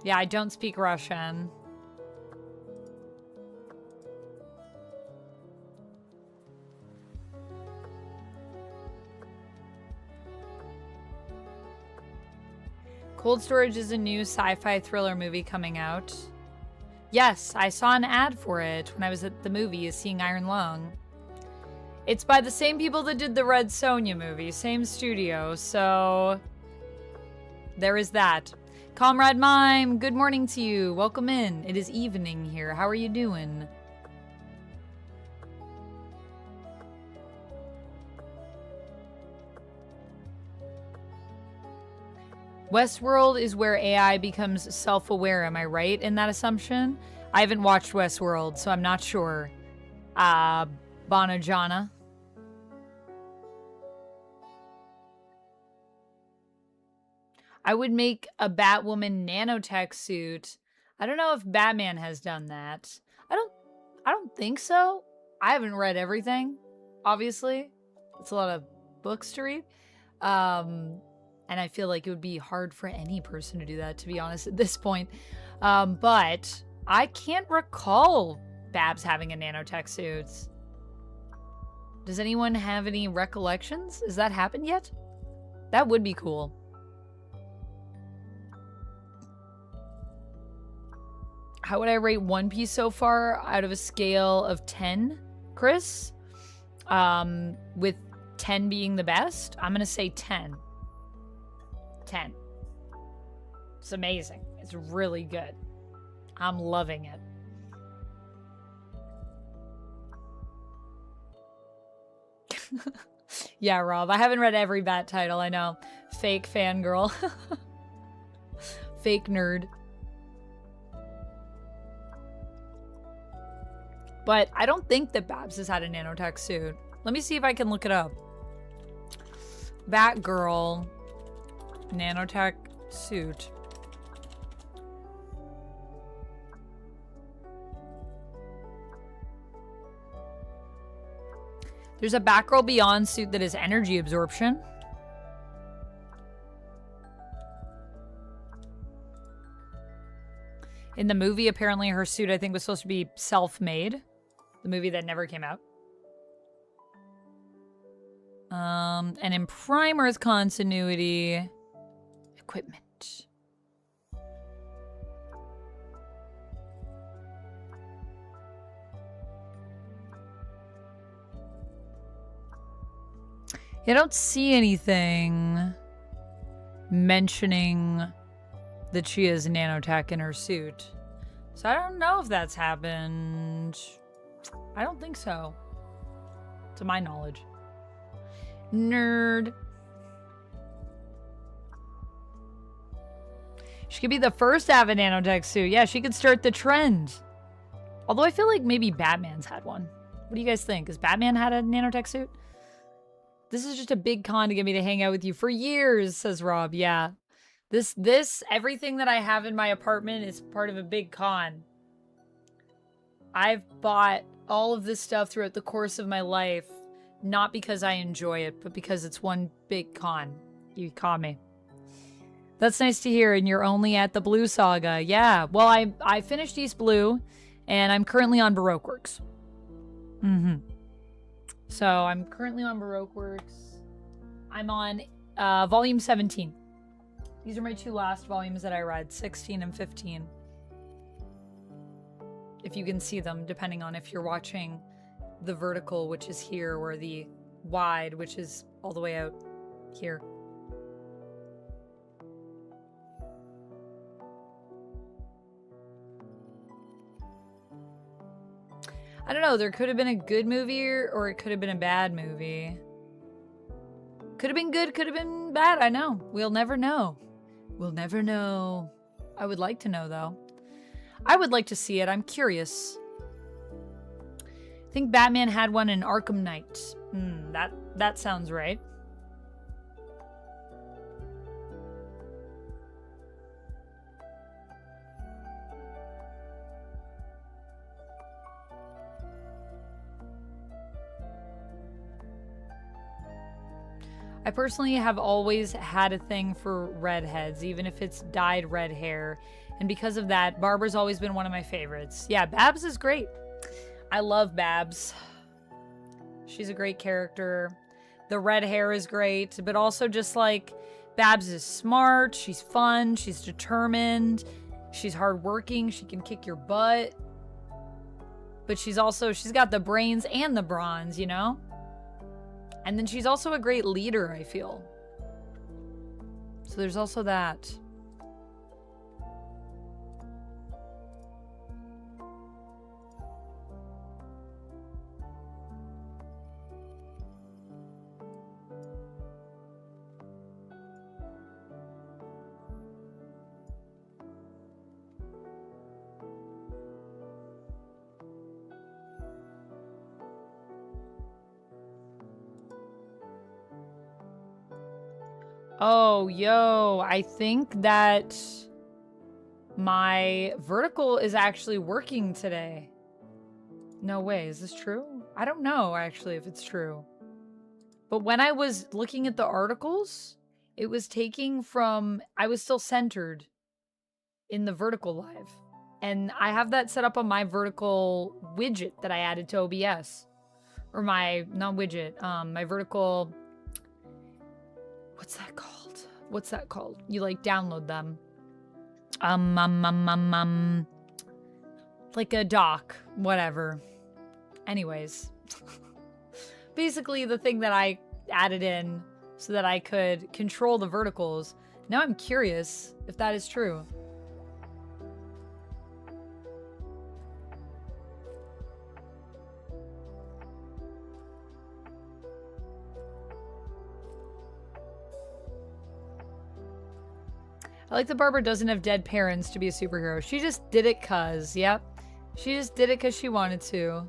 Yeah, I don't speak Russian. Cold Storage is a new sci-fi thriller movie coming out. Yes, I saw an ad for it when I was at the movies seeing Iron Lung. It's by the same people that did the Red Sonja movie, same studio, so there is that. Comrade Mime, good morning to you. Welcome in. It is evening here. How are you doing? Westworld is where AI becomes self-aware, am I right in that assumption? I haven't watched Westworld, so I'm not sure. Bonajana. I would make a Batwoman nanotech suit. I don't know if Batman has done that. I don't think so. I haven't read everything, obviously. It's a lot of books to read. And I feel like it would be hard for any person to do that, to be honest, at this point. But I can't recall Babs having a nanotech suit. Does anyone have any recollections? Has that happened yet? That would be cool. How would I rate One Piece so far out of a scale of 10, Chris? With 10 being the best, I'm going to say 10. 10. It's amazing. It's really good. I'm loving it. Yeah, Rob. I haven't read every Bat title, I know. Fake fangirl. Fake nerd. But I don't think that Babs has had a nanotech suit. Let me see if I can look it up. Batgirl. Nanotech suit. There's a Batgirl Beyond suit that is energy absorption. In the movie, apparently her suit, I think, was supposed to be self-made. The movie that never came out. And in Primer's continuity, equipment. I don't see anything mentioning that she has nanotech in her suit. So I don't know if that's happened. I don't think so. To my knowledge. Nerd. She could be the first to have a nanotech suit. Yeah, she could start the trend. Although I feel like maybe Batman's had one. What do you guys think? Has Batman had a nanotech suit? This is just a big con to get me to hang out with you for years, says Rob. Yeah. Everything that I have in my apartment is part of a big con. I've bought all of this stuff throughout the course of my life, not because I enjoy it, but because it's one big con. You caught me. That's nice to hear, and you're only at the Blue Saga. Yeah, well, I finished East Blue, and I'm currently on Baroque Works. So I'm currently on Baroque Works. I'm on volume 17. These are my two last volumes that I read, 16 and 15. If you can see them, depending on if you're watching the vertical, which is here, or the wide, which is all the way out here. I don't know, there could have been a good movie or it could have been a bad movie. Could have been good, could have been bad, I know. We'll never know. We'll never know. I would like to know, though. I would like to see it. I'm curious. I think Batman had one in Arkham Knight. That sounds right. I personally have always had a thing for redheads, even if it's dyed red hair. And because of that, Barbara's always been one of my favorites. Yeah, Babs is great. I love Babs. She's a great character. The red hair is great, but also just like Babs is smart, she's fun, she's determined, she's hardworking, she can kick your butt. But she's got the brains and the bronze, you know? And then she's also a great leader, I feel. So there's also that. Oh, yo, I think that my vertical is actually working today. No way, is this true? I don't know, actually, if it's true. But when I was looking at the articles, it was taking from... I was still centered in the vertical live. And I have that set up on my vertical widget that I added to OBS. Or my... not widget, my vertical... What's that called? What's that called? You, like, download them. Like a doc. Whatever. Anyways. Basically, the thing that I added in so that I could control the verticals. Now I'm curious if that is true. I like that Barbara doesn't have dead parents to be a superhero. She just did it cuz, yep. She just did it cuz she wanted to.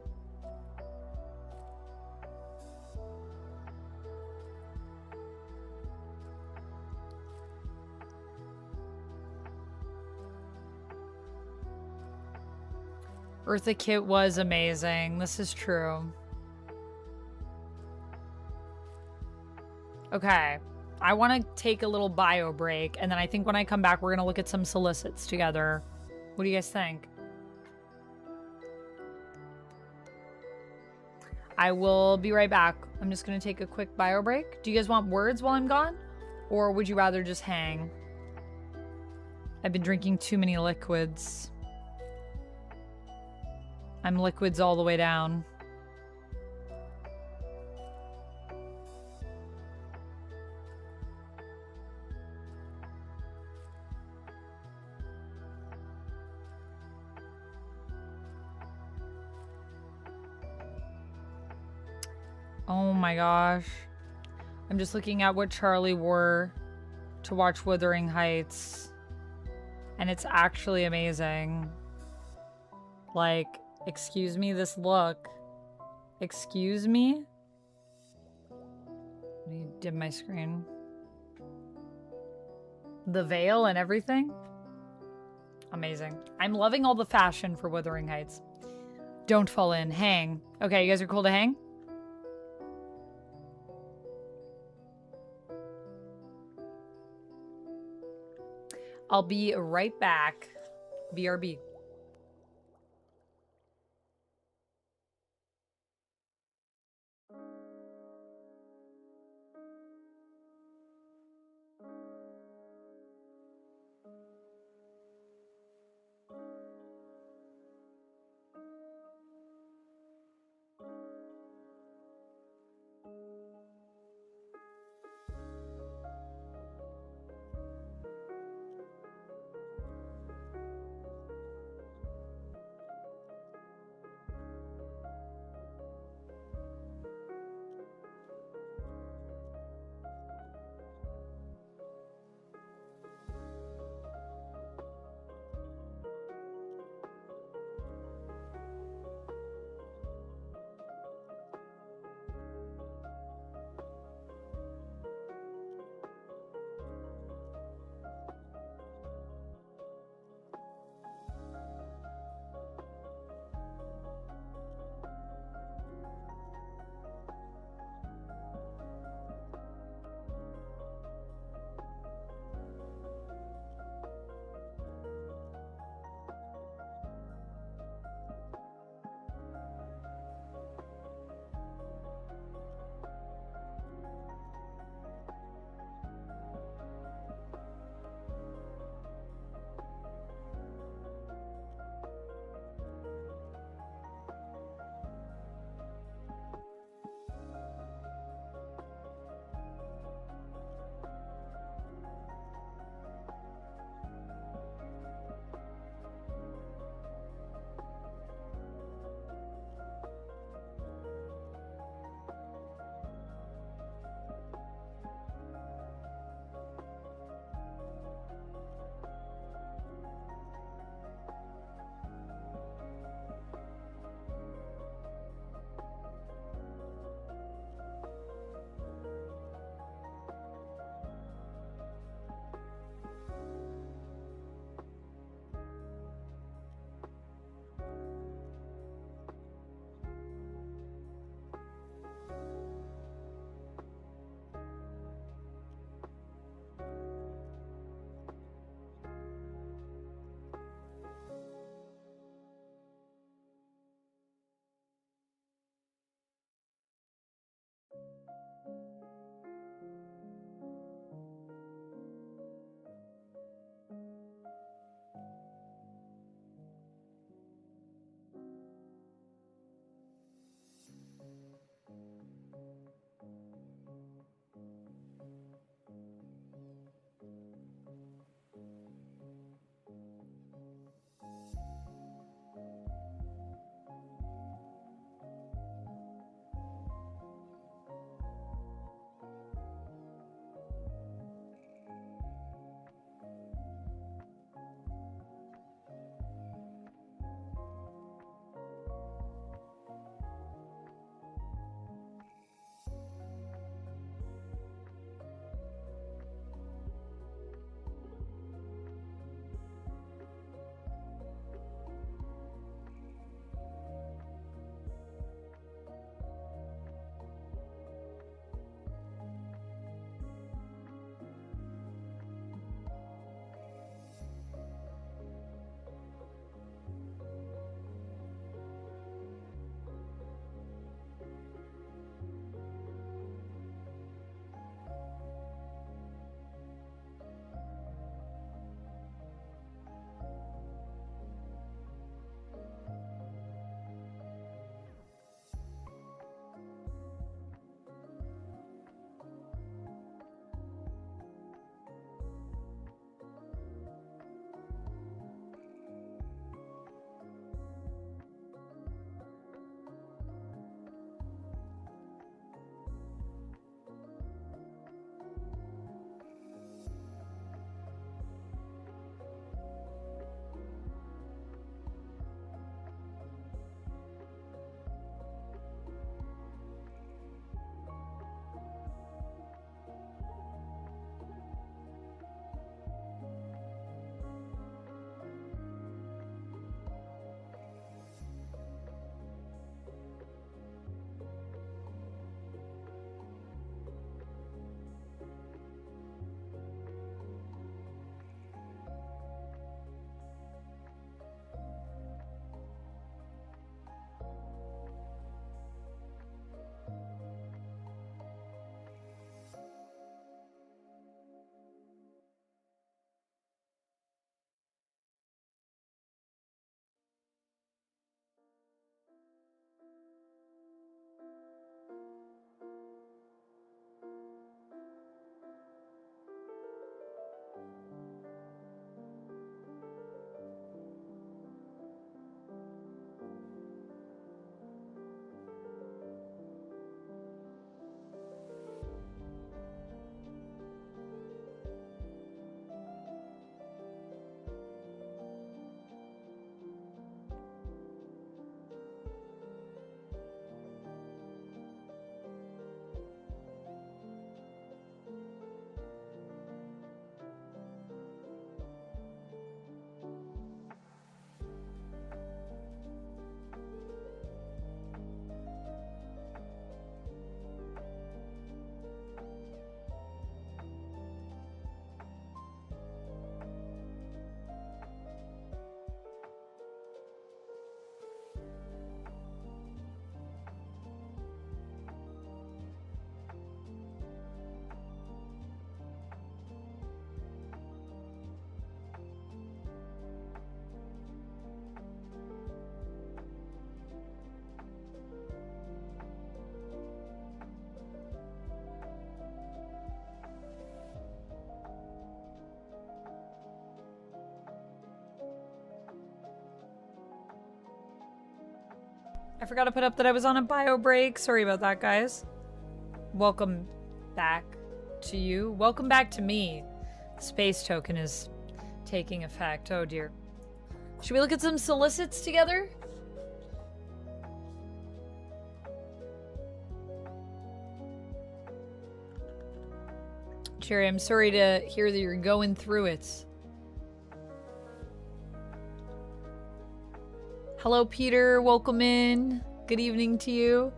Eartha Kitt was amazing. This is true. Okay. I want to take a little bio break, and then I think when I come back, we're going to look at some solicits together. What do you guys think? I will be right back. I'm just going to take a quick bio break. Do you guys want words while I'm gone? Or would you rather just hang? I've been drinking too many liquids. I'm liquids all the way down. Oh my gosh. I'm just looking at what Charlie wore to watch Wuthering Heights. And it's actually amazing. Like, excuse me, this look. Excuse me? Let me dim my screen. The veil and everything? Amazing. I'm loving all the fashion for Wuthering Heights. Don't fall in. Hang. Okay, you guys are cool to hang? I'll be right back. BRB. I forgot to put up that I was on a bio break. Sorry about that, guys. Welcome back to you. Welcome back to me. Space token is taking effect. Oh dear. Should we look at some solicits together? Cherry, I'm sorry to hear that you're going through it. Hello, Peter. Welcome in. Good evening to you.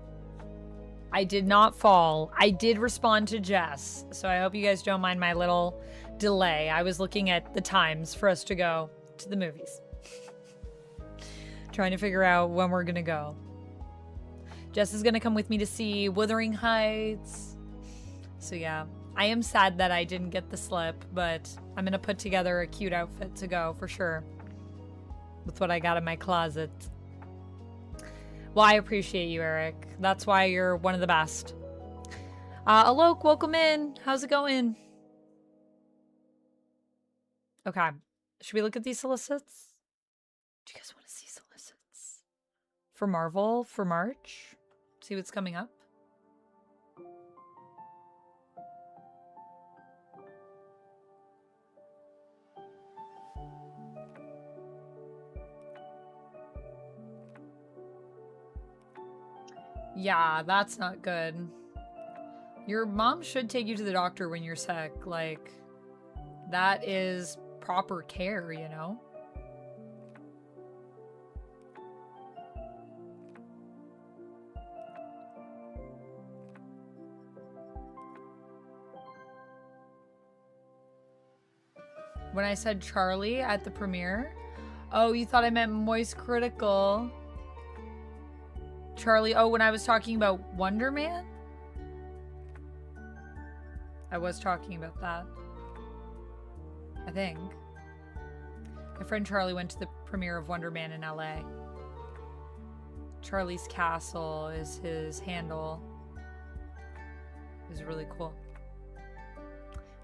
I did not fall. I did respond to Jess, so I hope you guys don't mind my little delay. I was looking at the times for us to go to the movies. Trying to figure out when we're gonna go. Jess is gonna come with me to see Wuthering Heights. So yeah, I am sad that I didn't get the slip, but I'm gonna put together a cute outfit to go for sure. With what I got in my closet. Well, I appreciate you, Eric. That's why you're one of the best. Alok, welcome in. How's it going? Okay. Should we look at these solicits? Do you guys want to see solicits? For Marvel, for March? See what's coming up? Yeah, that's not good. Your mom should take you to the doctor when you're sick. Like, that is proper care, you know? When I said Charlie at the premiere, oh, you thought I meant Moist Critical. Charlie, oh, when I was talking about Wonder Man? I was talking about that. I think. My friend Charlie went to the premiere of Wonder Man in LA. Charlie's Castle is his handle. It was really cool.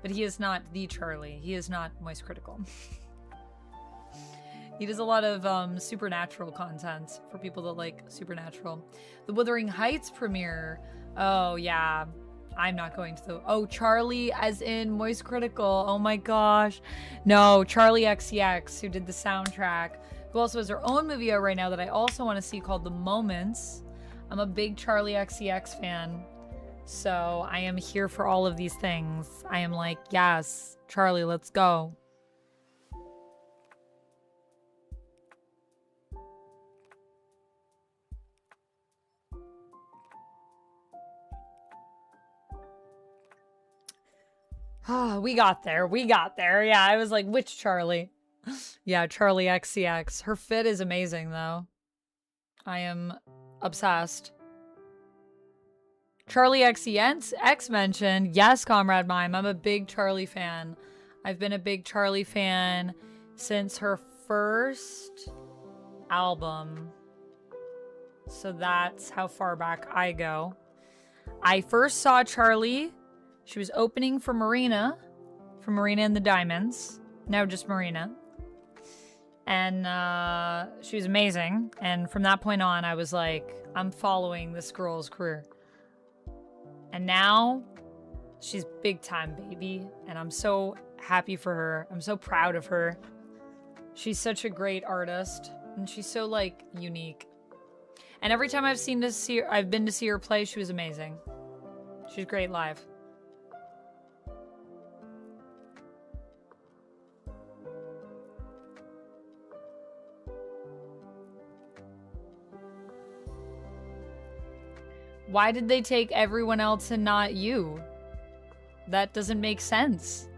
But he is not the Charlie. He is not Moist Critical. He does a lot of supernatural content for people that like supernatural. The Wuthering Heights premiere. Oh, yeah. I'm not going to the... Oh, Charlie as in Moist Critical. Oh my gosh. No, Charlie XCX, who did the soundtrack, who also has her own movie out right now that I also want to see called The Moments. I'm a big Charlie XCX fan. So I am here for all of these things. I am like, yes, Charlie, let's go. Oh, we got there. We got there. Yeah, I was like, which Charlie? Yeah, Charlie XCX. Her fit is amazing, though. I am obsessed. Charlie XCX mentioned, yes, Comrade Mime, I'm a big Charlie fan. I've been a big Charlie fan since her first album. So that's how far back I go. I first saw Charlie. She was opening for Marina and the Diamonds. Now just Marina. And she was amazing. And from that point on, I was like, I'm following this girl's career. And now she's big time, baby. And I'm so happy for her. I'm so proud of her. She's such a great artist. And she's so, like, unique. And every time I've been to see her play, she was amazing. She's great live. Why did they take everyone else and not you? That doesn't make sense.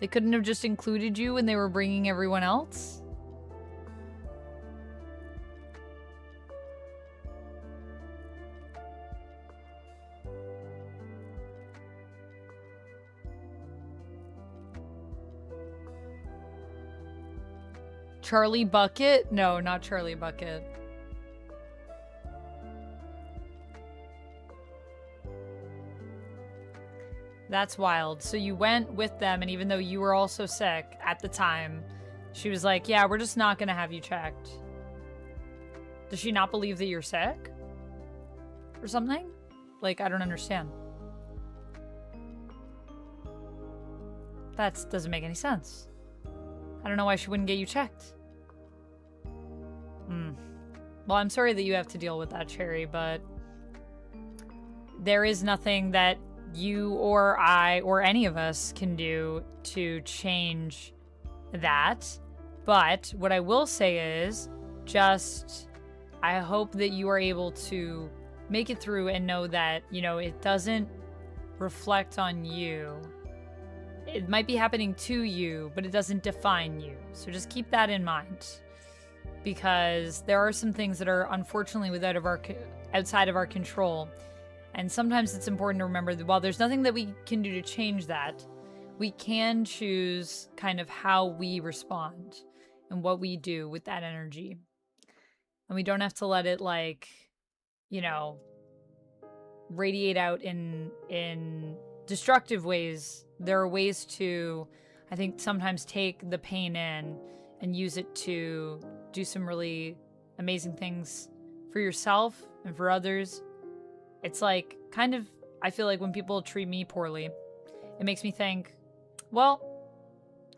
They couldn't have just included you when they were bringing everyone else? Charlie Bucket? No, not Charlie Bucket. That's wild. So you went with them, and even though you were also sick at the time, she was like, yeah, we're just not gonna have you checked. Does she not believe that you're sick? Or something? Like, I don't understand. That doesn't make any sense. I don't know why she wouldn't get you checked. Well, I'm sorry that you have to deal with that, Cherry, but there is nothing that you or I or any of us can do to change that. But what I will say is just, I hope that you are able to make it through and know that, you know, it doesn't reflect on you. It might be happening to you, but it doesn't define you. So just keep that in mind, because there are some things that are unfortunately outside of our control. And sometimes it's important to remember that while there's nothing that we can do to change that, we can choose kind of how we respond and what we do with that energy. And we don't have to let it, like, you know, radiate out in destructive ways. There are ways to, I think, sometimes take the pain in and use it to do some really amazing things for yourself and for others. It's like, kind of, I feel like when people treat me poorly, it makes me think, well,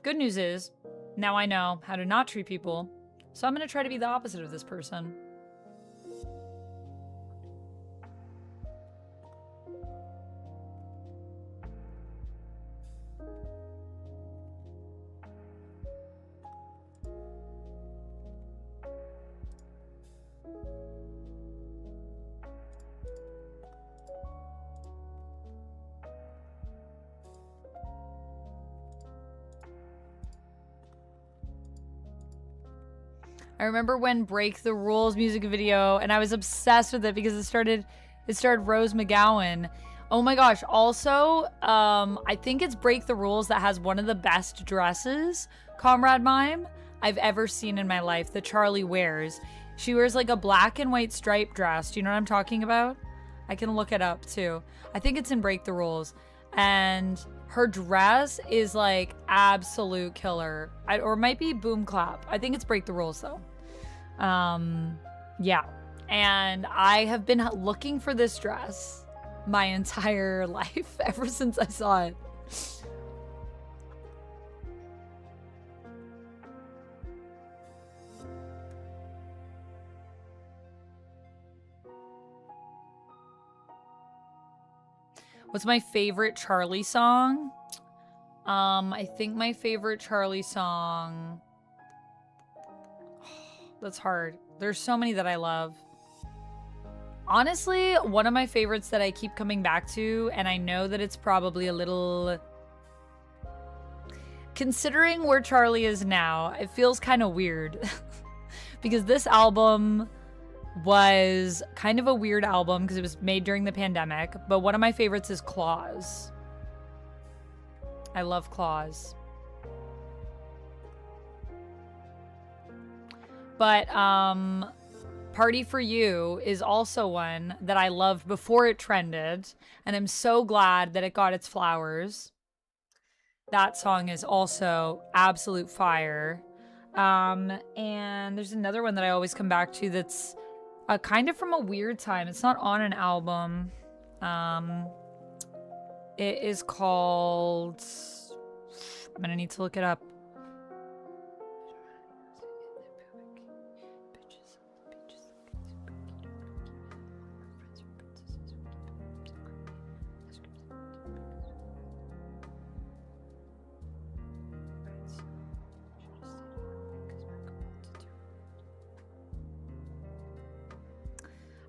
good news is, now I know how to not treat people, so I'm going to try to be the opposite of this person. I remember when Break the Rules music video, and I was obsessed with it because it started Rose McGowan. Oh my gosh. Also, I think it's Break the Rules that has one of the best dresses, Comrade Mime, I've ever seen in my life, that Charlie wears. She wears like a black and white striped dress. Do you know what I'm talking about? I can look it up too. I think it's in Break the Rules. And her dress is like absolute killer. Or it might be Boom Clap. I think it's Break the Rules though. Yeah. And I have been looking for this dress my entire life, ever since I saw it. What's my favorite Charlie song? I think my favorite Charlie song... That's hard. There's so many that I love. Honestly, one of my favorites that I keep coming back to, and I know that it's probably a little... Considering where Charlie is now, it feels kind of weird. Because this album was kind of a weird album because it was made during the pandemic, but one of my favorites is Claws. I love Claws. But Party for You is also one that I loved before it trended, and I'm so glad that it got its flowers. That song is also absolute fire. And there's another one that I always come back to that's kind of from a weird time. It's not on an album. It is called... I'm gonna need to look it up.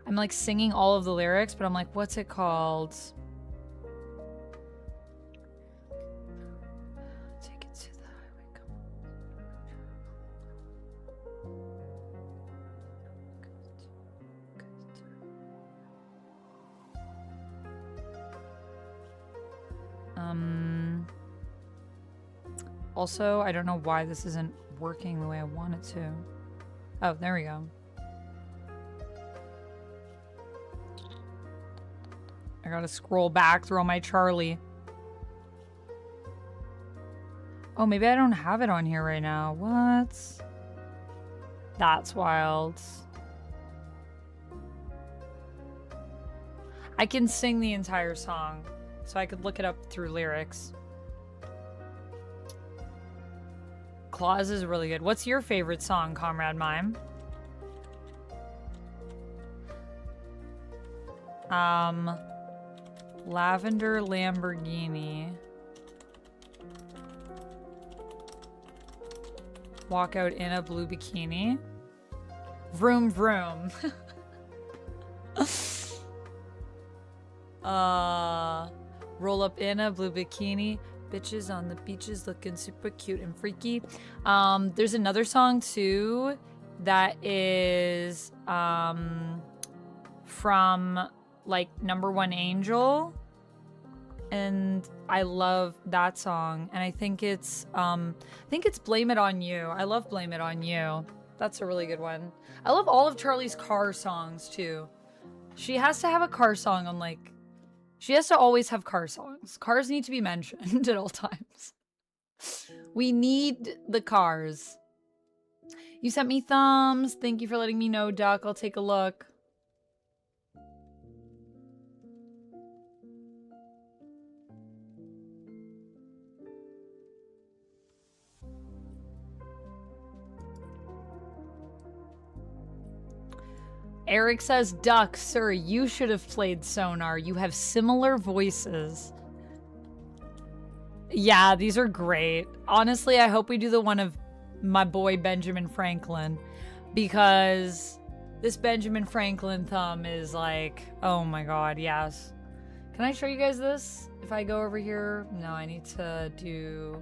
I'm like singing all of the lyrics, but I'm like, what's it called? Take it to the highway, come on. Also, I don't know why this isn't working the way I want it to. Oh, there we go. I gotta scroll back through all my Charlie. Oh, maybe I don't have it on here right now. What? That's wild. I can sing the entire song, so I could look it up through lyrics. Claus is really good. What's your favorite song, Comrade Mime? Lavender Lamborghini. Walk out in a blue bikini. Vroom vroom. Roll up in a blue bikini. Bitches on the beaches looking super cute and freaky. There's another song too that is from like Number One Angel, and I love that song. And I think it's Blame It On You. I love Blame It On You. That's a really good one. I love all of Charlie's car songs too. She has to have a car song on like, she has to always have car songs. Cars need to be mentioned at all times. We need the cars. You sent me thumbs. Thank you for letting me know, Duck. I'll take a look. Eric says, Duck, sir, you should have played Sonar. You have similar voices. Yeah, these are great. Honestly, I hope we do the one of my boy Benjamin Franklin, because this Benjamin Franklin thumb is like, oh my god, yes. Can I show you guys this? If I go over here? No, I need to do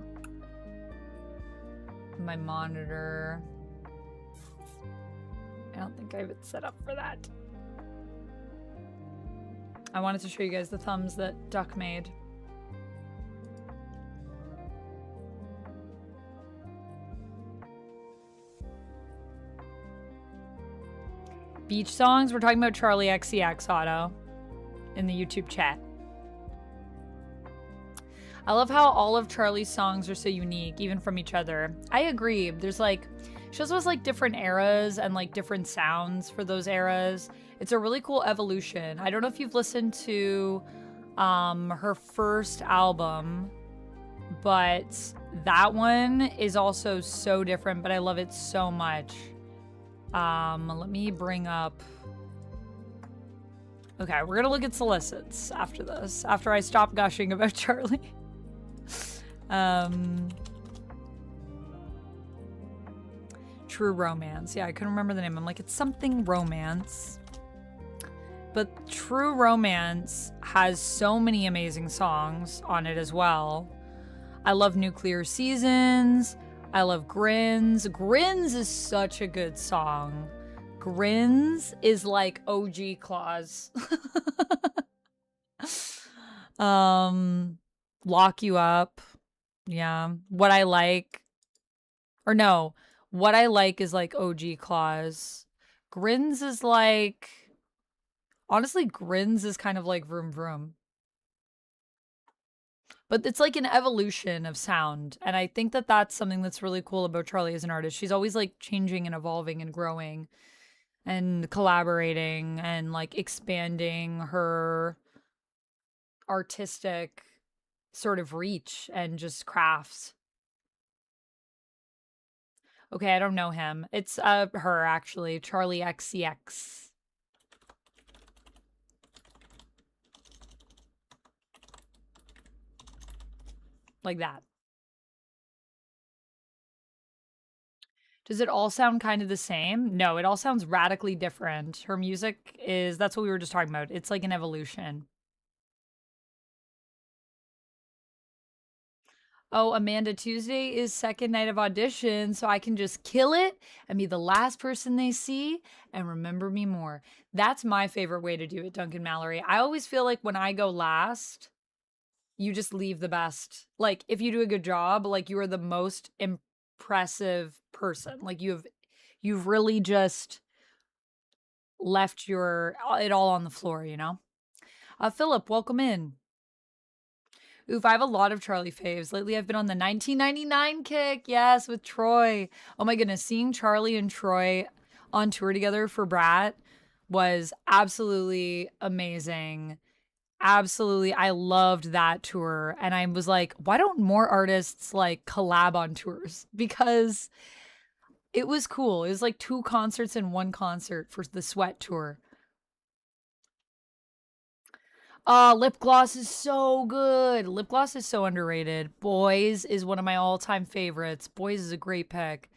my monitor. I don't think I have it set up for that. I wanted to show you guys the thumbs that Duck made. Beach songs? We're talking about Charlie XCX Auto in the YouTube chat. I love how all of Charlie's songs are so unique, even from each other. I agree. There's like, she also has like different eras and like different sounds for those eras. It's a really cool evolution. I don't know if you've listened to her first album, but that one is also so different, but I love it so much. Let me bring up... Okay, we're gonna look at solicits after this, after I stop gushing about Charlie. True Romance. Yeah, I couldn't remember the name. I'm like, it's something romance. But True Romance has so many amazing songs on it as well. I love Nuclear Seasons. I love Grins. Grins is such a good song. Grins is like OG Claus. Lock You Up. Yeah. What I Like. Or no. What I Like is like OG Claus. Grins is like... Honestly, Grins is kind of like Vroom Vroom. But it's like an evolution of sound. And I think that that's something that's really cool about Charlie as an artist. She's always like changing and evolving and growing and collaborating and like expanding her artistic sort of reach and just crafts. Okay, I don't know him. It's her actually, Charlie XCX. Like that. Does it all sound kind of the same? No, it all sounds radically different. Her music is, that's what we were just talking about. It's like an evolution. Oh, Amanda, Tuesday is second night of audition, so I can just kill it and be the last person they see and remember me more. That's my favorite way to do it, Duncan Mallory. I always feel like when I go last, you just leave the best. Like, if you do a good job, like, you are the most impressive person. Like, you've really just left it all on the floor, you know? Philip, welcome in. Oof, I have a lot of Charlie faves. Lately, I've been on the 1999 kick. Yes, with Troy. Oh my goodness, seeing Charlie and Troy on tour together for Brat was absolutely amazing. Absolutely. I loved that tour. And I was like, why don't more artists like collab on tours? Because it was cool. It was like 2 concerts in 1 concert for the Sweat tour. Lip gloss is so good. Lip gloss is so underrated. Boys is one of my all-time favorites. Boys is a great pick.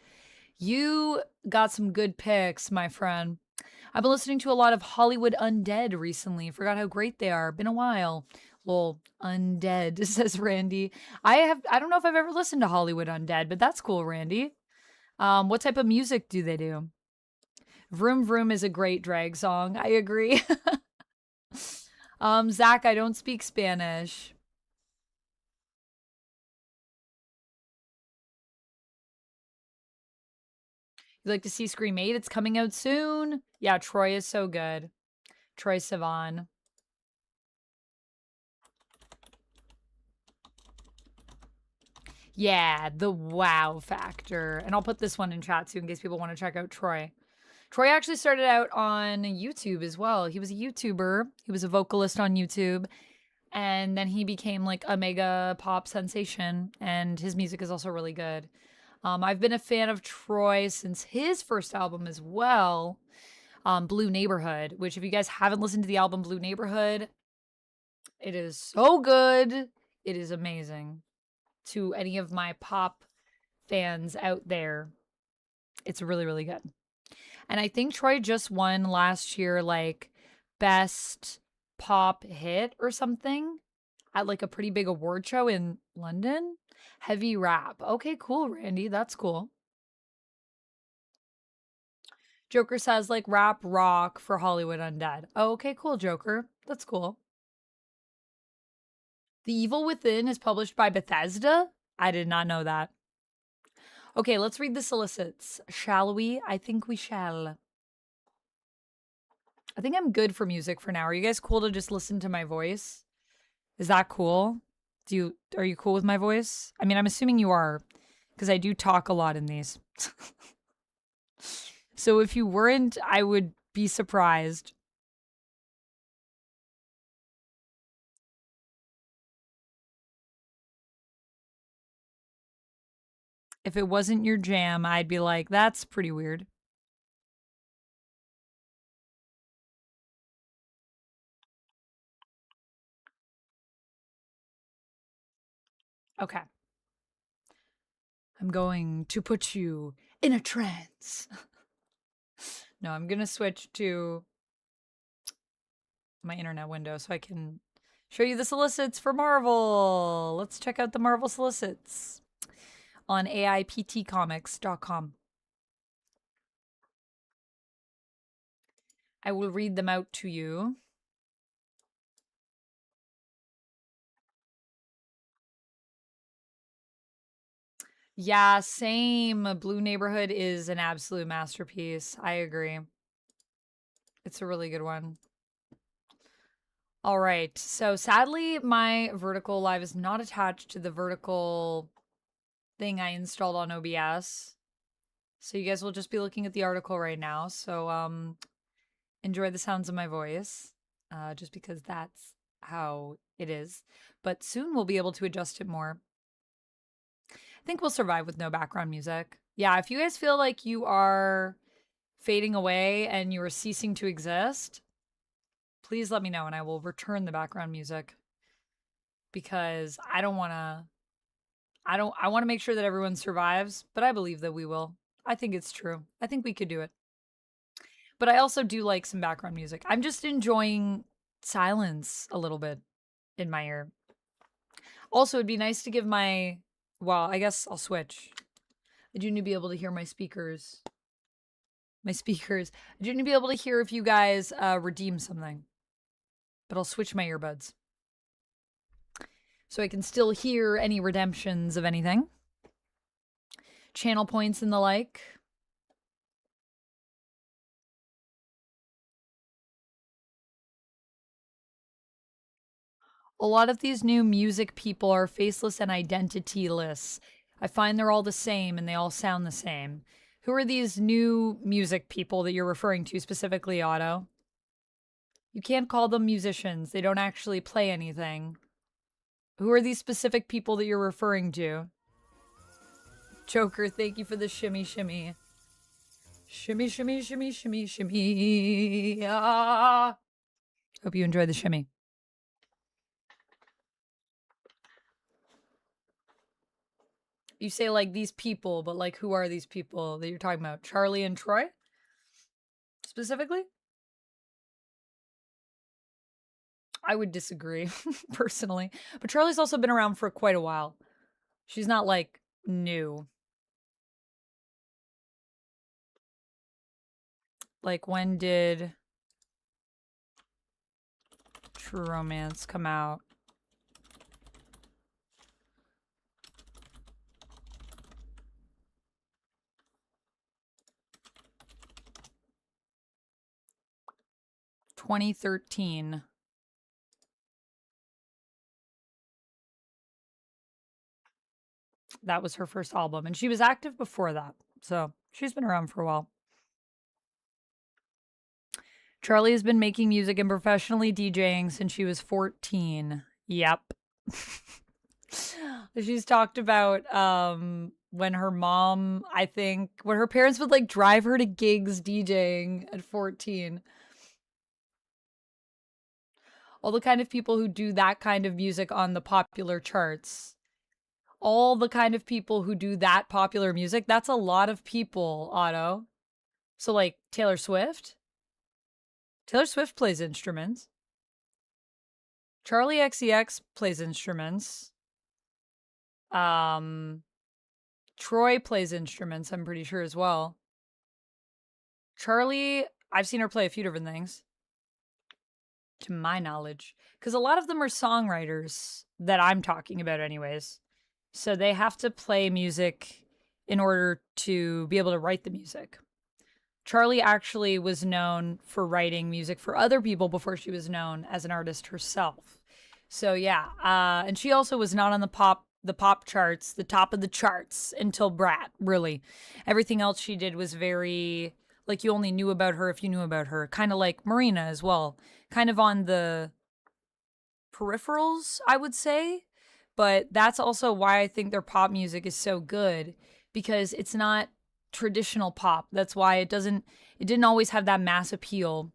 You got some good picks, my friend. I've been listening to a lot of Hollywood Undead recently. Forgot how great they are. Been a while. Lol, Undead, says Randy. I don't know if I've ever listened to Hollywood Undead, but that's cool, Randy. What type of music do they do? Vroom Vroom is a great drag song. I agree. Zach, I don't speak Spanish. You like to see Scream 8? It's coming out soon. Yeah, Troy is so good. Troy Sivan. Yeah, the wow factor. And I'll put this one in chat too in case people want to check out Troy. Troy actually started out on YouTube as well. He was a YouTuber. He was a vocalist on YouTube. And then he became like a mega pop sensation. And his music is also really good. I've been a fan of Troy since his first album as well, Blue Neighborhood, which if you guys haven't listened to the album Blue Neighborhood, it is so good. It is amazing. To any of my pop fans out there, it's really, really good. And I think Troy just won last year, like, best pop hit or something at like a pretty big award show in London. Heavy rap. Okay, cool, Randy. That's cool. Joker says like rap rock for Hollywood Undead. Oh, okay, cool, Joker. That's cool. The Evil Within is published by Bethesda? I did not know that. Okay, let's read the solicits. Shall we? I think we shall. I think I'm good for music for now. Are you guys cool to just listen to my voice? Is that cool? Are you cool with my voice? I mean, I'm assuming you are, because I do talk a lot in these. So if you weren't, I would be surprised. If it wasn't your jam, I'd be like, that's pretty weird. Okay. I'm going to put you in a trance. No, I'm going to switch to my internet window so I can show you the solicits for Marvel. Let's check out the Marvel solicits on AIPTcomics.com. I will read them out to you. Yeah, same. Blue Neighborhood is an absolute masterpiece. I agree. It's a really good one. All right. So sadly, my vertical live is not attached to the vertical thing I installed on OBS. So you guys will just be looking at the article right now. So enjoy the sounds of my voice, just because that's how it is. But soon we'll be able to adjust it more. I think we'll survive with no background music. Yeah, if you guys feel like you are fading away and you are ceasing to exist, please let me know and I will return the background music, because I want to make sure that everyone survives, but I believe that we will. I think it's true. I think we could do it. But I also do like some background music. I'm just enjoying silence a little bit in my ear. Also, it'd be nice to give well, I guess I'll switch. I do need to be able to hear my speakers. I do need to be able to hear if you guys redeem something. But I'll switch my earbuds so I can still hear any redemptions of anything. Channel points and the like. A lot of these new music people are faceless and identityless. I find they're all the same and they all sound the same. Who are these new music people that you're referring to specifically, Otto? You can't call them musicians. They don't actually play anything. Who are these specific people that you're referring to? Joker, thank you for the shimmy shimmy. Shimmy, shimmy, shimmy, shimmy, shimmy. Ah. Hope you enjoy the shimmy. You say like these people, but like who are these people that you're talking about? Charlie and Troy? Specifically? I would disagree, personally. But Charlie's also been around for quite a while. She's not like new. Like, when did True Romance come out? "2013. That was her first album, and she was active before that, so she's been around for a while. Charlie has been making music and professionally DJing since she was 14. Yep. She's talked about when her mom, I think, when her parents would like drive her to gigs DJing at 14. All the kind of people who do that kind of music on the popular charts. All the kind of people who do that popular music, that's a lot of people, Otto. So like Taylor Swift? Taylor Swift plays instruments. Charlie XCX plays instruments. Troy plays instruments, I'm pretty sure as well. Charlie, I've seen her play a few different things, to my knowledge, because a lot of them are songwriters that I'm talking about anyways. So they have to play music in order to be able to write the music. Charlie actually was known for writing music for other people before she was known as an artist herself. So yeah, and she also was not on the pop charts, the top of the charts until Brat, really. Everything else she did was very, like, you only knew about her if you knew about her. Kind of like Marina as well. Kind of on the peripherals, I would say. But that's also why I think their pop music is so good, because it's not traditional pop. That's why it didn't always have that mass appeal.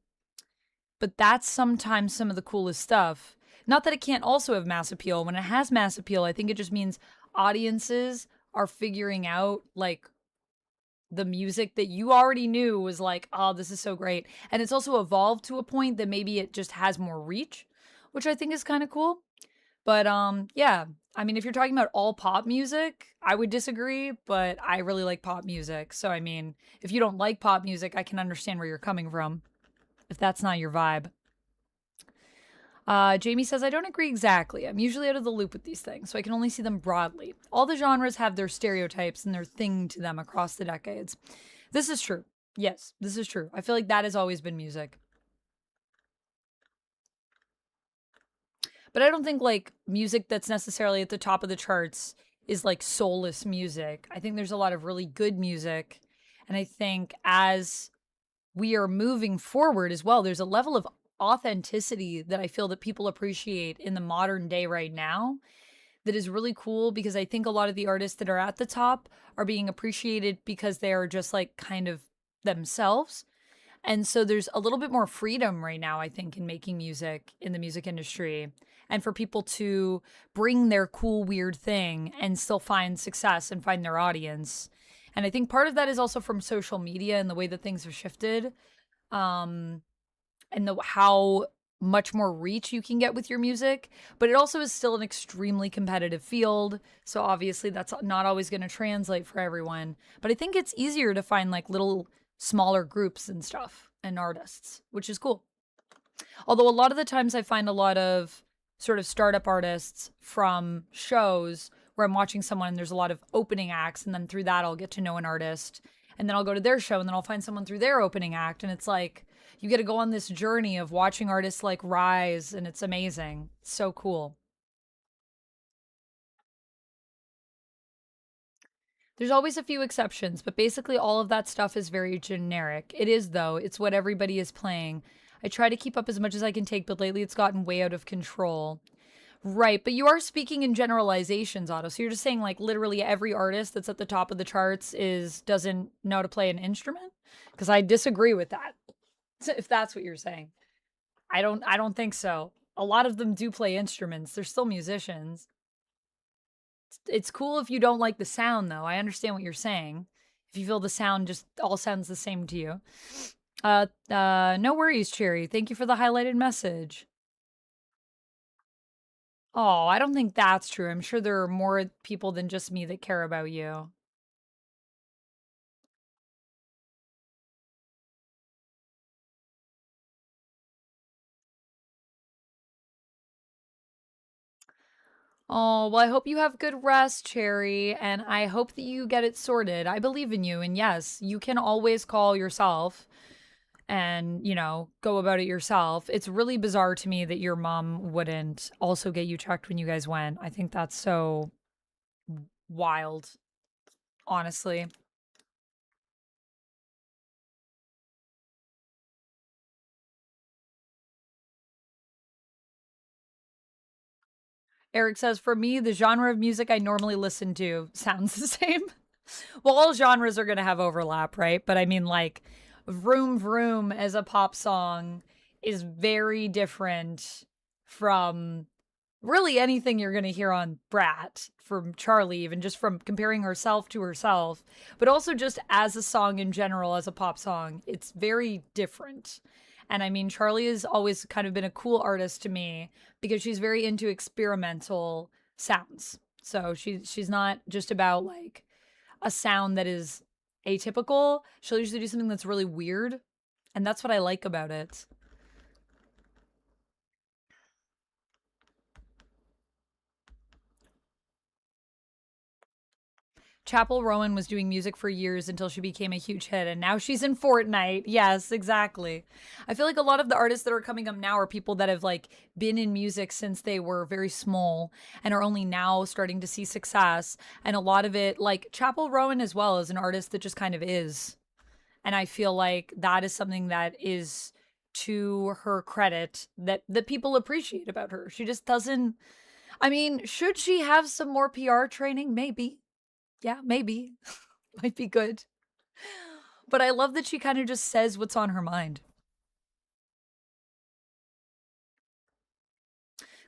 But that's sometimes some of the coolest stuff. Not that it can't also have mass appeal. When it has mass appeal, I think it just means audiences are figuring out like the music that you already knew was like, oh, this is so great. And it's also evolved to a point that maybe it just has more reach, which I think is kind of cool. But yeah, I mean, if you're talking about all pop music, I would disagree, but I really like pop music. So I mean, if you don't like pop music, I can understand where you're coming from, if that's not your vibe. Jamie says, I don't agree exactly. I'm usually out of the loop with these things, so I can only see them broadly. All the genres have their stereotypes and their thing to them across the decades. This is true. Yes, this is true. I feel like that has always been music. But I don't think like music that's necessarily at the top of the charts is like soulless music. I think there's a lot of really good music. And I think as we are moving forward as well, there's a level of authenticity that I feel that people appreciate in the modern day right now that is really cool, because I think a lot of the artists that are at the top are being appreciated because they are just like kind of themselves. And so there's a little bit more freedom right now, I think, in making music in the music industry, and for people to bring their cool, weird thing and still find success and find their audience. And I think part of that is also from social media and the way that things have shifted. And how much more reach you can get with your music, but it also is still an extremely competitive field. So obviously that's not always going to translate for everyone, but I think it's easier to find like little smaller groups and stuff and artists, which is cool. Although a lot of the times I find a lot of sort of startup artists from shows where I'm watching someone and there's a lot of opening acts, and then through that I'll get to know an artist, and then I'll go to their show and then I'll find someone through their opening act, and it's like you get to go on this journey of watching artists like rise, and it's amazing. It's so cool. There's always a few exceptions, but basically all of that stuff is very generic. It is, though. It's what everybody is playing. I try to keep up as much as I can take, but lately it's gotten way out of control. Right, but you are speaking in generalizations, Otto. So you're just saying like literally every artist that's at the top of the charts doesn't know how to play an instrument? Because I disagree with that. If that's what you're saying. I don't think so. A lot of them do play instruments. They're still musicians. It's cool if you don't like the sound though. I understand what you're saying. If you feel the sound just all sounds the same to you. No worries, Cherry. Thank you for the highlighted message. Oh, I don't think that's true. I'm sure there are more people than just me that care about you. Oh, well, I hope you have good rest, Cherry, and I hope that you get it sorted. I believe in you, and yes, you can always call yourself and, go about it yourself. It's really bizarre to me that your mom wouldn't also get you checked when you guys went. I think that's so wild, honestly. Eric says, for me, the genre of music I normally listen to sounds the same. Well, all genres are going to have overlap, right? But I mean, like, Vroom Vroom as a pop song is very different from really anything you're going to hear on Brat from Charlie, even just from comparing herself to herself, but also just as a song in general, as a pop song, it's very different. And I mean, Charlie has always kind of been a cool artist to me because she's very into experimental sounds. So she's not just about like a sound that is atypical. She'll usually do something that's really weird. And that's what I like about it. Chapel Rowan was doing music for years until she became a huge hit, and now she's in Fortnite. Yes, exactly. I feel like a lot of the artists that are coming up now are people that have like been in music since they were very small and are only now starting to see success. And a lot of it, like Chapel Rowan as well, is an artist that just kind of is. And I feel like that is something that is to her credit that people appreciate about her. She just doesn't. I mean, should she have some more PR training? Maybe. Yeah, maybe. Might be good. But I love that she kind of just says what's on her mind.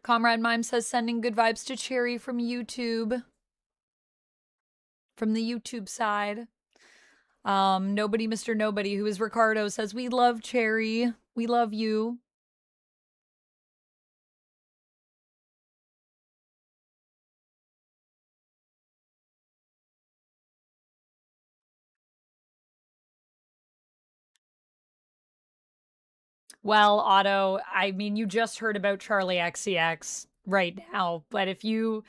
Comrade Mime says sending good vibes to Cherry from YouTube. From the YouTube side. Nobody Mr. Nobody, who is Ricardo, says, we love Cherry. We love you. Well, Otto, I mean, you just heard about Charlie XCX right now, but if you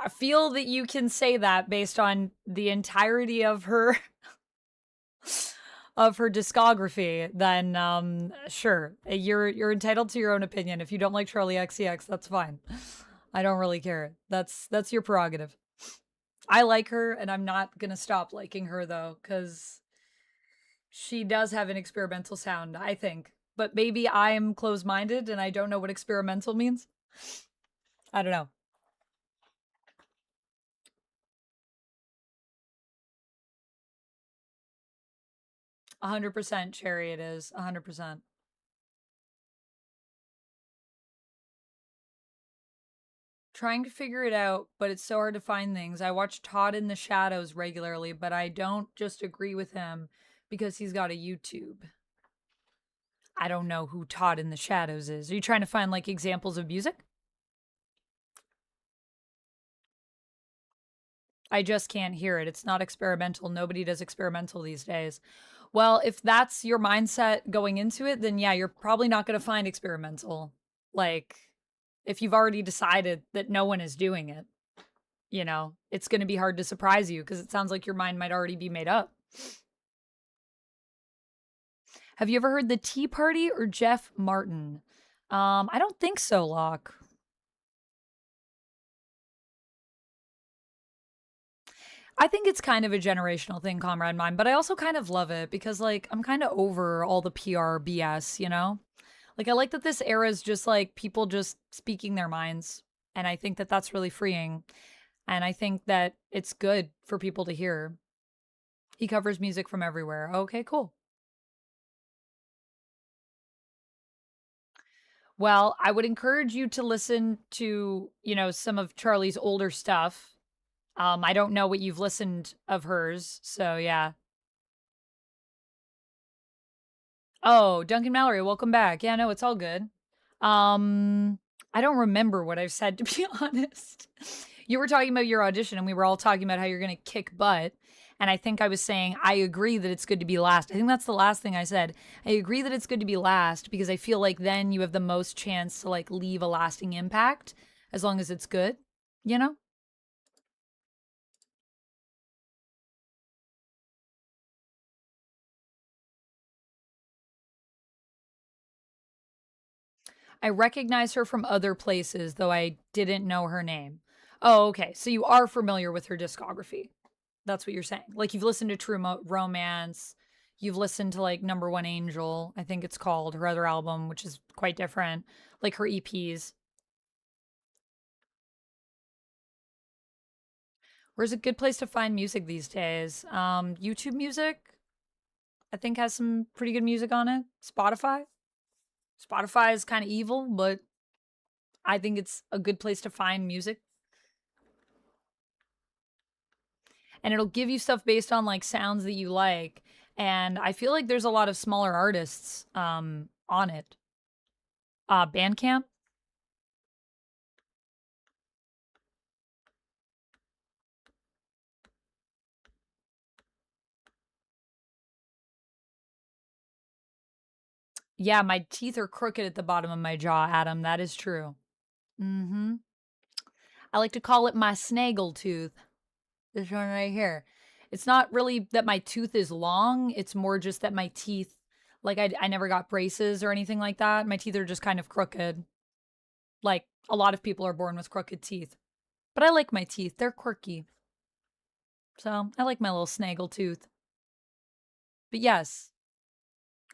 feel that you can say that based on the entirety of her discography, then sure, you're entitled to your own opinion. If you don't like Charlie XCX, that's fine. I don't really care. That's your prerogative. I like her, and I'm not gonna stop liking her though, because she does have an experimental sound, I think. But maybe I'm closed-minded and I don't know what experimental means. I don't know. 100% Cherry it is. 100%. Trying to figure it out, but it's so hard to find things. I watch Todd in the Shadows regularly, but I don't just agree with him because he's got a YouTube. I don't know who Todd in the Shadows is. Are you trying to find like examples of music? I just can't hear it. It's not experimental. Nobody does experimental these days. Well, if that's your mindset going into it, then yeah, you're probably not going to find experimental. Like, if you've already decided that no one is doing it, it's going to be hard to surprise you because it sounds like your mind might already be made up. Have you ever heard the Tea Party or Jeff Martin? I don't think so, Locke. I think it's kind of a generational thing, Comrade Mine, but I also kind of love it because, like, I'm kind of over all the PR BS, Like, I like that this era is just like people just speaking their minds. And I think that that's really freeing. And I think that it's good for people to hear. He covers music from everywhere. Okay, cool. Well, I would encourage you to listen to, you know, some of Charlie's older stuff. I don't know what you've listened of hers, so yeah. Oh, Duncan Mallory, welcome back. Yeah, no, it's all good. I don't remember what I've said, to be honest. You were talking about your audition and we were all talking about how you're going to kick butt. And I think I was saying, I agree that it's good to be last. I think that's the last thing I said. I agree that it's good to be last because I feel like then you have the most chance to like leave a lasting impact as long as it's good, you know? I recognize her from other places, though I didn't know her name. Oh, okay. So you are familiar with her discography. That's what you're saying. Like you've listened to True Romance. You've listened to like Number One Angel, I think it's called, her other album, which is quite different. Like her EPs. Where's a good place to find music these days? YouTube Music, I think has some pretty good music on it. Spotify. Spotify is kind of evil, but I think it's a good place to find music. And it'll give you stuff based on like sounds that you like. And I feel like there's a lot of smaller artists on it. Bandcamp. Yeah, my teeth are crooked at the bottom of my jaw, Adam. That is true. Mm-hmm. I like to call it my snaggle tooth. This one right here. It's not really that my tooth is long. It's more just that my teeth, like I never got braces or anything like that. My teeth are just kind of crooked. Like a lot of people are born with crooked teeth. But I like my teeth. They're quirky. So I like my little snaggle tooth. But yes,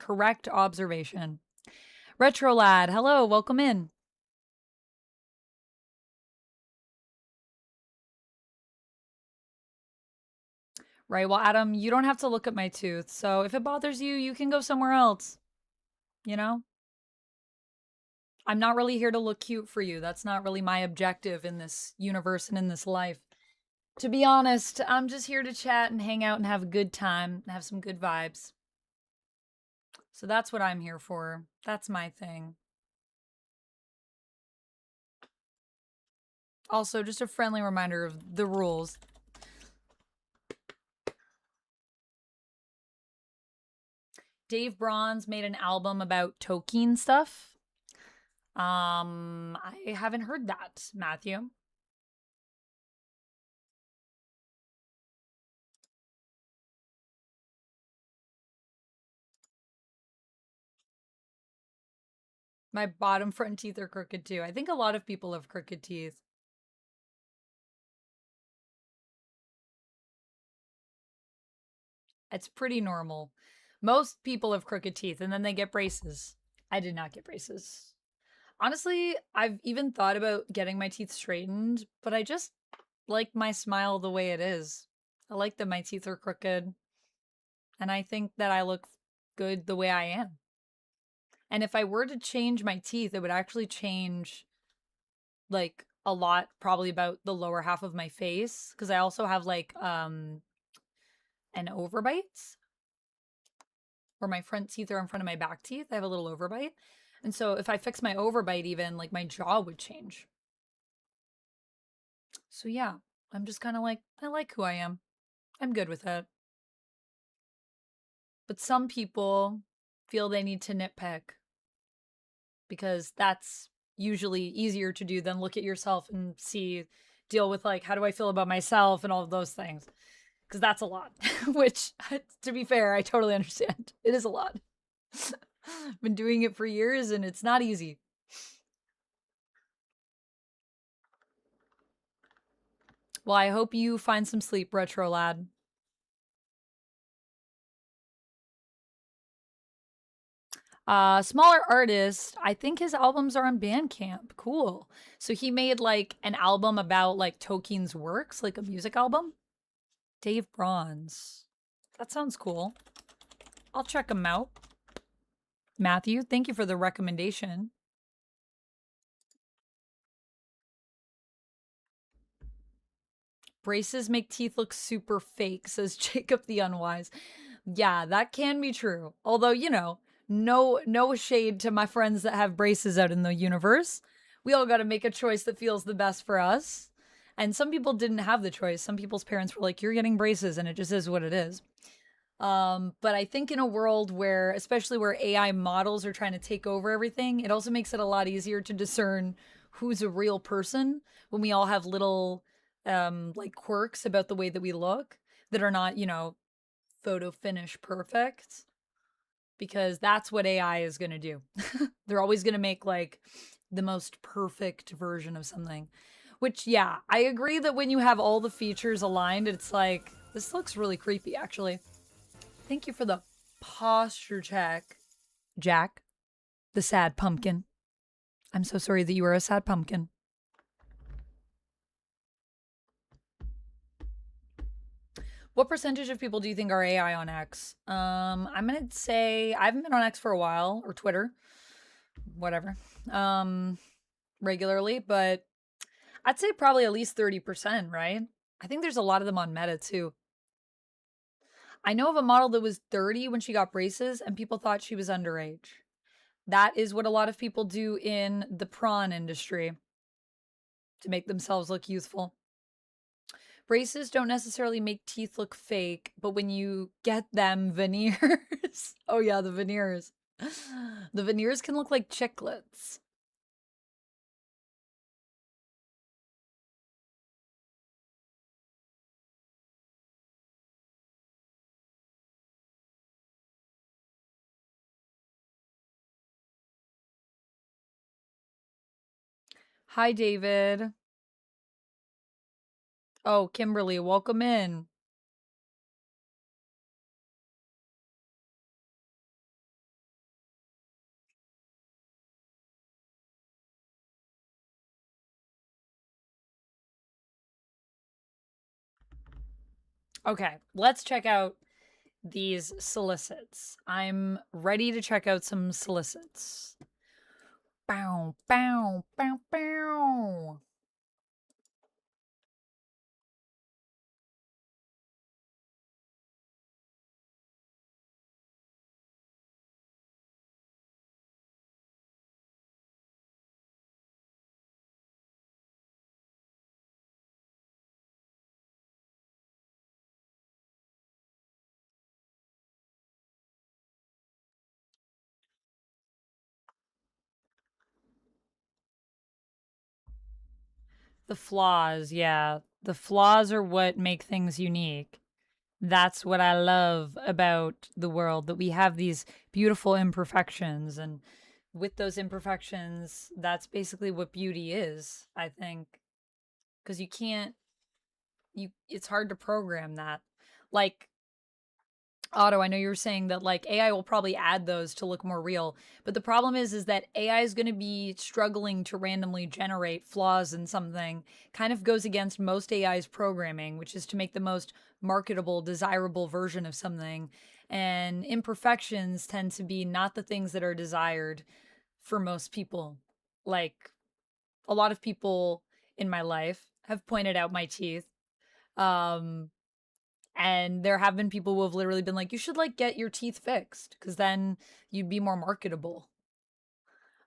correct observation. Retro Lad, hello, welcome in. Right, well, Adam, you don't have to look at my tooth. So if it bothers you, you can go somewhere else. You know? I'm not really here to look cute for you. That's not really my objective in this universe and in this life. To be honest, I'm just here to chat and hang out and have a good time and have some good vibes. So that's what I'm here for. That's my thing. Also, just a friendly reminder of the rules. Dave Bronze made an album about Tolkien stuff. I haven't heard that, Matthew. My bottom front teeth are crooked too. I think a lot of people have crooked teeth. It's pretty normal. Most people have crooked teeth and then they get braces. I did not get braces. Honestly, I've even thought about getting my teeth straightened, but I just like my smile the way it is. I like that my teeth are crooked, and I think that I look good the way I am. And if I were to change my teeth, it would actually change like a lot, probably about the lower half of my face, because I also have like an overbite where my front teeth are in front of my back teeth. I have a little overbite. And so if I fix my overbite even, like my jaw would change. So yeah, I'm just kind of like, I like who I am. I'm good with it. But some people feel they need to nitpick because that's usually easier to do than look at yourself and deal with like, how do I feel about myself and all of those things? Because that's a lot, which, to be fair, I totally understand. It is a lot. Been doing it for years and it's not easy. Well, I hope you find some sleep, Retro Lad. Smaller artist, I think his albums are on Bandcamp. Cool. So he made like an album about like Tolkien's works, like a music album. Dave Bronze. That sounds cool. I'll check him out. Matthew, thank you for the recommendation. Braces make teeth look super fake, says Jacob the Unwise. Yeah, that can be true. Although, you know, no shade to my friends that have braces out in the universe. We all got to make a choice that feels the best for us. And some people didn't have the choice. Some people's parents were like, "You're getting braces," and it just is what it is. But I think in a world where, especially where AI models are trying to take over everything, it also makes it a lot easier to discern who's a real person when we all have little like quirks about the way that we look that are not, you know, photo finish perfect, because that's what AI is going to do. They're always going to make like the most perfect version of something, which, yeah, I agree that when you have all the features aligned, it's like, this looks really creepy, actually. Thank you for the posture check, Jack, the sad pumpkin. I'm so sorry that you are a sad pumpkin. What percentage of people do you think are AI on X? I'm gonna say I haven't been on X for a while, or Twitter, whatever, regularly, but I'd say probably at least 30%, right? I think there's a lot of them on Meta too. I know of a model that was 30 when she got braces and people thought she was underage. That is what a lot of people do in the prawn industry to make themselves look youthful. Braces don't necessarily make teeth look fake, but when you get them veneers, oh yeah, the veneers. The veneers can look like chiclets. Hi, David. Oh, Kimberly, welcome in. Okay, let's check out these solicits. I'm ready to check out some solicits. Bow, bow, bow, bow. The flaws, yeah. The flaws are what make things unique. That's what I love about the world, that we have these beautiful imperfections, and with those imperfections, that's basically what beauty is, I think. Because you can't, it's hard to program that. Like, Otto, I know you were saying that like AI will probably add those to look more real, but the problem is that AI is going to be struggling to randomly generate flaws in something. Kind of goes against most AI's programming, which is to make the most marketable, desirable version of something. And imperfections tend to be not the things that are desired for most people. Like, a lot of people in my life have pointed out my teeth. Um, and there have been people who have literally been like, you should like get your teeth fixed because then you'd be more marketable.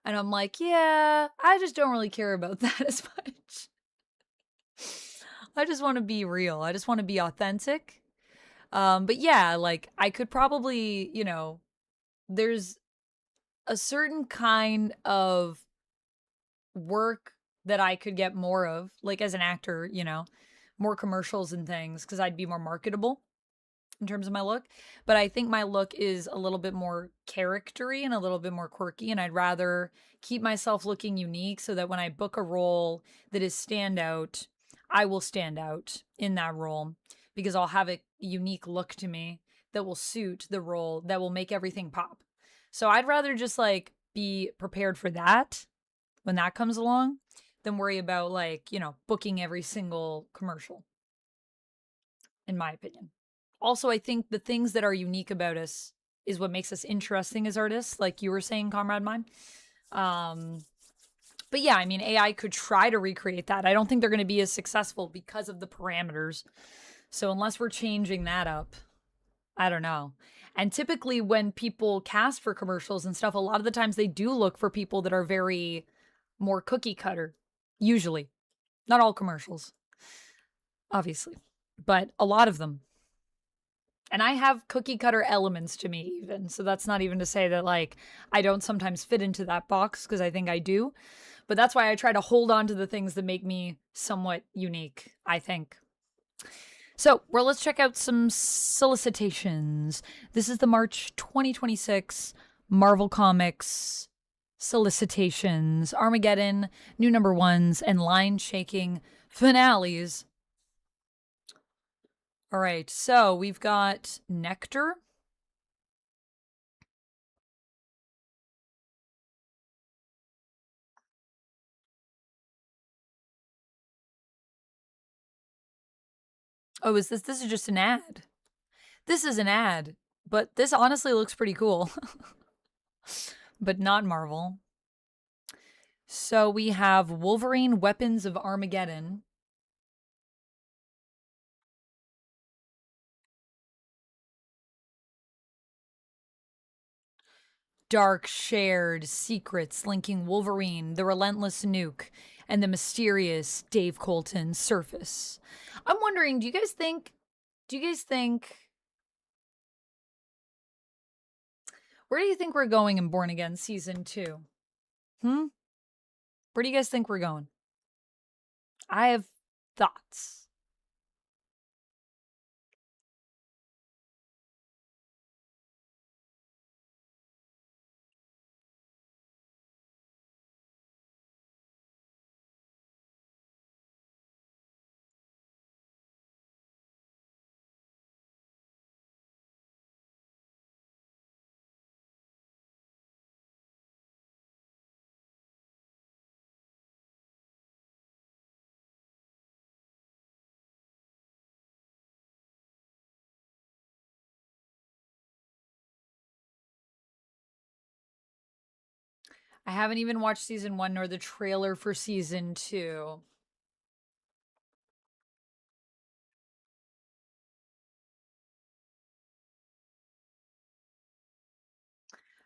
And I'm like, yeah, I just don't really care about that as much. I just want to be real. I just want to be authentic. But yeah, like I could probably, you know, there's a certain kind of work that I could get more of, like as an actor, you know, more commercials and things because I'd be more marketable in terms of my look. But I think my look is a little bit more charactery and a little bit more quirky. And I'd rather keep myself looking unique so that when I book a role that is standout, I will stand out in that role because I'll have a unique look to me that will suit the role, that will make everything pop. So I'd rather just like be prepared for that when that comes along than worry about like, you know, booking every single commercial, in my opinion. Also, I think the things that are unique about us is what makes us interesting as artists, like you were saying, comrade mine. But yeah, I mean, AI could try to recreate that. I don't think they're going to be as successful because of the parameters. So unless we're changing that up, I don't know. And typically when people cast for commercials and stuff, a lot of the times they do look for people that are very more cookie cutter, usually. Not all commercials, obviously, but a lot of them. And I have cookie cutter elements to me even. So that's not even to say that like I don't sometimes fit into that box, because I think I do. But that's why I try to hold on to the things that make me somewhat unique, I think. So, well, let's check out some solicitations. This is the March 2026 Marvel Comics solicitations, Armageddon, new number ones, and line shaking finales. All right, so we've got Nectar. Oh, is this? This is just an ad. This is an ad, but this honestly looks pretty cool. But not Marvel. So we have Wolverine Weapons of Armageddon. Dark shared secrets linking Wolverine, the relentless Nuke, and the mysterious Dave Colton surface. I'm wondering, do you guys think where do you think we're going in Born Again season 2? Where do you guys think we're going? I have thoughts. I haven't even watched season 1 nor the trailer for season 2.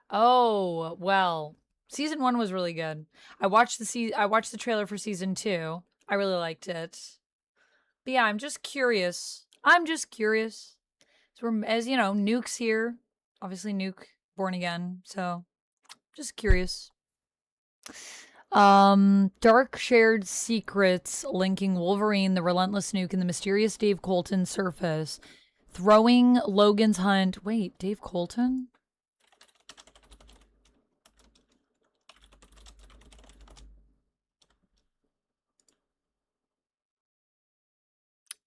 Oh, well, season 1 was really good. I watched the trailer for season 2. I really liked it. But yeah, I'm just curious. So we're, as you know, Nuke's here. Obviously Nuke Born Again. So just curious. Dark shared secrets linking Wolverine, the relentless Nuke, and the mysterious Dave Colton surface. Throwing Logan's Hunt. Wait, Dave Colton?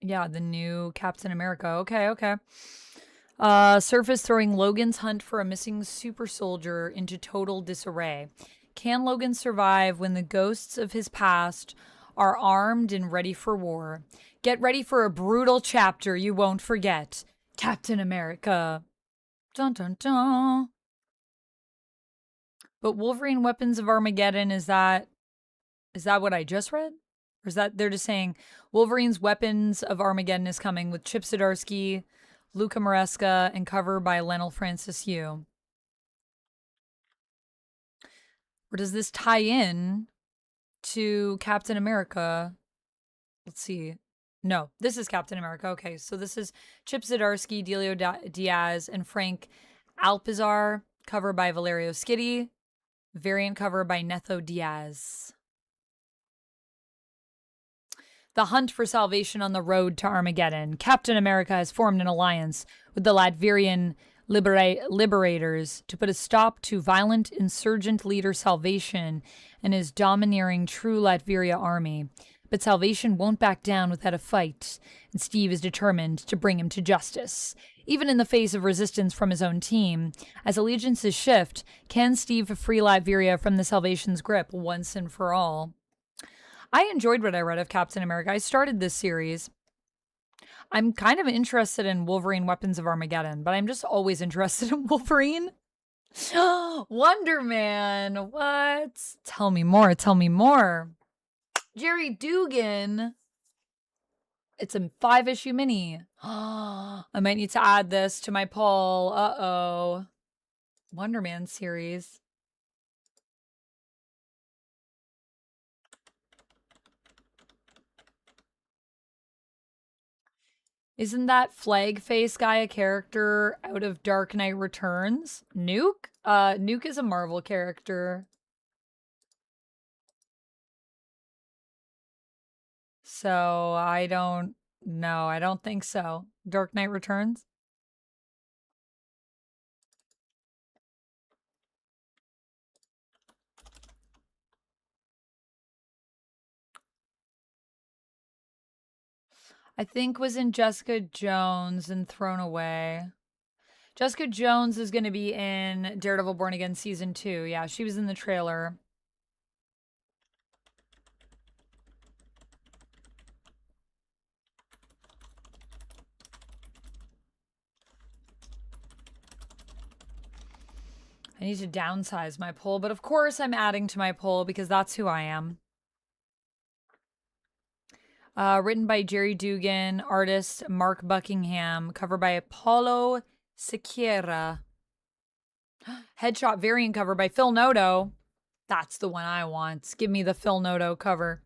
Yeah, the new Captain America. Okay. Surface throwing Logan's hunt for a missing super soldier into total disarray. Can Logan survive when the ghosts of his past are armed and ready for war? Get ready for a brutal chapter you won't forget. Captain America. Dun dun dun. But Wolverine Weapons of Armageddon, is that what I just read? Or is that they're just saying Wolverine's Weapons of Armageddon is coming with Chip Zdarsky, Luca Maresca, and cover by Lionel Francis Yu? Or does this tie in to Captain America? Let's see. No, this is Captain America. Okay, so this is Chip Zdarsky, Delio Diaz, and Frank Alpizar, cover by Valerio Schiti, variant cover by Netho Diaz. The hunt for salvation on the road to Armageddon. Captain America has formed an alliance with the Latvian liberators to put a stop to violent insurgent leader Salvation and his domineering true Latveria army. But Salvation won't back down without a fight, and Steve is determined to bring him to justice. Even in the face of resistance from his own team, as allegiances shift, can Steve free Latveria from the Salvation's grip once and for all? I enjoyed what I read of Captain America. I started this series. I'm kind of interested in Wolverine Weapons of Armageddon, but I'm just always interested in Wolverine. Wonder Man, what? Tell me more, tell me more. Jerry Dugan. It's a 5-issue mini. I might need to add this to my poll. Uh-oh. Wonder Man series. Isn't that flag face guy a character out of Dark Knight Returns? Nuke? Nuke is a Marvel character. So I don't know. I don't think so. Dark Knight Returns? I think was in Jessica Jones and thrown away. Jessica Jones is going to be in Daredevil Born Again Season 2. Yeah, she was in the trailer. I need to downsize my poll, but of course I'm adding to my poll because that's who I am. Written by Jerry Dugan, artist Mark Buckingham, cover by Paulo Siqueira. Headshot variant cover by Phil Noto. That's the one I want. Give me the Phil Noto cover.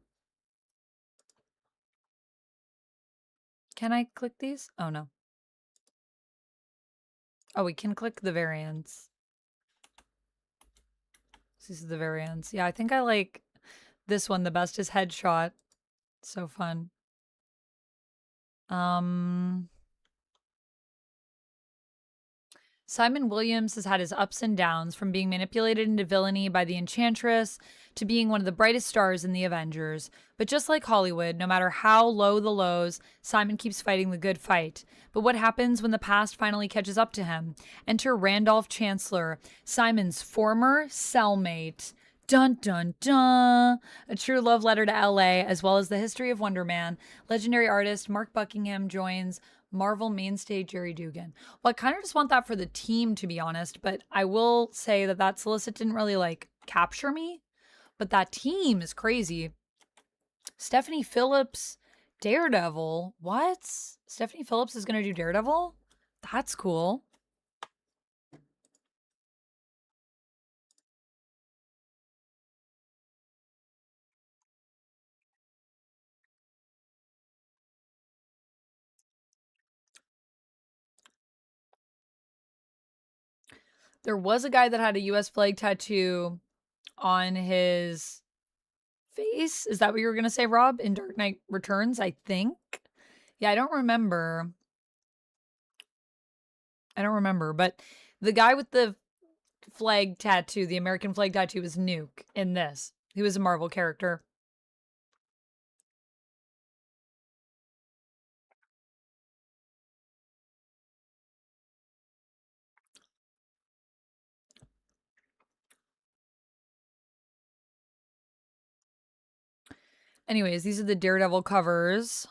Can I click these? Oh, no. Oh, we can click the variants. This is the variants. Yeah, I think I like this one the best is Headshot. So fun. Simon Williams has had his ups and downs, from being manipulated into villainy by the Enchantress to being one of the brightest stars in the Avengers. But just like Hollywood, no matter how low the lows, Simon keeps fighting the good fight. But what happens when the past finally catches up to him? Enter Randolph Chancellor, Simon's former cellmate. Dun dun dun! A true love letter to LA, as well as the history of Wonder Man. Legendary artist Mark Buckingham joins Marvel mainstay Jerry Dugan. Well, I kind of just want that for the team, to be honest, but I will say that that solicit didn't really, like, capture me. But that team is crazy. Stephanie Phillips, Daredevil. What? Stephanie Phillips is going to do Daredevil? That's cool. There was a guy that had a US flag tattoo on his face. Is that what you were going to say, Rob? In Dark Knight Returns, I think. Yeah, I don't remember. But the guy with the flag tattoo, the American flag tattoo, was Nuke in this. He was a Marvel character. Anyways, these are the Daredevil covers.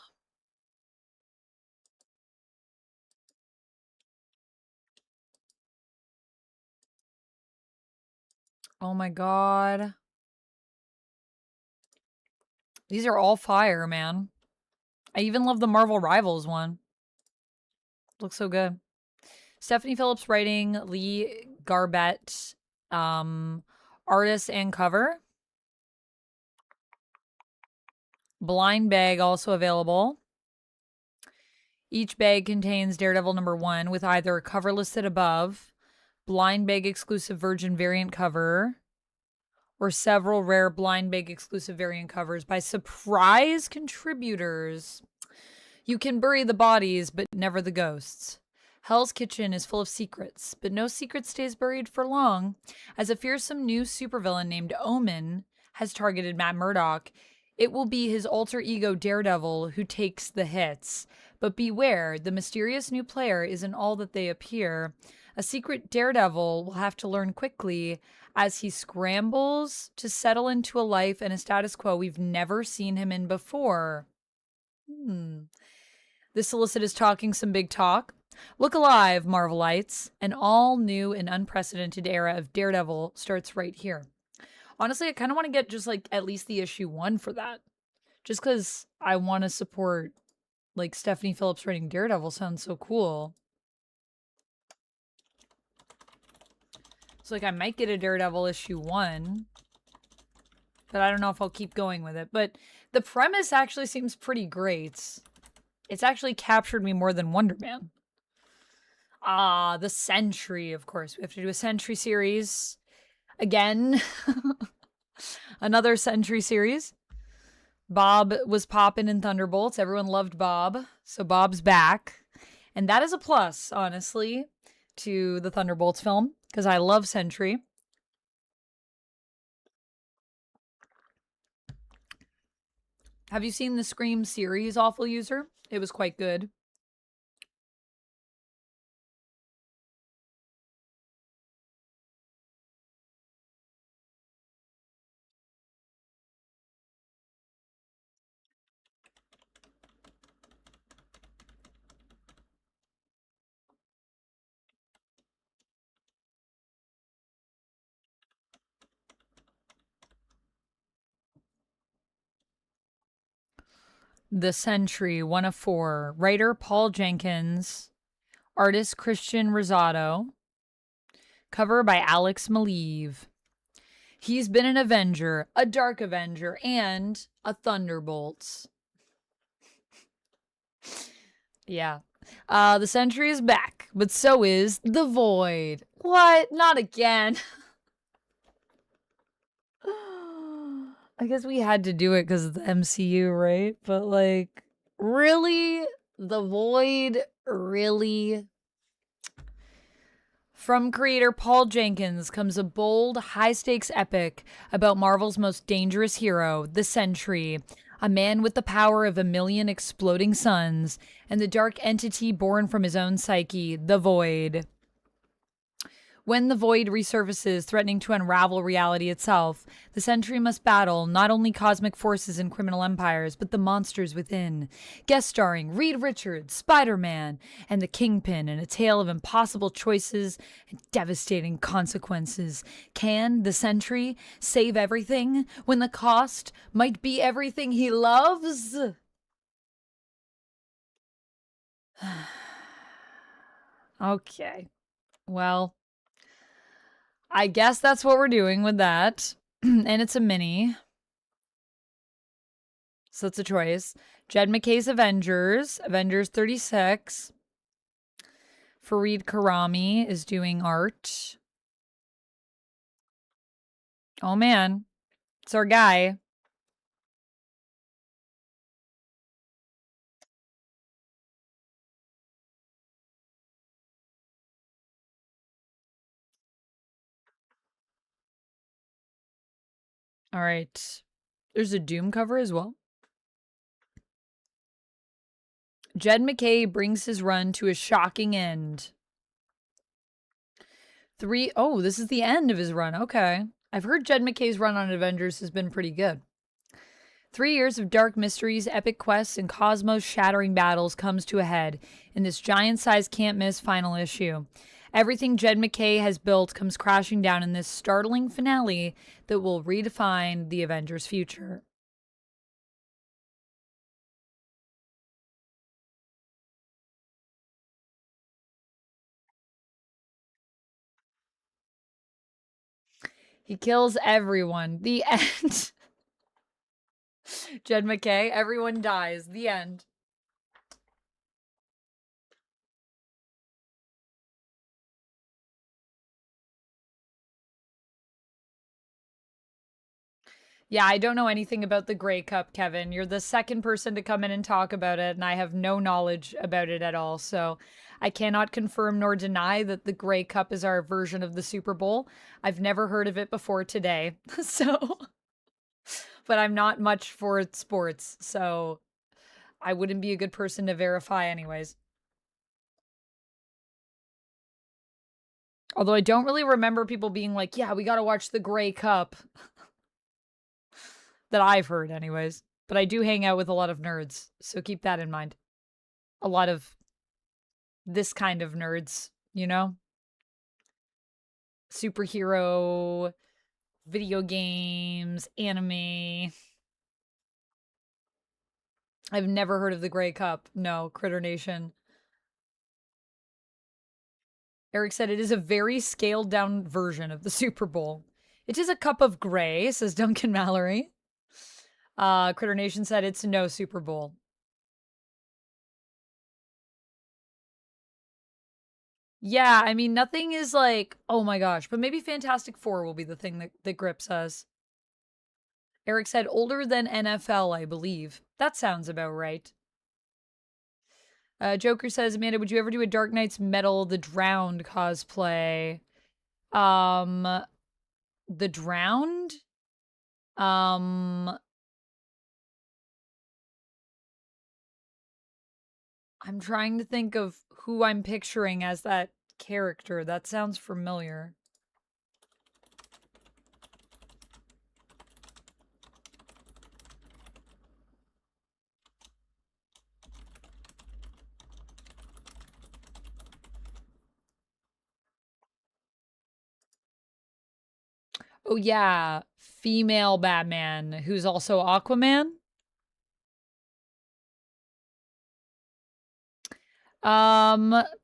Oh my god. These are all fire, man. I even love the Marvel Rivals one. Looks so good. Stephanie Phillips writing, Lee Garbett, artist and cover. Blind bag also available. Each bag contains Daredevil #1 with either a cover listed above, blind bag exclusive Virgin variant cover, or several rare blind bag exclusive variant covers by surprise contributors. You can bury the bodies, but never the ghosts. Hell's Kitchen is full of secrets, but no secret stays buried for long, as a fearsome new supervillain named Omen has targeted Matt Murdock. It will be his alter ego Daredevil who takes the hits. But beware, the mysterious new player isn't all that they appear. A secret Daredevil will have to learn quickly as he scrambles to settle into a life and a status quo we've never seen him in before. This solicit is talking some big talk. Look alive, Marvelites. An all-new and unprecedented era of Daredevil starts right here. Honestly, I kind of want to get just, like, at least the issue 1 for that. Just because I want to support, like, Stephanie Phillips writing Daredevil sounds so cool. So, like, I might get a Daredevil issue 1. But I don't know if I'll keep going with it. But the premise actually seems pretty great. It's actually captured me more than Wonder Man. Ah, the Sentry, of course. We have to do a Sentry series. Again. Another Sentry series. Bob was popping in Thunderbolts. Everyone loved Bob. So Bob's back. And that is a plus, honestly, to the Thunderbolts film. Because I love Sentry. Have you seen the Scream series, Awful User? It was quite good. The Sentry, 1 of 4. Writer Paul Jenkins. Artist Christian Rosado. Cover by Alex Maleev. He's been an Avenger, a Dark Avenger, and a Thunderbolts. Yeah. The Sentry is back, but so is the Void. What? Not again. I guess we had to do it because of the MCU, right? But, like, really? The Void? Really? From creator Paul Jenkins comes a bold, high-stakes epic about Marvel's most dangerous hero, the Sentry, a man with the power of 1,000,000 exploding suns, and the dark entity born from his own psyche, the Void. When the Void resurfaces, threatening to unravel reality itself, the Sentry must battle not only cosmic forces and criminal empires, but the monsters within. Guest starring Reed Richards, Spider-Man, and the Kingpin in a tale of impossible choices and devastating consequences. Can the Sentry save everything when the cost might be everything he loves? Okay. Well, I guess that's what we're doing with that. And it's a mini. So it's a choice. Jed McKay's Avengers. Avengers 36. Fareed Karami is doing art. Oh, man. It's our guy. All right. There's a Doom cover as well. Jed McKay brings his run to a shocking end. Oh, this is the end of his run. Okay. I've heard Jed McKay's run on Avengers has been pretty good. 3 years of dark mysteries, epic quests, and cosmos-shattering battles comes to a head in this giant-sized can't-miss final issue. Everything Jed McKay has built comes crashing down in this startling finale that will redefine the Avengers' future. He kills everyone. The end. Jed McKay, everyone dies. The end. Yeah, I don't know anything about the Grey Cup, Kevin. You're the second person to come in and talk about it, and I have no knowledge about it at all. So I cannot confirm nor deny that the Grey Cup is our version of the Super Bowl. I've never heard of it before today. So but I'm not much for sports, so I wouldn't be a good person to verify anyways. Although I don't really remember people being like, yeah, we gotta watch the Grey Cup. That I've heard anyways. But I do hang out with a lot of nerds, so keep that in mind. A lot of this kind of nerds, you know? Superhero, video games, anime. I've never heard of the Grey Cup. No, Critter Nation. Eric said it is a very scaled down version of the Super Bowl. It is a cup of gray, says Duncan Mallory. Critter Nation said it's no Super Bowl. Yeah, I mean, nothing is like, oh my gosh, but maybe Fantastic Four will be the thing that grips us. Eric said older than NFL, I believe. That sounds about right. Joker says, Amanda, would you ever do a Dark Knight's Metal the Drowned cosplay? The Drowned? I'm trying to think of who I'm picturing as that character. That sounds familiar. Oh yeah, female Batman who's also Aquaman.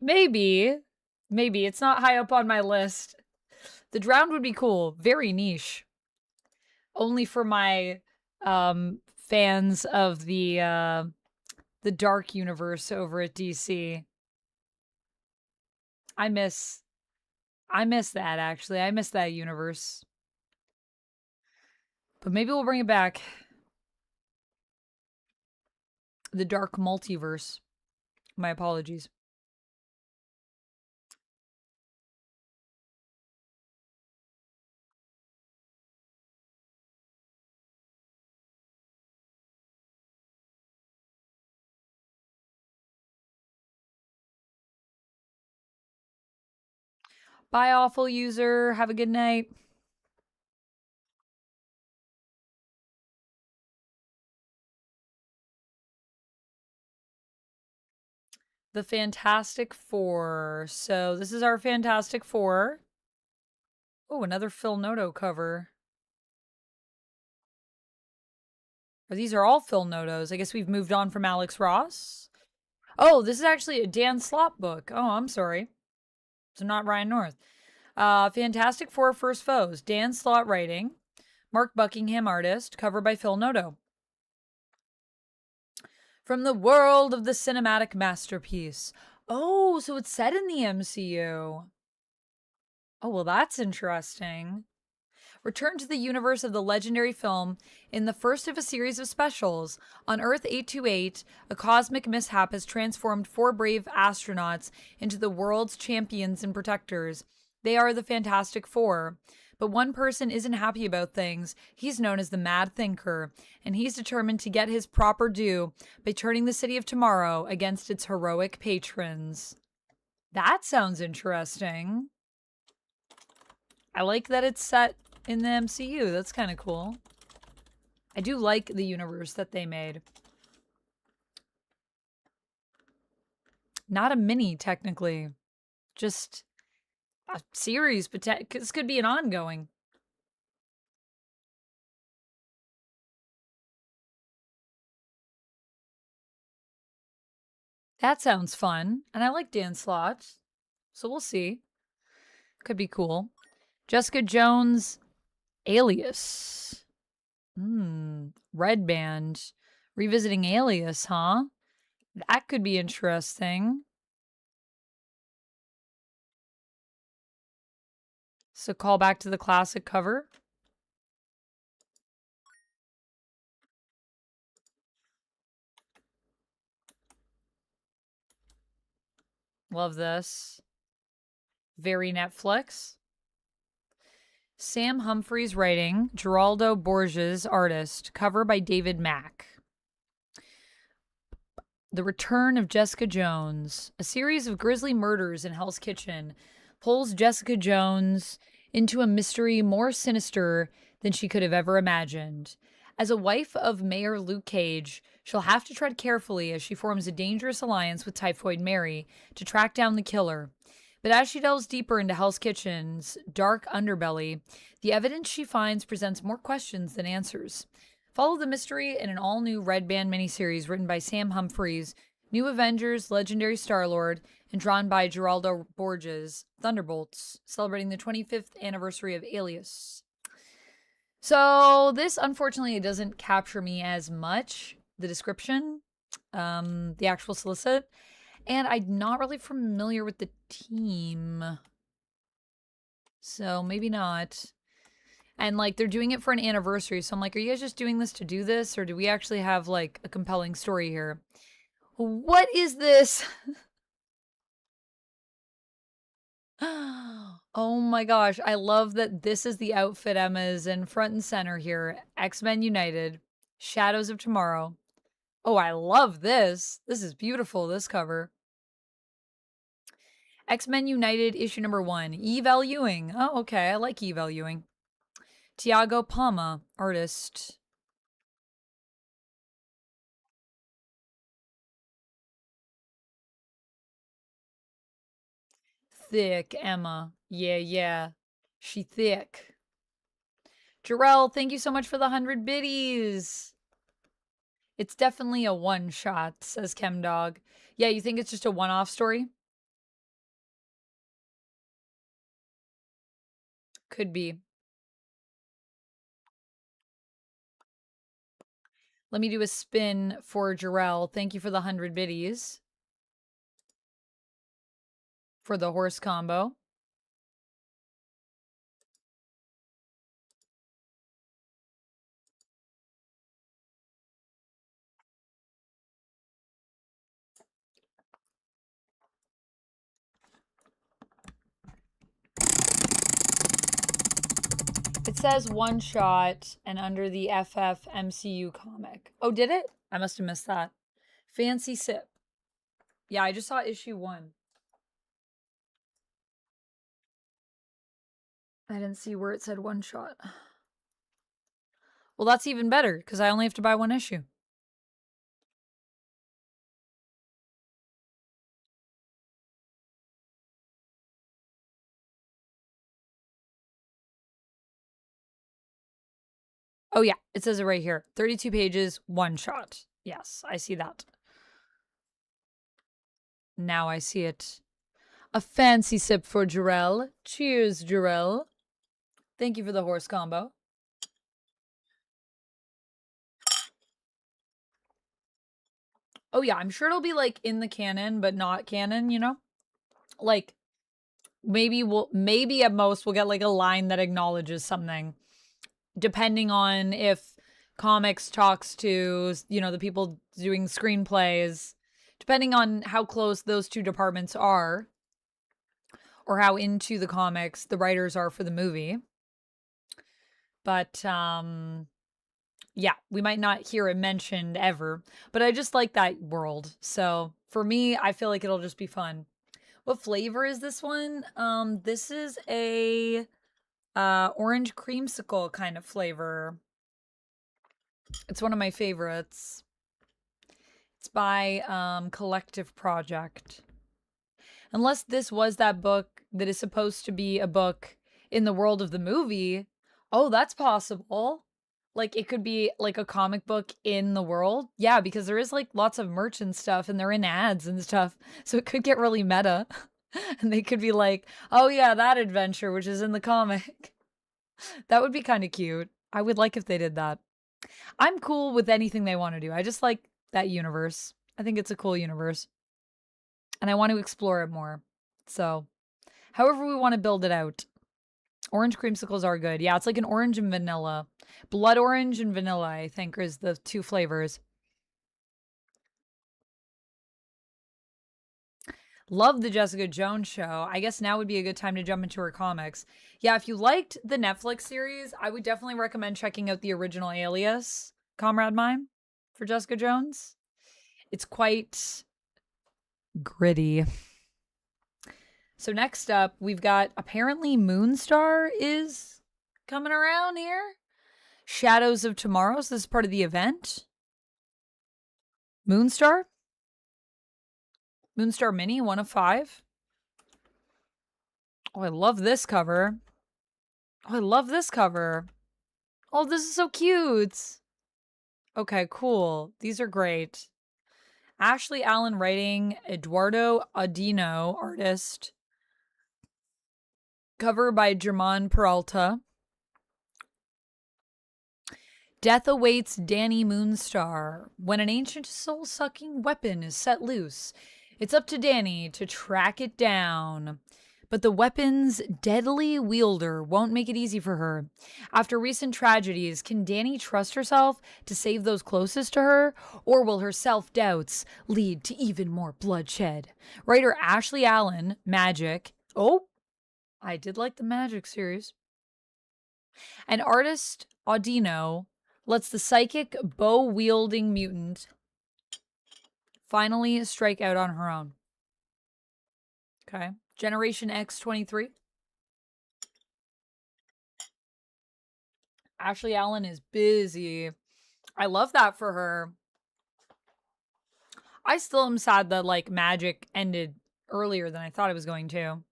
Maybe. Maybe. It's not high up on my list. The Drowned would be cool. Very niche. Only for my fans of the dark universe over at DC. I miss that actually. I miss that universe. But maybe we'll bring it back. The dark multiverse. My apologies. Bye, awful user. Have a good night. The Fantastic Four. So this is our Fantastic Four. Oh, another Phil Noto cover. These are all Phil Notos. I guess we've moved on from Alex Ross. Oh, this is actually a Dan Slott book. Oh, I'm sorry. So not Ryan North. Fantastic Four First Foes. Dan Slott writing. Mark Buckingham artist. Cover by Phil Noto. From the world of the cinematic masterpiece. Oh, so it's set in the MCU. Oh, well, that's interesting. Return to the universe of the legendary film in the first of a series of specials. On Earth 828, a cosmic mishap has transformed four brave astronauts into the world's champions and protectors. They are the Fantastic Four. But one person isn't happy about things. He's known as the Mad Thinker, and he's determined to get his proper due by turning the city of tomorrow against its heroic patrons. That sounds interesting. I like that it's set in the MCU. That's kind of cool. I do like the universe that they made. Not a mini, technically. Just a series, but this could be an ongoing. That sounds fun. And I like Dan Slott. So we'll see. Could be cool. Jessica Jones, Alias. Red Band. Revisiting Alias, huh? That could be interesting. So call back to the classic cover. Love this. Very Netflix. Sam Humphries writing, Geraldo Borges artist, cover by David Mack. The Return of Jessica Jones. A series of grisly murders in Hell's Kitchen pulls Jessica Jones into a mystery more sinister than she could have ever imagined. As a wife of Mayor Luke Cage, she'll have to tread carefully as she forms a dangerous alliance with Typhoid Mary to track down the killer. But as she delves deeper into Hell's Kitchen's dark underbelly, the evidence she finds presents more questions than answers. Follow the mystery in an all-new Red Band miniseries written by Sam Humphries, New Avengers, Legendary Star-Lord, and drawn by Geraldo Borges, Thunderbolts, celebrating the 25th anniversary of Alias. So this, unfortunately, doesn't capture me as much, the description, the actual solicit, and I'm not really familiar with the team. So maybe not. And like they're doing it for an anniversary. So I'm like, are you guys just doing this to do this? Or do we actually have like a compelling story here? What is this? Oh my gosh. I love that this is the outfit Emma is in front and center here. X-Men United, Shadows of Tomorrow. Oh, I love this. This is beautiful, this cover. X-Men United issue number 1. Eval Ewing. Oh, okay. I like Eval Ewing. Tiago Palma, artist. Thick, Emma. Yeah. She thick. Jarrell, thank you so much for the 100 biddies. It's definitely a one-shot, says ChemDog. Yeah, you think it's just a one-off story? Could be. Let me do a spin for Jarrell. Thank you for the 100 biddies. For the horse combo. It says one shot and under the FF MCU comic. Oh, did it? I must have missed that. Fancy Sip. Yeah, I just saw issue 1. I didn't see where it said one shot. Well, that's even better because I only have to buy one issue. Oh, yeah. It says it right here. 32 pages, one shot. Yes, I see that. Now I see it. A fancy sip for Jarrell. Cheers, Jarrell. Thank you for the horse combo. Oh, yeah. I'm sure it'll be like in the canon, but not canon, you know? Like, maybe at most we'll get like a line that acknowledges something, depending on if comics talks to, you know, the people doing screenplays, depending on how close those two departments are or how into the comics the writers are for the movie. But yeah, we might not hear it mentioned ever, but I just like that world. So for me, I feel like it'll just be fun. What flavor is this one? This is a orange creamsicle kind of flavor. It's one of my favorites. It's by Collective Project. Unless this was that book that is supposed to be a book in the world of the movie. Oh, that's possible. Like it could be like a comic book in the world. Yeah, because there is like lots of merch and stuff and they're in ads and stuff. So it could get really meta. And they could be like, oh yeah, that adventure, which is in the comic. That would be kind of cute. I would like if they did that. I'm cool with anything they want to do. I just like that universe. I think it's a cool universe. And I want to explore it more. So, however we want to build it out. Orange creamsicles are good. Yeah, it's like an orange and vanilla. Blood orange and vanilla, I think, is the two flavors. Love the Jessica Jones show. I guess now would be a good time to jump into her comics. Yeah, if you liked the Netflix series, I would definitely recommend checking out the original Alias, Comrade Mine, for Jessica Jones. It's quite gritty. So next up, we've got apparently Moonstar is coming around here. Shadows of Tomorrow. So this is part of the event. Moonstar. Moonstar Mini, 1 of 5. Oh, I love this cover. Oh, I love this cover. Oh, this is so cute. Okay, cool. These are great. Ashley Allen writing, Eduardo Audino, artist. Cover by German Peralta. Death awaits Danny Moonstar. When an ancient soul-sucking weapon is set loose, it's up to Danny to track it down. But the weapon's deadly wielder won't make it easy for her. After recent tragedies, can Danny trust herself to save those closest to her? Or will her self-doubts lead to even more bloodshed? Writer Ashley Allen, Magic. Oh, I did like the Magic series. And artist Audino lets the psychic, bow-wielding mutant finally strike out on her own. Okay. Generation X23. Ashley Allen is busy. I love that for her. I still am sad that, like, Magic ended earlier than I thought it was going to.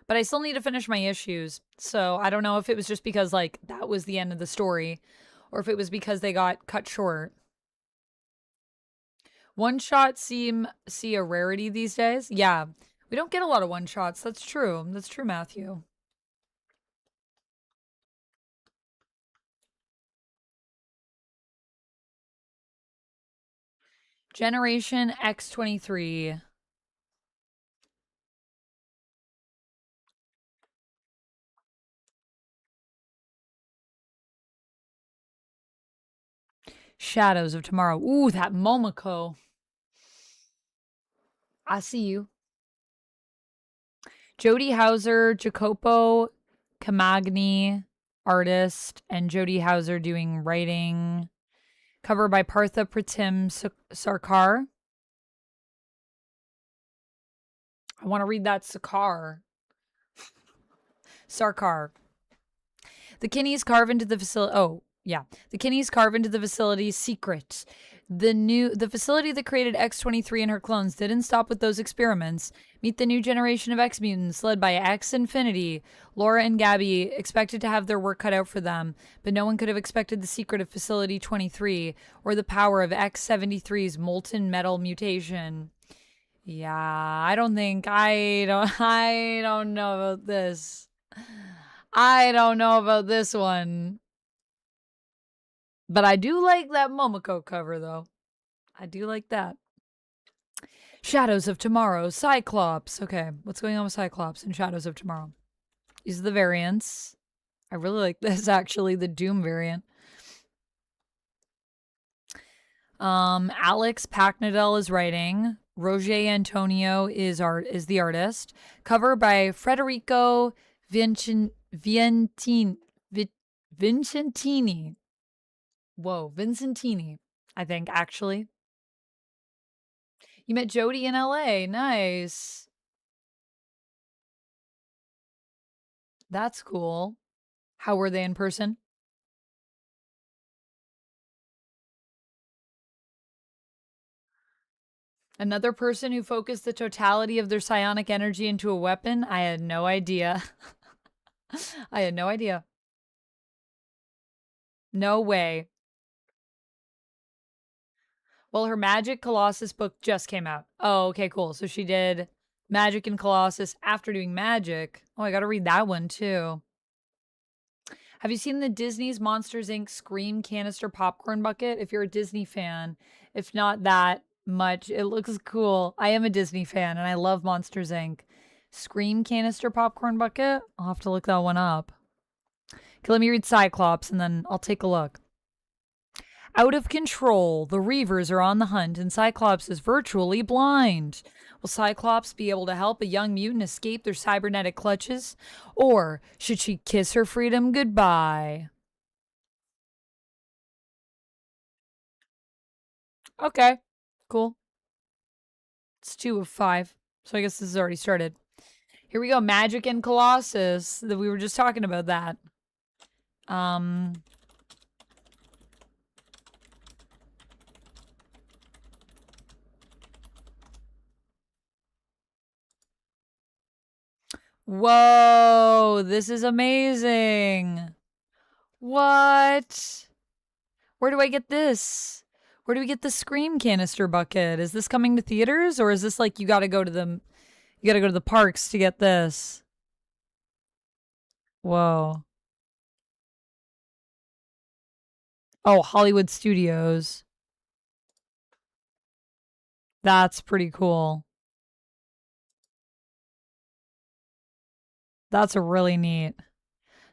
But I still need to finish my issues. So I don't know if it was just because, like, that was the end of the story, or if it was because they got cut short. One-shots see a rarity these days. Yeah, we don't get a lot of one-shots. That's true. That's true, Matthew. Generation X23. Shadows of Tomorrow. Ooh, that Momoko. I see you. Jody Hauser, Jacopo Camagni, artist, and Jody Hauser doing writing. Cover by Partha Pratim Sarkar. I want to read that Sarkar. Sarkar. The Kinneys carve into the facility. Oh, yeah. The Kinneys carve into the facility's secret. The facility that created X-23 and her clones didn't stop with those experiments. Meet the new generation of X-mutants led by X-Infinity. Laura and Gabby expected to have their work cut out for them, but no one could have expected the secret of Facility 23 or the power of X-73's molten metal mutation. Yeah, I don't know about this. I don't know about this one. But I do like that Momoko cover, though. I do like that. Shadows of Tomorrow, Cyclops. Okay, what's going on with Cyclops in Shadows of Tomorrow? These are the variants. I really like this, actually, the Doom variant. Alex Packnadel is writing. Roger Antonio is the artist. Cover by Federico Vincentini. Whoa, Vincentini, I think, actually. You met Jody in LA. Nice. That's cool. How were they in person? Another person who focused the totality of their psionic energy into a weapon? I had no idea. I had no idea. No way. Well, her Magic Colossus book just came out. Oh, okay, cool. So she did Magic and Colossus after doing Magic. Oh, I gotta read that one too. Have you seen the Disney's Monsters Inc. Scream canister popcorn bucket? If you're a Disney fan, if not that much, it looks cool. I am a Disney fan and I love Monsters Inc. Scream canister popcorn bucket? I'll have to look that one up. Okay, let me read Cyclops and then I'll take a look. Out of control, the Reavers are on the hunt, and Cyclops is virtually blind. Will Cyclops be able to help a young mutant escape their cybernetic clutches? Or should she kiss her freedom goodbye? Okay, cool. It's 2 of 5, so I guess this has already started. Here we go, Magic and Colossus. We were just talking about that. Whoa, this is amazing. What? Where do I get this? Where do we get the Scream canister bucket? Is this coming to theaters, or is this like you gotta go to the parks to get this? Whoa. Oh, Hollywood Studios. That's pretty cool. That's a really neat.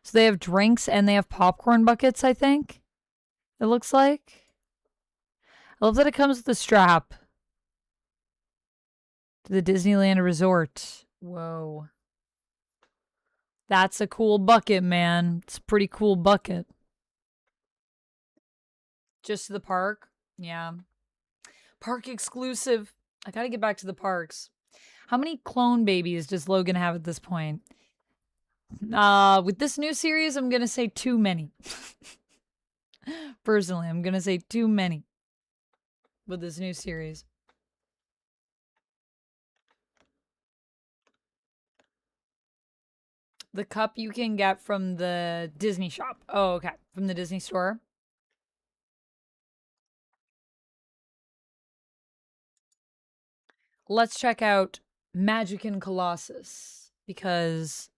So they have drinks and they have popcorn buckets, I think. It looks like. I love that it comes with a strap. To the Disneyland Resort. Whoa. That's a cool bucket, man. It's a pretty cool bucket. Just to the park? Yeah. Park exclusive. I gotta get back to the parks. How many clone babies does Logan have at this point? With this new series, I'm gonna say too many. Personally, I'm gonna say too many with this new series. The cup you can get from the Disney shop. Oh, okay. From the Disney store. Let's check out Magic and Colossus, because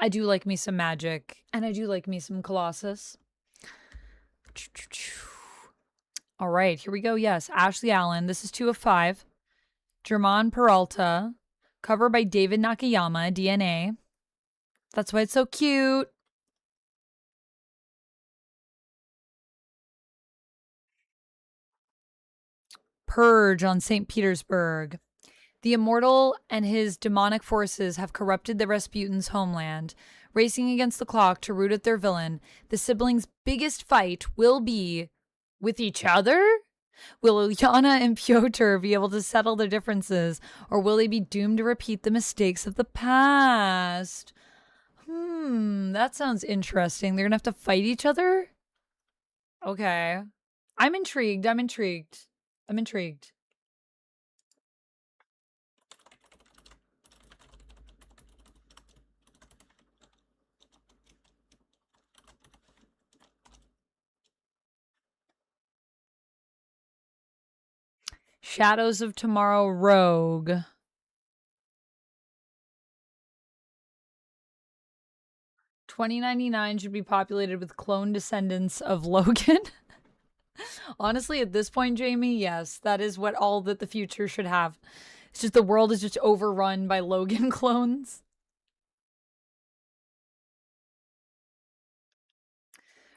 I do like me some Magic and I do like me some Colossus. All right, here we go. Yes, Ashley Allen. This is 2 of 5. German Peralta. Cover by David Nakayama, DNA. That's why it's so cute. Purge on St. Petersburg. The Immortal and his demonic forces have corrupted the Rasputin's homeland. Racing against the clock to root out their villain, the siblings' biggest fight will be with each other? Will Ilyana and Pyotr be able to settle their differences, or will they be doomed to repeat the mistakes of the past? That sounds interesting. They're gonna have to fight each other? Okay. I'm intrigued. I'm intrigued. I'm intrigued. Shadows of Tomorrow Rogue. $20.99 should be populated with clone descendants of Logan. Honestly, at this point, Jamie, yes, that is what all that the future should have. It's just the world is just overrun by Logan clones.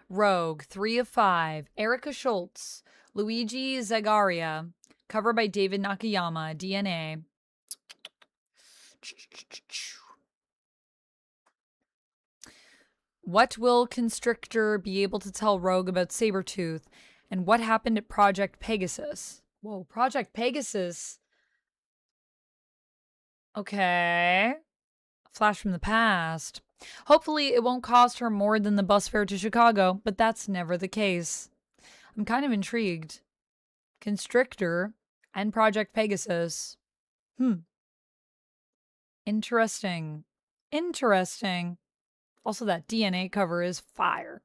Rogue, 3 of 5. Erica Schultz. Luigi Zagaria. Cover by David Nakayama. DNA. What will Constrictor be able to tell Rogue about Sabretooth? And what happened at Project Pegasus? Whoa, Project Pegasus? Okay. Flash from the past. Hopefully it won't cost her more than the bus fare to Chicago, but that's never the case. I'm kind of intrigued. Constrictor and Project Pegasus. Interesting. Interesting. Also, that DNA cover is fire.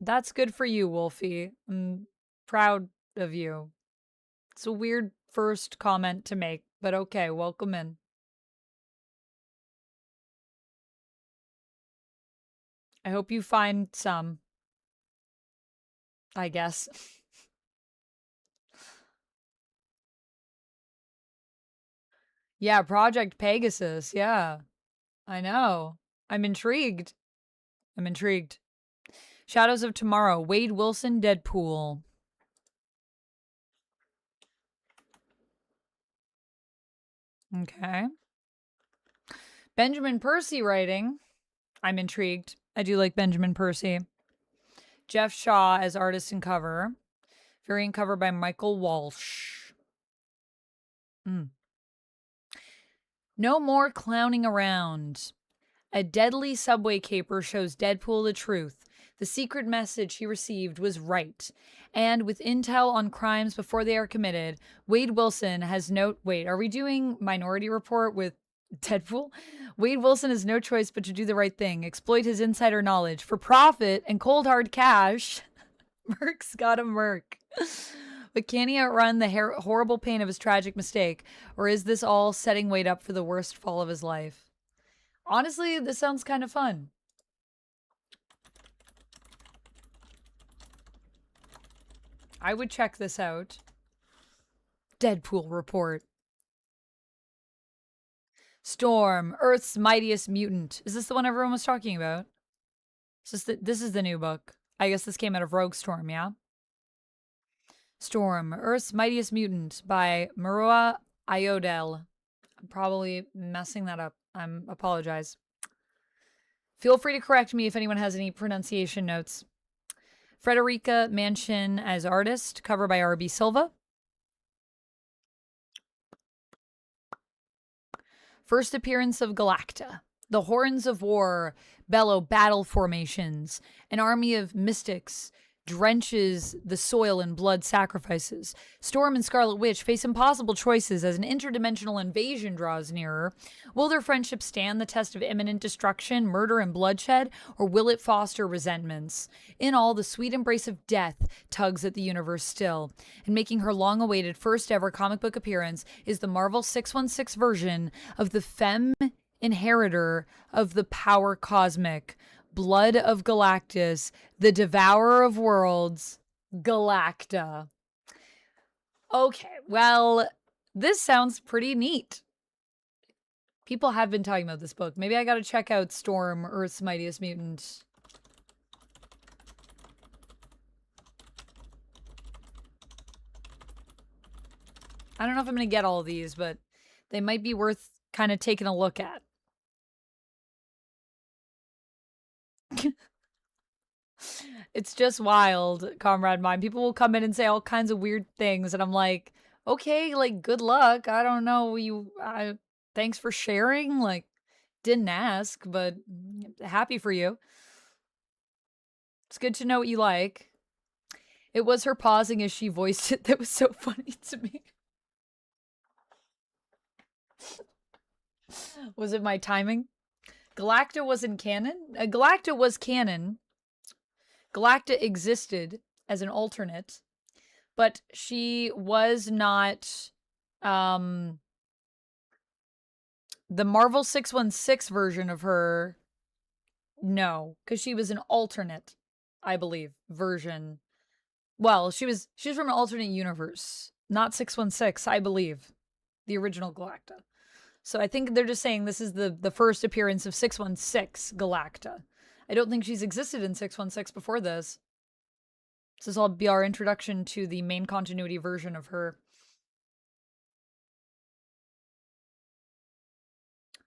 That's good for you, Wolfie. I'm proud of you. It's a weird first comment to make, but okay, welcome in. I hope you find some, I guess. Yeah, Project Pegasus. Yeah, I know. I'm intrigued. I'm intrigued. Shadows of Tomorrow. Wade Wilson, Deadpool. Okay. Benjamin Percy writing. I'm intrigued. I do like Benjamin Percy. Jeff Shaw as artist and cover. Variant cover by Michael Walsh. No more clowning around. A deadly subway caper shows Deadpool the truth. The secret message he received was right. And with intel on crimes before they are committed, Wade Wilson has no. Wait, are we doing Minority Report with Deadpool? Wade Wilson has no choice but to do the right thing, exploit his insider knowledge for profit and cold hard cash. Merc's got a Merc. But can he outrun the horrible pain of his tragic mistake? Or is this all setting Wade up for the worst fall of his life? Honestly, this sounds kind of fun. I would check this out. Deadpool Report. Storm, Earth's Mightiest Mutant. Is this the one everyone was talking about? This is the new book. I guess this came out of Rogue Storm, yeah? Storm, Earth's Mightiest Mutant by Marua Iodel. I'm probably messing that up. I apologize. Feel free to correct me if anyone has any pronunciation notes. Frederica Manchin as artist, cover by R.B. Silva. First appearance of Galacta. The horns of war bellow battle formations. An army of mystics drenches the soil in blood sacrifices. Storm and Scarlet Witch face impossible choices as an interdimensional invasion draws nearer. Will their friendship stand the test of imminent destruction, murder, and bloodshed, or will it foster resentments? In all, the sweet embrace of death tugs at the universe still. And making her long-awaited first-ever comic book appearance is the Marvel 616 version of the femme inheritor of the power cosmic, Blood of Galactus, the Devourer of Worlds, Galacta. Okay, well, this sounds pretty neat. People have been talking about this book. Maybe I gotta check out Storm, Earth's Mightiest Mutant. I don't know if I'm gonna get all of these, but they might be worth kind of taking a look at. It's just wild, comrade mine. People will come in and say all kinds of weird things, and I'm like, okay, like, good luck. I don't know. Thanks for sharing. Like, didn't ask, but happy for you. It's good to know what you like. It was her pausing as she voiced it that was so funny to me. Was it my timing? Galacta wasn't canon? Galacta was canon. Galacta existed as an alternate, but she was not the Marvel 616 version of her. No, because she was an alternate, I believe, version. Well, she's from an alternate universe, not 616, I believe, the original Galacta. So I think they're just saying this is the first appearance of 616 Galacta. I don't think she's existed in 616 before this. This will be our introduction to the main continuity version of her.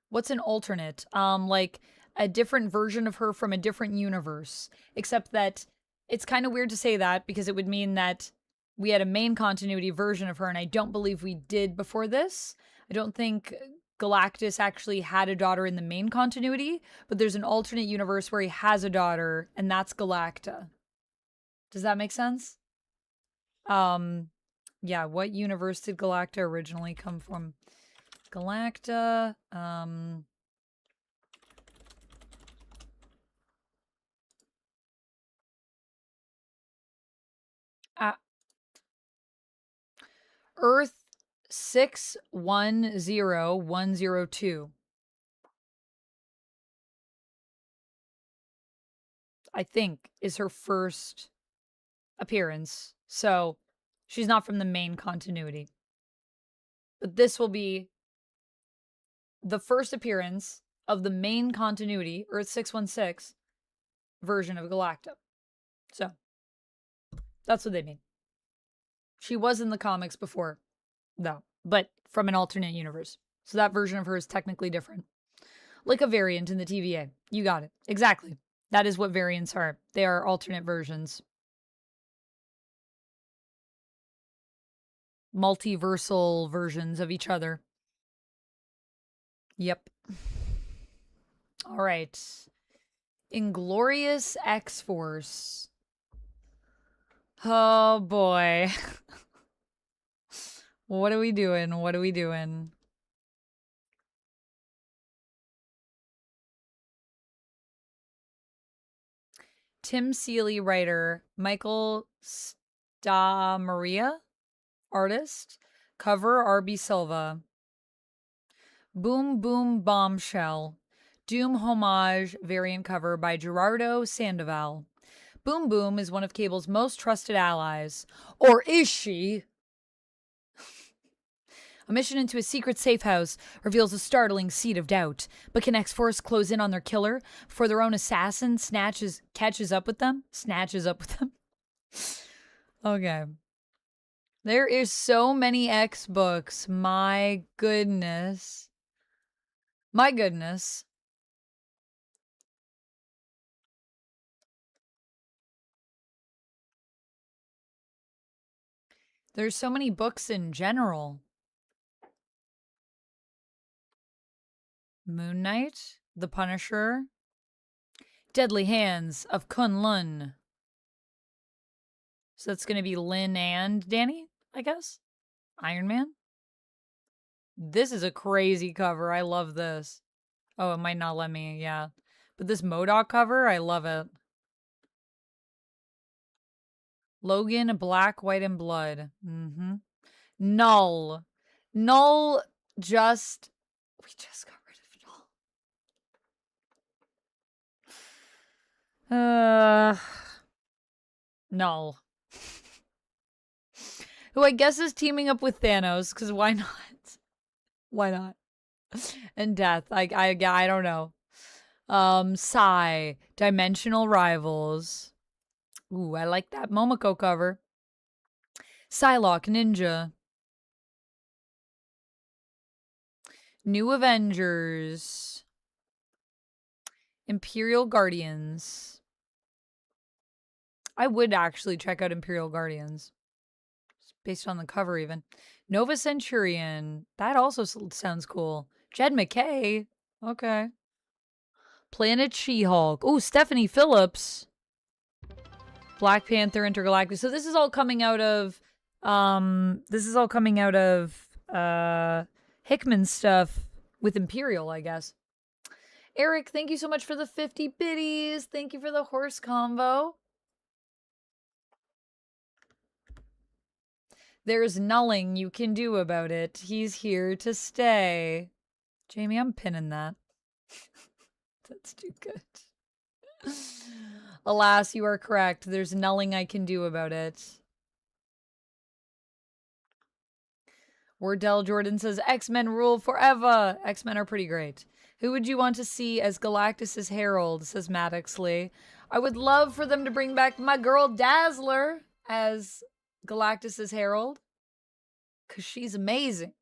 What's an alternate? Like a different version of her from a different universe. Except that it's kind of weird to say that because it would mean that we had a main continuity version of her, and I don't believe we did before this. I don't think Galactus actually had a daughter in the main continuity, but there's an alternate universe where he has a daughter, and that's Galacta. Does that make sense? Yeah, what universe did Galacta originally come from? Galacta, Earth 610102. I think is her first appearance. So she's not from the main continuity. But this will be the first appearance of the main continuity, Earth 616 version of Galacta. So, that's what they mean. She was in the comics before, though, but from an alternate universe. So that version of her is technically different. Like a variant in the TVA. You got it. Exactly. That is what variants are. They are alternate versions. Multiversal versions of each other. Yep. All right. Inglorious X-Force. Oh boy. What are we doing? What are we doing? Tim Seeley writer, Michael Maria artist, cover RB Silva. Boom Boom Bombshell, Doom homage variant cover by Gerardo Sandoval. Boom Boom is one of Cable's most trusted allies. Or is she? A mission into a secret safe house reveals a startling seed of doubt, but can X-Force close in on their killer before their own assassin catches up with them? Snatches up with them? Okay. There is so many X books. My goodness. My goodness. There's so many books in general. Moon Knight, The Punisher, Deadly Hands of Kunlun. So that's going to be Lynn and Danny, I guess? Iron Man? This is a crazy cover. I love this. Oh, it might not let me, yeah. But this MODOK cover, I love it. Logan, Black, White, and Blood. Mm-hmm. Null. Null just... We just got rid of Null. Null. Who I guess is teaming up with Thanos, because why not? Why not? And Death. I don't know. Psy. Dimensional Rivals. Ooh, I like that Momoko cover. Psylocke Ninja. New Avengers. Imperial Guardians. I would actually check out Imperial Guardians. Based on the cover even. Nova Centurion. That also sounds cool. Jed McKay. Okay. Planet She-Hulk. Ooh, Stephanie Phillips. Black Panther Intergalactic. So this is all coming out of Hickman stuff with Imperial, I guess. Eric, thank you so much for the 50 biddies. Thank you for the horse combo. There's nulling you can do about it. He's here to stay. Jamie, I'm pinning that. That's too good. Alas, you are correct. There's nulling I can do about it. Wardell Jordan says, X-Men rule forever. X-Men are pretty great. Who would you want to see as Galactus' Herald, says Maddox Lee. I would love for them to bring back my girl Dazzler as Galactus' Herald, because she's amazing.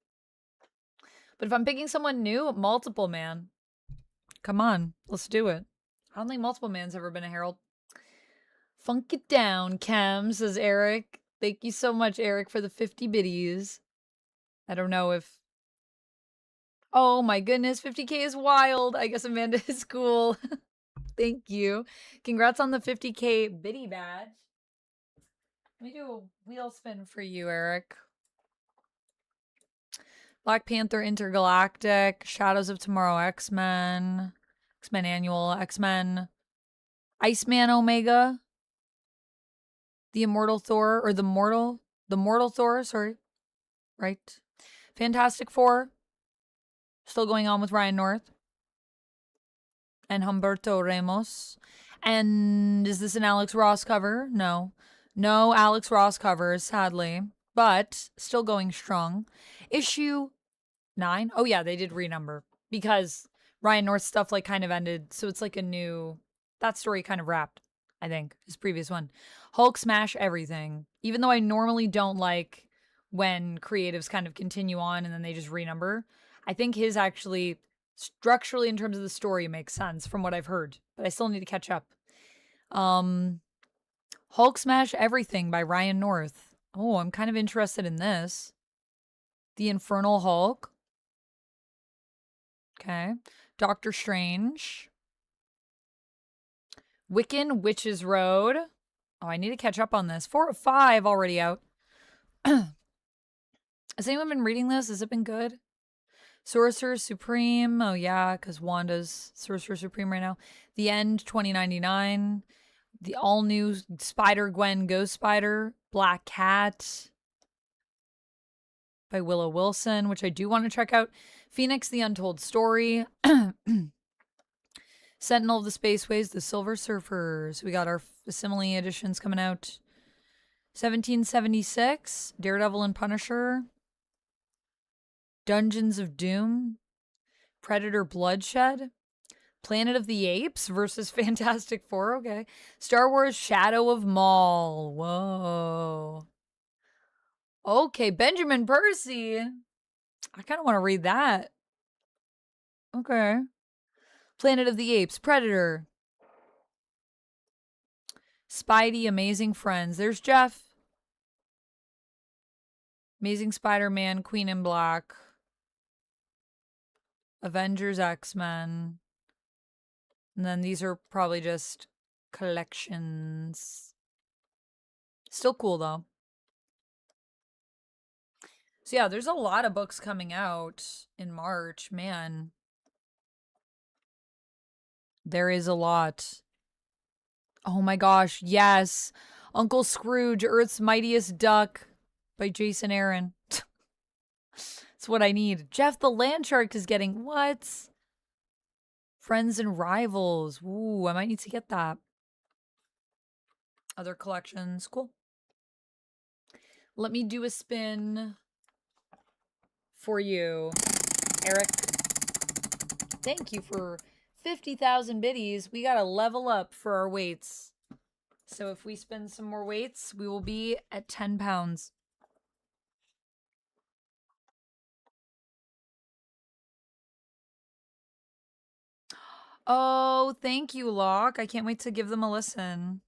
But if I'm picking someone new, Multiple Man. Come on, let's do it. I don't think Multiple Man's ever been a Herald. Funk it down, Cam, says Eric. Thank you so much, Eric, for the 50 biddies. I don't know if... Oh my goodness, 50K is wild. I guess Amanda is cool. Thank you. Congrats on the 50K biddy badge. Let me do a wheel spin for you, Eric. Black Panther Intergalactic, Shadows of Tomorrow X-Men, X-Men Annual, X-Men, Iceman Omega, The Immortal Thor, or the Mortal Thor, sorry, right? Fantastic Four, still going on with Ryan North and Humberto Ramos. And is this an Alex Ross cover? No. No Alex Ross covers, sadly, but still going strong. Issue 9. Oh yeah, they did renumber. because Ryan North's stuff like kind of ended, so it's like a new, that story kind of wrapped, I think, his previous one. Hulk smash everything. Even though I normally don't like when creatives kind of continue on and then they just renumber, I think his actually structurally in terms of the story makes sense from what I've heard, but I still need to catch up. Hulk smash everything by Ryan North. Oh, I'm kind of interested in this. The Infernal Hulk. Okay. Doctor Strange. Wiccan Witches Road. Oh, I need to catch up on this. 4 of 5 already out. Has anyone been reading this? Has it been good? Sorcerer Supreme. Oh, yeah, because Wanda's Sorcerer Supreme right now. The End 2099. The all-new Spider-Gwen Ghost Spider. Black Cat by Willow Wilson, which I do want to check out. Phoenix, The Untold Story. Sentinel of the Spaceways, The Silver Surfers. We got our facsimile editions coming out. 1776, Daredevil and Punisher. Dungeons of Doom. Predator Bloodshed. Planet of the Apes versus Fantastic Four. Okay. Star Wars Shadow of Maul. Whoa. Okay, Benjamin Percy. I kind of want to read that. Okay. Planet of the Apes, Predator. Spidey, Amazing Friends. There's Jeff. Amazing Spider-Man, Queen in Black. Avengers, X-Men. And then these are probably just collections. Still cool, though. So yeah, there's a lot of books coming out in March, man. There is a lot. Oh my gosh, yes. Uncle Scrooge, Earth's Mightiest Duck by Jason Aaron. That's what I need. Jeff the Land Shark is getting what? Friends and Rivals. Ooh, I might need to get that. Other collections. Cool. Let me do a spin for you, Eric. Thank you for 50,000 biddies. We gotta level up for our weights. So if we spend some more weights, we will be at 10 pounds. Oh, thank you, Locke. I can't wait to give them a listen.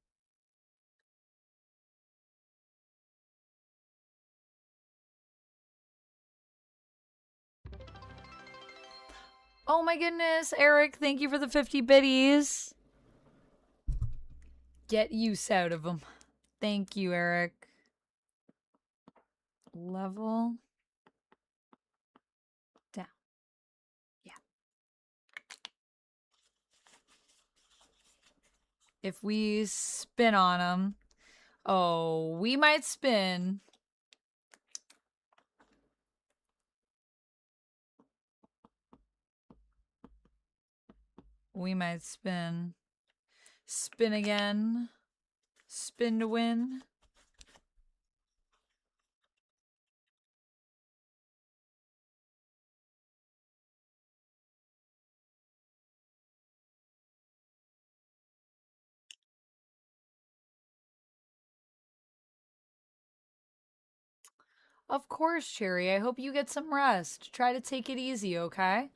Oh my goodness, Eric, thank you for the 50 biddies. Get use out of them. Thank you, Eric. Level down. Yeah. If we spin on them, oh, we might spin. We might spin. Spin again. Spin to win. Of course, Cherry. I hope you get some rest. Try to take it easy, okay?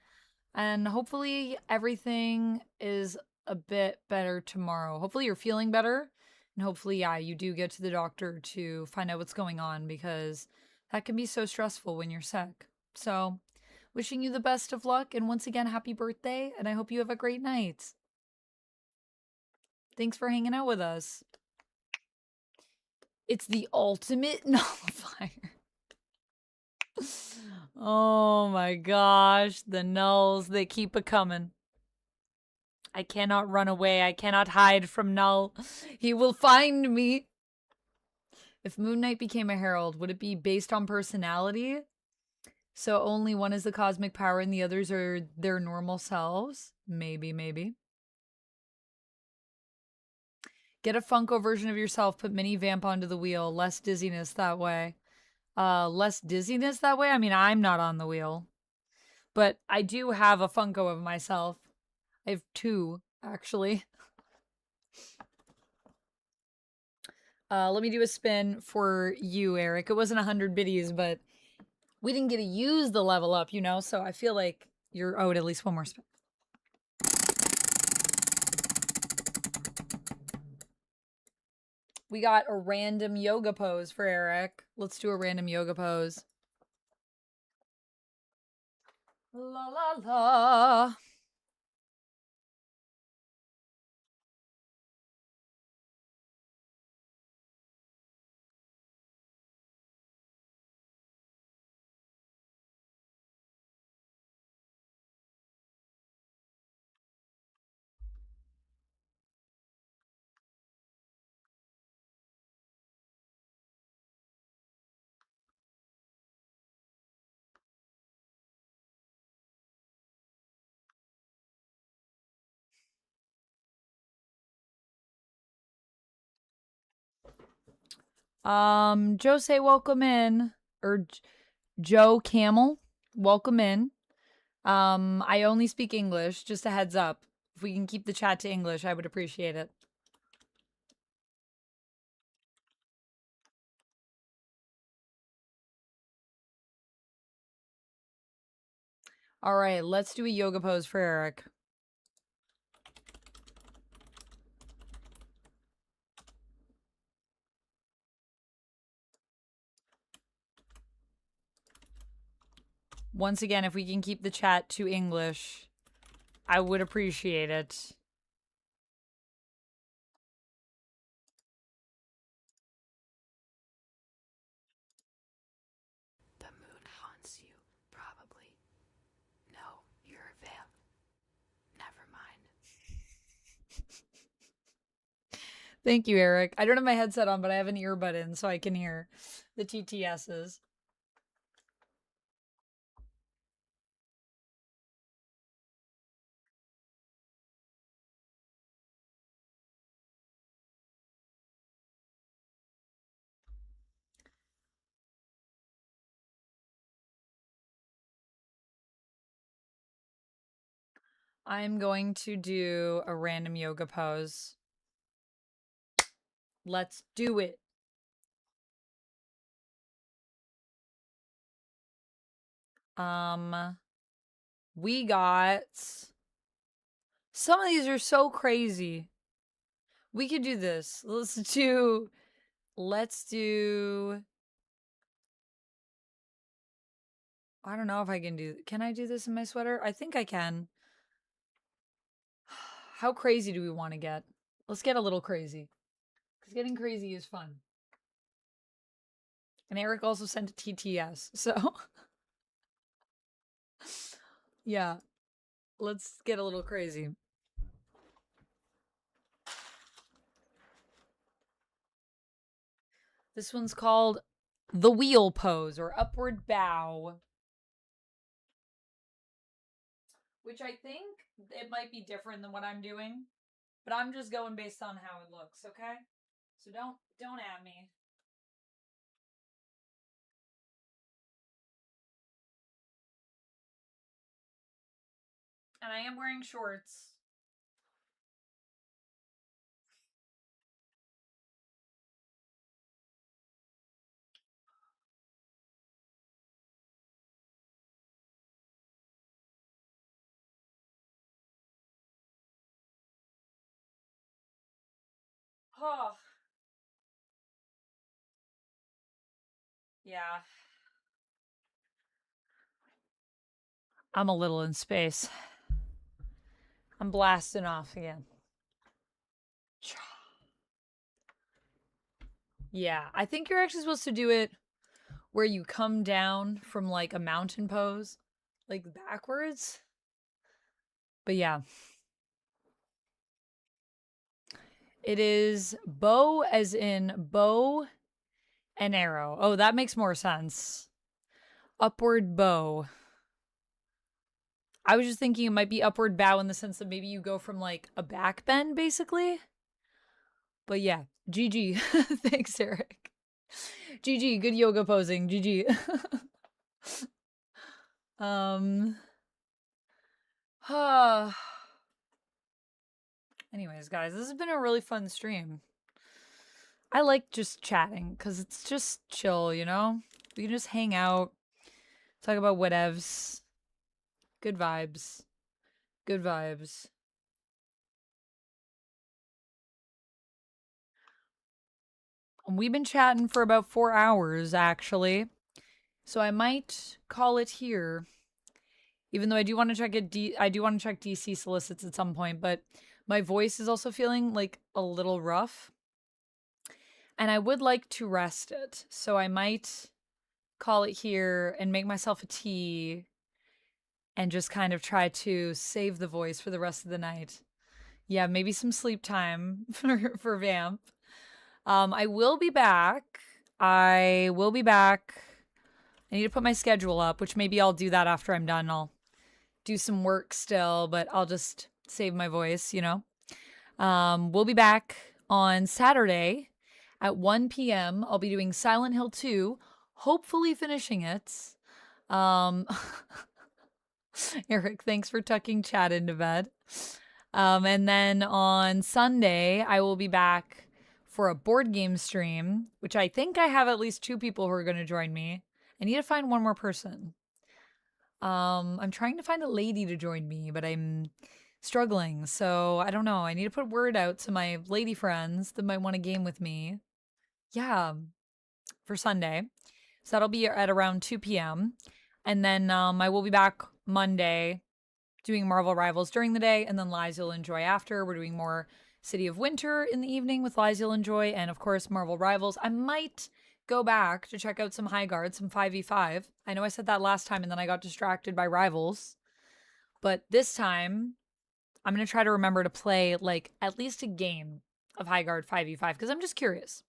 And hopefully everything is a bit better tomorrow. Hopefully you're feeling better. And hopefully, yeah, you do get to the doctor to find out what's going on because that can be so stressful when you're sick. So, wishing you the best of luck. And once again, happy birthday. And I hope you have a great night. Thanks for hanging out with us. It's the ultimate nullifier. Oh my gosh, the nulls, they keep a coming. I cannot run away. I cannot hide from Null. He will find me. If Moon Knight became a herald, would it be based on personality? So only one is the cosmic power and the others are their normal selves? Maybe, maybe. Get a Funko version of yourself. Put Mini Vamp onto the wheel. Less dizziness that way. Less dizziness that way? I mean, I'm not on the wheel. But I do have a Funko of myself. I have 2, actually. Let me do a spin for you, Eric. It wasn't 100 biddies, but we didn't get to use the level up, you know? So I feel like you're owed at least one more spin. We got a random yoga pose for Eric. Let's do a random yoga pose. La la la. Jose, welcome in. Or Joe Camel, welcome in. I only speak English, just a heads up. If we can keep the chat to English, I would appreciate it. All right, let's do a yoga pose for Eric. Once again, if we can keep the chat to English, I would appreciate it. The moon haunts you, probably. No, you're a vamp. Never mind. Thank you, Eric. I don't have my headset on, but I have an earbud in so I can hear the TTSs. I'm going to do a random yoga pose. Let's do it. We got... Some of these are so crazy. We could do this. Let's do... I don't know if I can do... Can I do this in my sweater? I think I can. How crazy do we want to get? Let's get a little crazy. Because getting crazy is fun. And Eric also sent a TTS, so... yeah. Let's get a little crazy. This one's called the wheel pose, or upward bow. Which I think it might be different than what I'm doing. But I'm just going based on how it looks, okay? So don't at me. And I am wearing shorts. Oh. Yeah. I'm a little in space. I'm blasting off again. Yeah, I think you're actually supposed to do it where you come down from like a mountain pose, like backwards. But yeah. It is bow as in bow and arrow. Oh, that makes more sense. Upward bow. I was just thinking it might be upward bow in the sense that maybe you go from like a back bend, basically. But yeah, GG. Thanks, Eric. GG, good yoga posing. GG. Anyways, guys, this has been a really fun stream. I like just chatting because it's just chill, you know? We can just hang out, talk about whatevs. Good vibes. Good vibes. We've been chatting for about 4 hours, actually. So I might call it here. Even though I do want to check I do want to check DC solicits at some point, but my voice is also feeling like a little rough. And I would like to rest it. So I might call it here and make myself a tea and just kind of try to save the voice for the rest of the night. Yeah, maybe some sleep time for Vamp. I will be back. I need to put my schedule up, which maybe I'll do that after I'm done. I'll do some work still, but I'll just save my voice, you know? We'll be back on Saturday at 1 p.m. I'll be doing Silent Hill 2, hopefully finishing it. Eric, thanks for tucking chat into bed. And then on Sunday, I will be back for a board game stream, which I think I have at least 2 people who are going to join me. I need to find one more person. I'm trying to find a lady to join me, but I'm struggling. So I don't know. I need to put word out to my lady friends that might want to game with me. Yeah, for Sunday. So that'll be at around 2 p.m. And then I will be back Monday doing Marvel Rivals during the day, and then Lies You'll Enjoy after. We're doing more City of Winter in the evening with Lies You'll Enjoy, and of course Marvel Rivals. I might go back to check out some High Guard, some 5v5. I know I said that last time and then I got distracted by Rivals. But this time, I'm going to try to remember to play like at least a game of High Guard 5v5 because I'm just curious.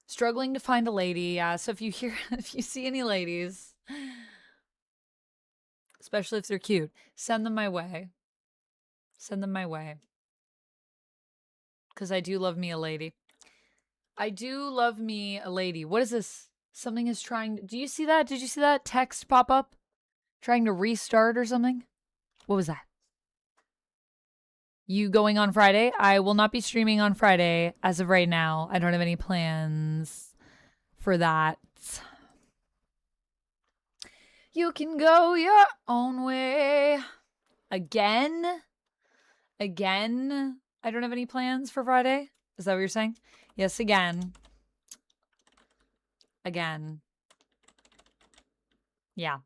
Struggling to find a lady. So if you see any ladies, especially if they're cute, send them my way. Send them my way. Because I do love me a lady. I do love me a lady. What is this? Something is trying. Do you see that? Did you see that text pop up? Trying to restart or something? What was that? You going on Friday? I will not be streaming on Friday as of right now. I don't have any plans for that. You can go your own way. Again? Again? I don't have any plans for Friday? Is that what you're saying? Yes, again. Again. Yeah.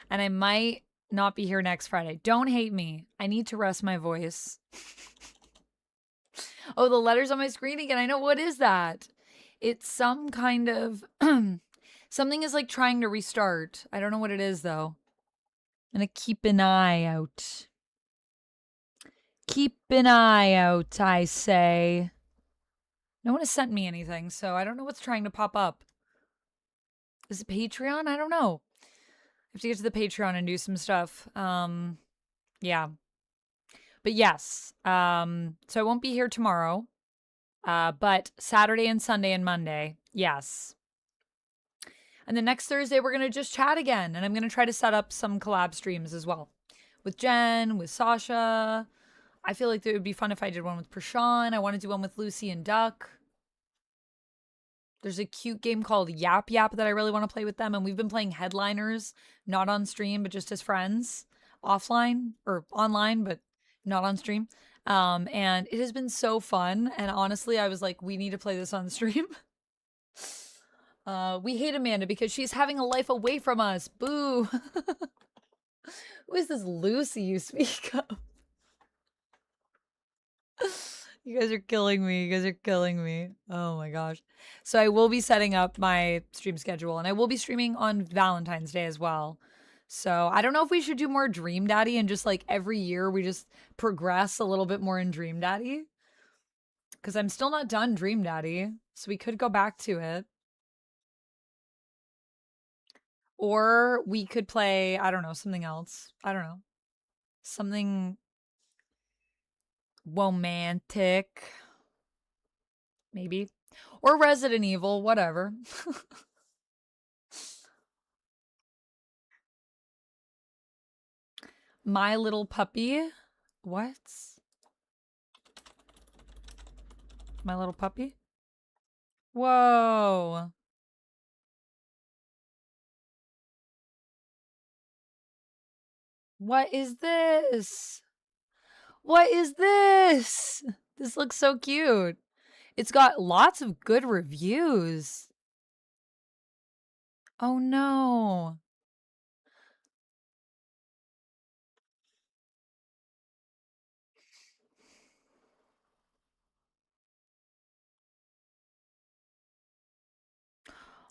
And I might not be here next Friday. Don't hate me. I need to rest my voice. Oh, the letters on my screen again. I know. What is that? It's some kind of... something is like trying to restart. I don't know what it is, though. I'm going to keep an eye out. Keep an eye out, I say. No one has sent me anything, so I don't know what's trying to pop up. Is it Patreon? I don't know. I have to get to the Patreon and do some stuff. Yeah. But yes. So I won't be here tomorrow. But Saturday and Sunday and Monday, yes. And the next Thursday, we're going to just chat again. And I'm going to try to set up some collab streams as well. With Jen, with Sasha. I feel like it would be fun if I did one with Prashan. I want to do one with Lucy and Duck. There's a cute game called Yap Yap that I really want to play with them. And we've been playing Headliners, not on stream, but just as friends. Offline or online, but not on stream. And it has been so fun. And honestly, I was like, we need to play this on stream. We hate Amanda because she's having a life away from us. Boo. Who is this Lucy you speak of? You guys are killing me. You guys are killing me. Oh my gosh. So I will be setting up my stream schedule and I will be streaming on Valentine's Day as well. So I don't know if we should do more Dream Daddy and just like every year we just progress a little bit more in Dream Daddy. Because I'm still not done Dream Daddy. So we could go back to it. Or we could play, I don't know, something else. I don't know. Something romantic. Maybe. Or Resident Evil, whatever. My Little Puppy? What? My Little Puppy? Whoa. What is this? What is this? This looks so cute. It's got lots of good reviews. Oh no.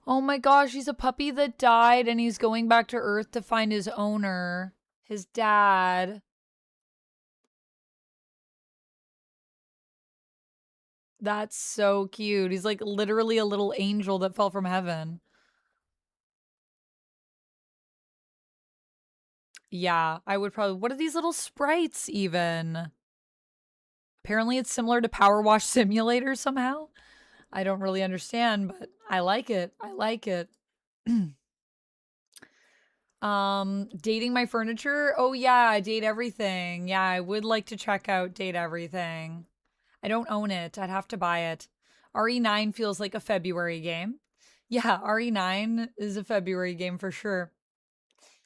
Oh my gosh, he's a puppy that died and he's going back to Earth to find his owner, his dad. That's so cute. He's like literally a little angel that fell from heaven. Yeah, I would probably. What are these little sprites even? Apparently it's similar to Power Wash Simulator somehow. I don't really understand, but I like it. I like it. Dating my furniture? Oh yeah, I date everything. Yeah, I would like to check out Date Everything. I don't own it. I'd have to buy it. RE9 feels like a February game. Yeah, RE9 is a February game for sure.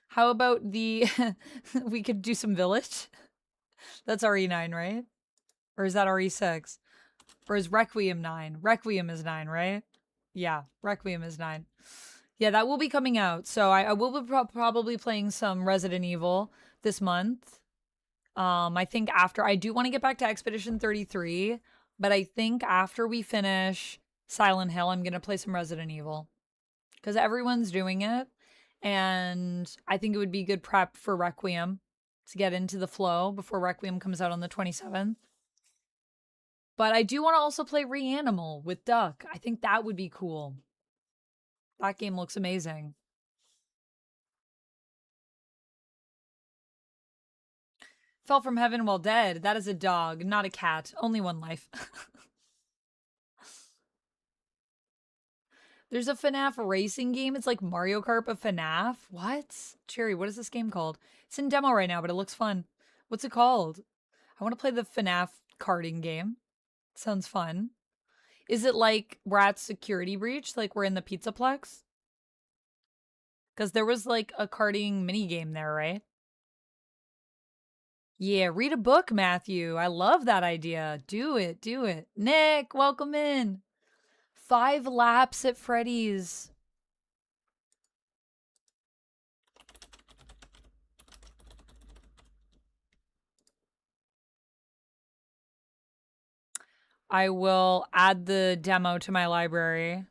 How about the we could do some Village? That's RE9, right? Or is that RE6? Or is Requiem 9? Requiem is 9, right? Yeah, Requiem is 9. Yeah, that will be coming out. So I will be probably playing some Resident Evil this month. I think after I do want to get back to Expedition 33, but I think after we finish Silent Hill, I'm going to play some Resident Evil because everyone's doing it. And I think it would be good prep for Requiem to get into the flow before Requiem comes out on the 27th. But I do want to also play Reanimal with Duck. I think that would be cool. That game looks amazing. Fell from heaven while dead. That is a dog, not a cat. Only one life. There's a FNAF racing game. It's like Mario Kart but FNAF. What? Cherry, what is this game called? It's in demo right now, but it looks fun. What's it called? I want to play the FNAF karting game. Sounds fun. Is it like we're at Security Breach? Like we're in the Pizzaplex? Because there was like a karting mini game there, right? Yeah, read a book, Matthew. I love that idea. Do it, do it. Nick, welcome in. 5 laps at Freddy's. I will add the demo to my library.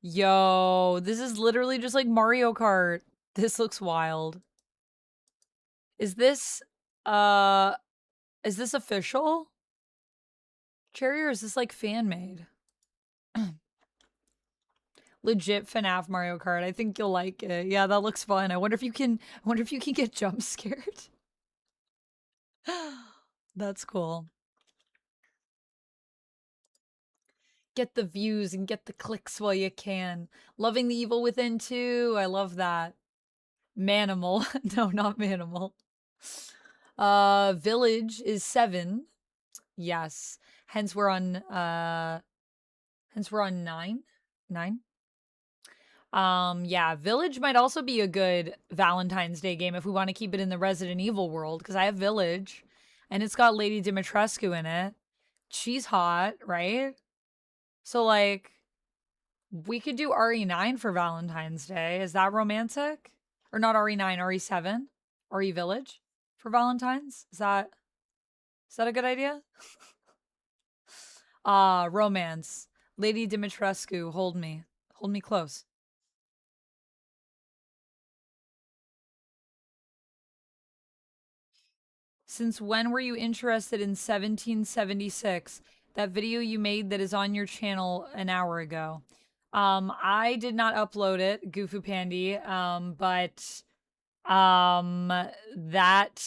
Yo, this is literally just like Mario Kart. This looks wild. Is this official? Cherry, or is this like fan made? Legit FNAF Mario Kart. I think you'll like it. Yeah, that looks fun. I wonder if you can get jump scared. That's cool. Get the views and get the clicks while you can. Loving the evil within too. I love that. Manimal. No, not Manimal. Village is 7. Yes. Hence we're on 9. 9. Yeah, Village might also be a good Valentine's Day game if we want to keep it in the Resident Evil world, because I have Village and it's got Lady Dimitrescu in it. She's hot, right? So like we could do RE9 for Valentine's Day. Is that romantic? Or not RE9, RE7? RE Village for Valentine's? Is that a good idea? Romance. Lady Dimitrescu, hold me. Hold me close. Since when were you interested in 1776? That video you made that is on your channel an hour ago. I did not upload it, Goofu Pandy, but That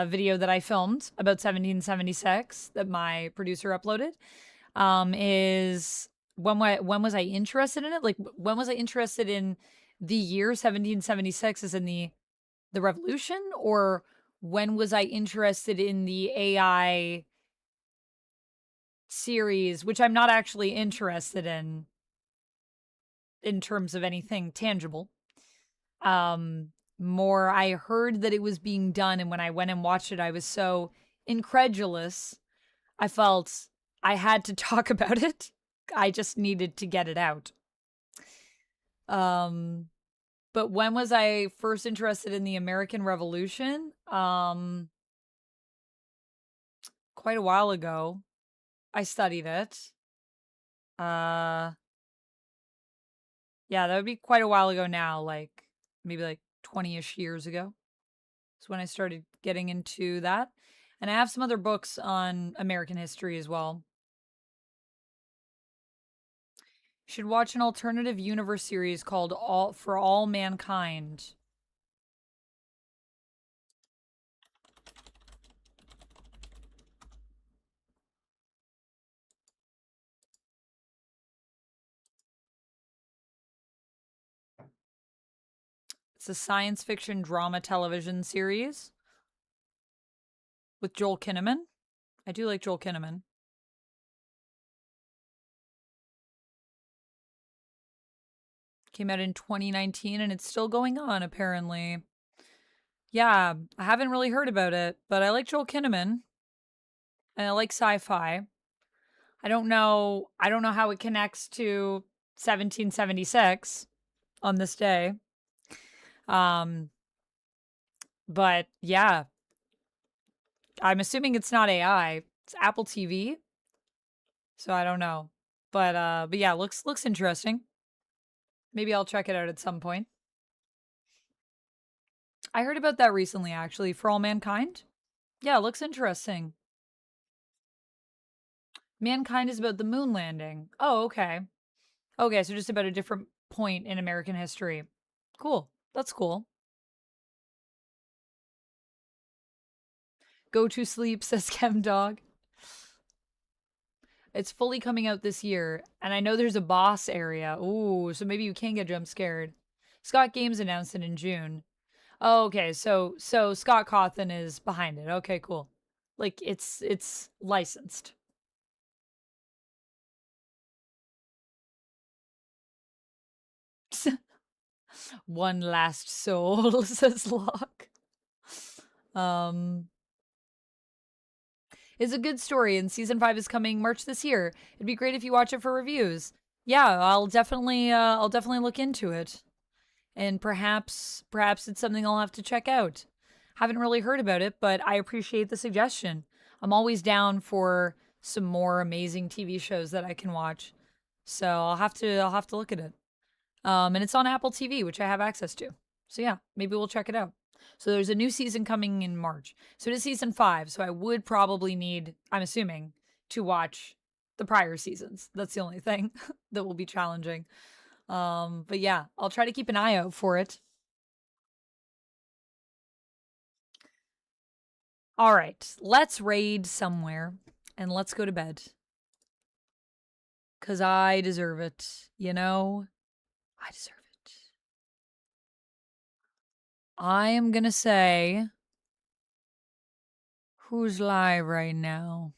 video that I filmed about 1776 that my producer uploaded is when was I interested in it? Like, when was I interested in the year 1776 as in the revolution, or when was I interested in the AI series, which I'm not actually interested in terms of anything tangible. More, I heard that it was being done, and when I went and watched it, I was so incredulous. I felt I had to talk about it. I just needed to get it out. But when was I first interested in the American Revolution? Quite a while ago. I studied it. Yeah, that would be quite a while ago now, like maybe like 20-ish years ago. That's when I started getting into that. And I have some other books on American history as well. You should watch an alternative universe series called All for All Mankind. It's a science fiction drama television series with Joel Kinnaman. I do like Joel Kinnaman. Came out in 2019 and it's still going on, apparently. Yeah, I haven't really heard about it, but I like Joel Kinnaman and I like sci-fi. I don't know how it connects to 1776 on this day. But yeah, I'm assuming it's not AI. It's Apple TV. So I don't know. But yeah, looks interesting. Maybe I'll check it out at some point. I heard about that recently, actually, For All Mankind. Yeah, looks interesting. Mankind is about the moon landing. Oh, okay. Okay, so just about a different point in American history. Cool. That's cool. Go to sleep, says Chem Dog. It's fully coming out this year, and I know there's a boss area. Ooh, so maybe you can get jump scared. Scott Games announced it in June. Oh, okay, so Scott Cawthon is behind it. Okay, cool. Like it's licensed. One last soul, says Locke. It's a good story, and season 5 is coming March this year. It'd be great if you watch it for reviews. Yeah, I'll definitely look into it. And perhaps it's something I'll have to check out. Haven't really heard about it, but I appreciate the suggestion. I'm always down for some more amazing TV shows that I can watch. So I'll have to look at it. And it's on Apple TV, which I have access to. So yeah, maybe we'll check it out. So there's a new season coming in March. So it is season 5. So I would probably need, I'm assuming, to watch the prior seasons. That's the only thing that will be challenging. But yeah, I'll try to keep an eye out for it. All right, let's raid somewhere and let's go to bed. Cause I deserve it, you know? I deserve it. I am gonna say who's live right now.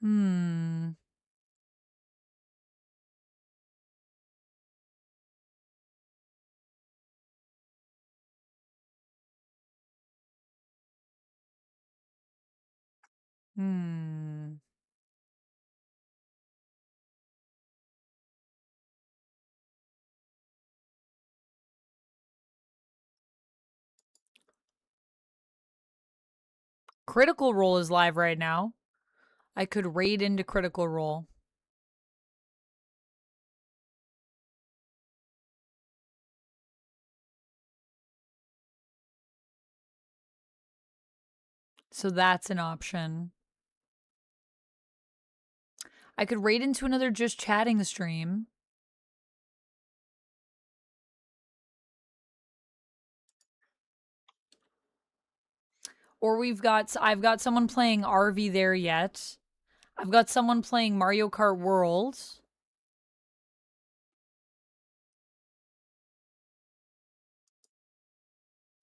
Hmm. Hmm. Critical Role is live right now. I could raid into Critical Role. So that's an option. I could raid into another just chatting stream. Or I've got someone playing RV There Yet. I've got someone playing Mario Kart World.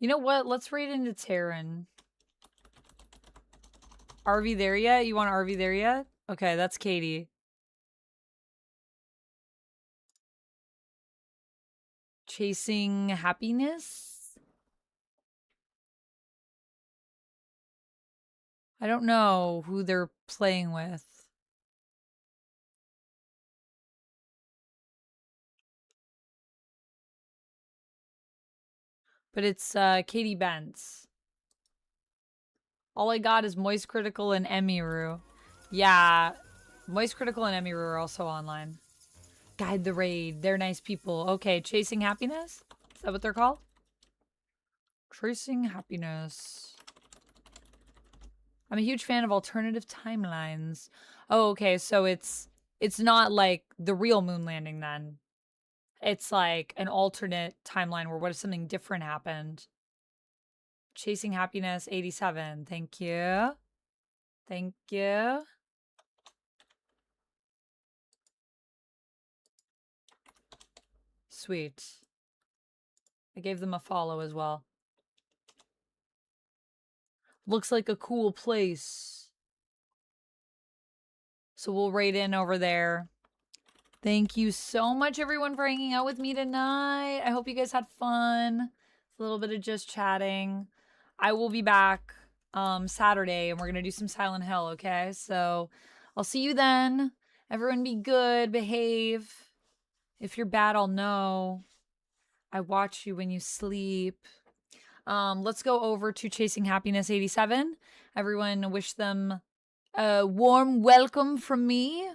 You know what? Let's raid into Terran. RV There Yet? You want RV There Yet? Okay, that's Katie. Chasing Happiness? I don't know who they're playing with. But it's Katie Bentz. All I got is Moist Critical and Emiru. Yeah, Moist Critical and Emiru are also online. Guide the Raid. They're nice people. Okay, Chasing Happiness? Is that what they're called? Chasing Happiness. I'm a huge fan of alternative timelines. Oh, okay, so it's not like the real moon landing then. It's like an alternate timeline where what if something different happened? Chasing Happiness 87. Thank you. Thank you. Sweet. I gave them a follow as well. Looks like a cool place. So we'll raid in over there. Thank you so much, everyone, for hanging out with me tonight. I hope you guys had fun. It's a little bit of just chatting. I will be back Saturday, and we're going to do some Silent Hill, okay? So I'll see you then. Everyone be good, behave. If you're bad, I'll know. I watch you when you sleep. Let's go over to Chasing Happiness 87. Everyone wish them a warm welcome from me.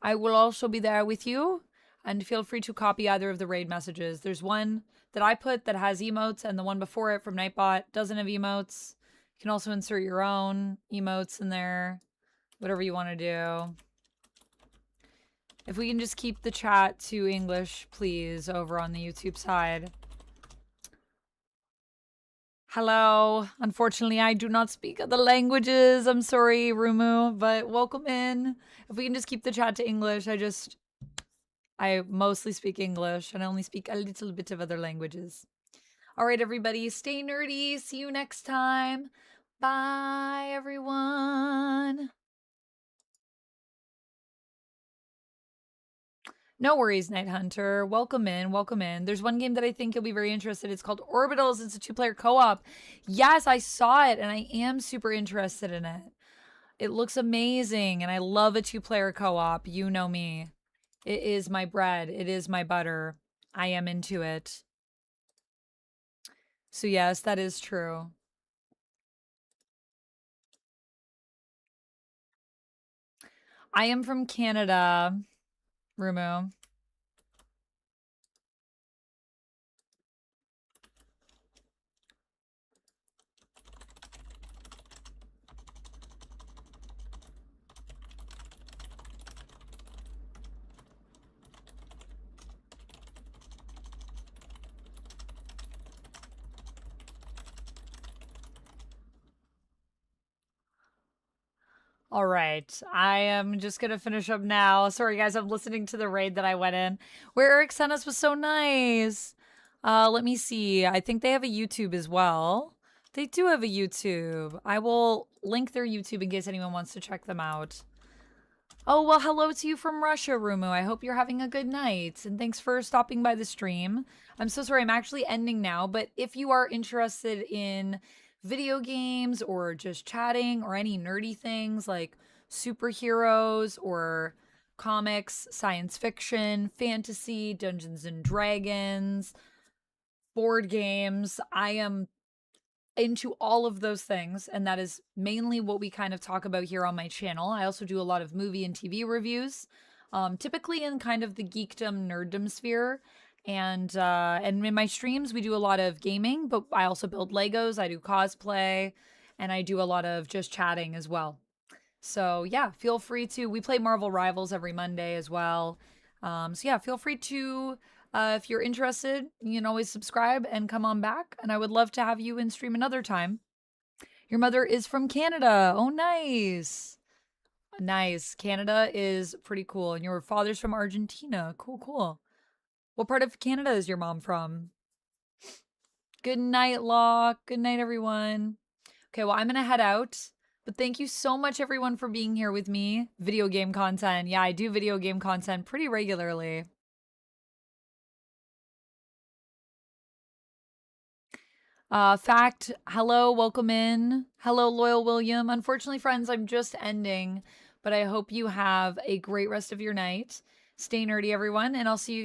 I will also be there with you. And feel free to copy either of the raid messages. There's one that I put that has emotes, and the one before it from Nightbot doesn't have emotes. You can also insert your own emotes in there. Whatever you want to do. If we can just keep the chat to English, please, over on the YouTube side. Hello. Unfortunately, I do not speak other languages. I'm sorry, Rumu, but welcome in. If we can just keep the chat to English, I mostly speak English, and I only speak a little bit of other languages. All right, everybody, stay nerdy. See you next time. Bye, everyone. No worries, Night Hunter. Welcome in. Welcome in. There's one game that I think you'll be very interested in. It's called Orbitals. It's a 2-player co-op. Yes, I saw it, and I am super interested in it. It looks amazing, and I love a 2-player co-op. You know me. It is my bread. It is my butter. I am into it. So yes, that is true. I am from Canada, Rumu. All right, I am just gonna finish up now. Sorry, guys, I'm listening to the raid that I went in, where Eric sent us was so nice. Let me see. I think they have a YouTube as well. They do have a YouTube. I will link their YouTube in case anyone wants to check them out. Oh, well, hello to you from Russia, Rumu. I hope you're having a good night, and thanks for stopping by the stream. I'm so sorry, I'm actually ending now, but if you are interested in video games or just chatting or any nerdy things like superheroes or comics, science fiction, fantasy, Dungeons and Dragons, board games, I am into all of those things, and that is mainly what we kind of talk about here on my channel. I also do a lot of movie and TV reviews, typically in kind of the geekdom, nerddom sphere. And in my streams, we do a lot of gaming, but I also build Legos, I do cosplay, and I do a lot of just chatting as well. So yeah, feel free to. We play Marvel Rivals every Monday as well. So yeah, feel free to. If you're interested, you can always subscribe and come on back. And I would love to have you in stream another time. Your mother is from Canada. Oh, nice. Nice. Canada is pretty cool. And your father's from Argentina. Cool, cool. What part of Canada is your mom from? Good night, Locke. Good night, everyone. Okay, well, I'm going to head out. But thank you so much, everyone, for being here with me. Video game content. Yeah, I do video game content pretty regularly. Fact, hello, welcome in. Hello, Loyal William. Unfortunately, friends, I'm just ending, but I hope you have a great rest of your night. Stay nerdy, everyone, and I'll see you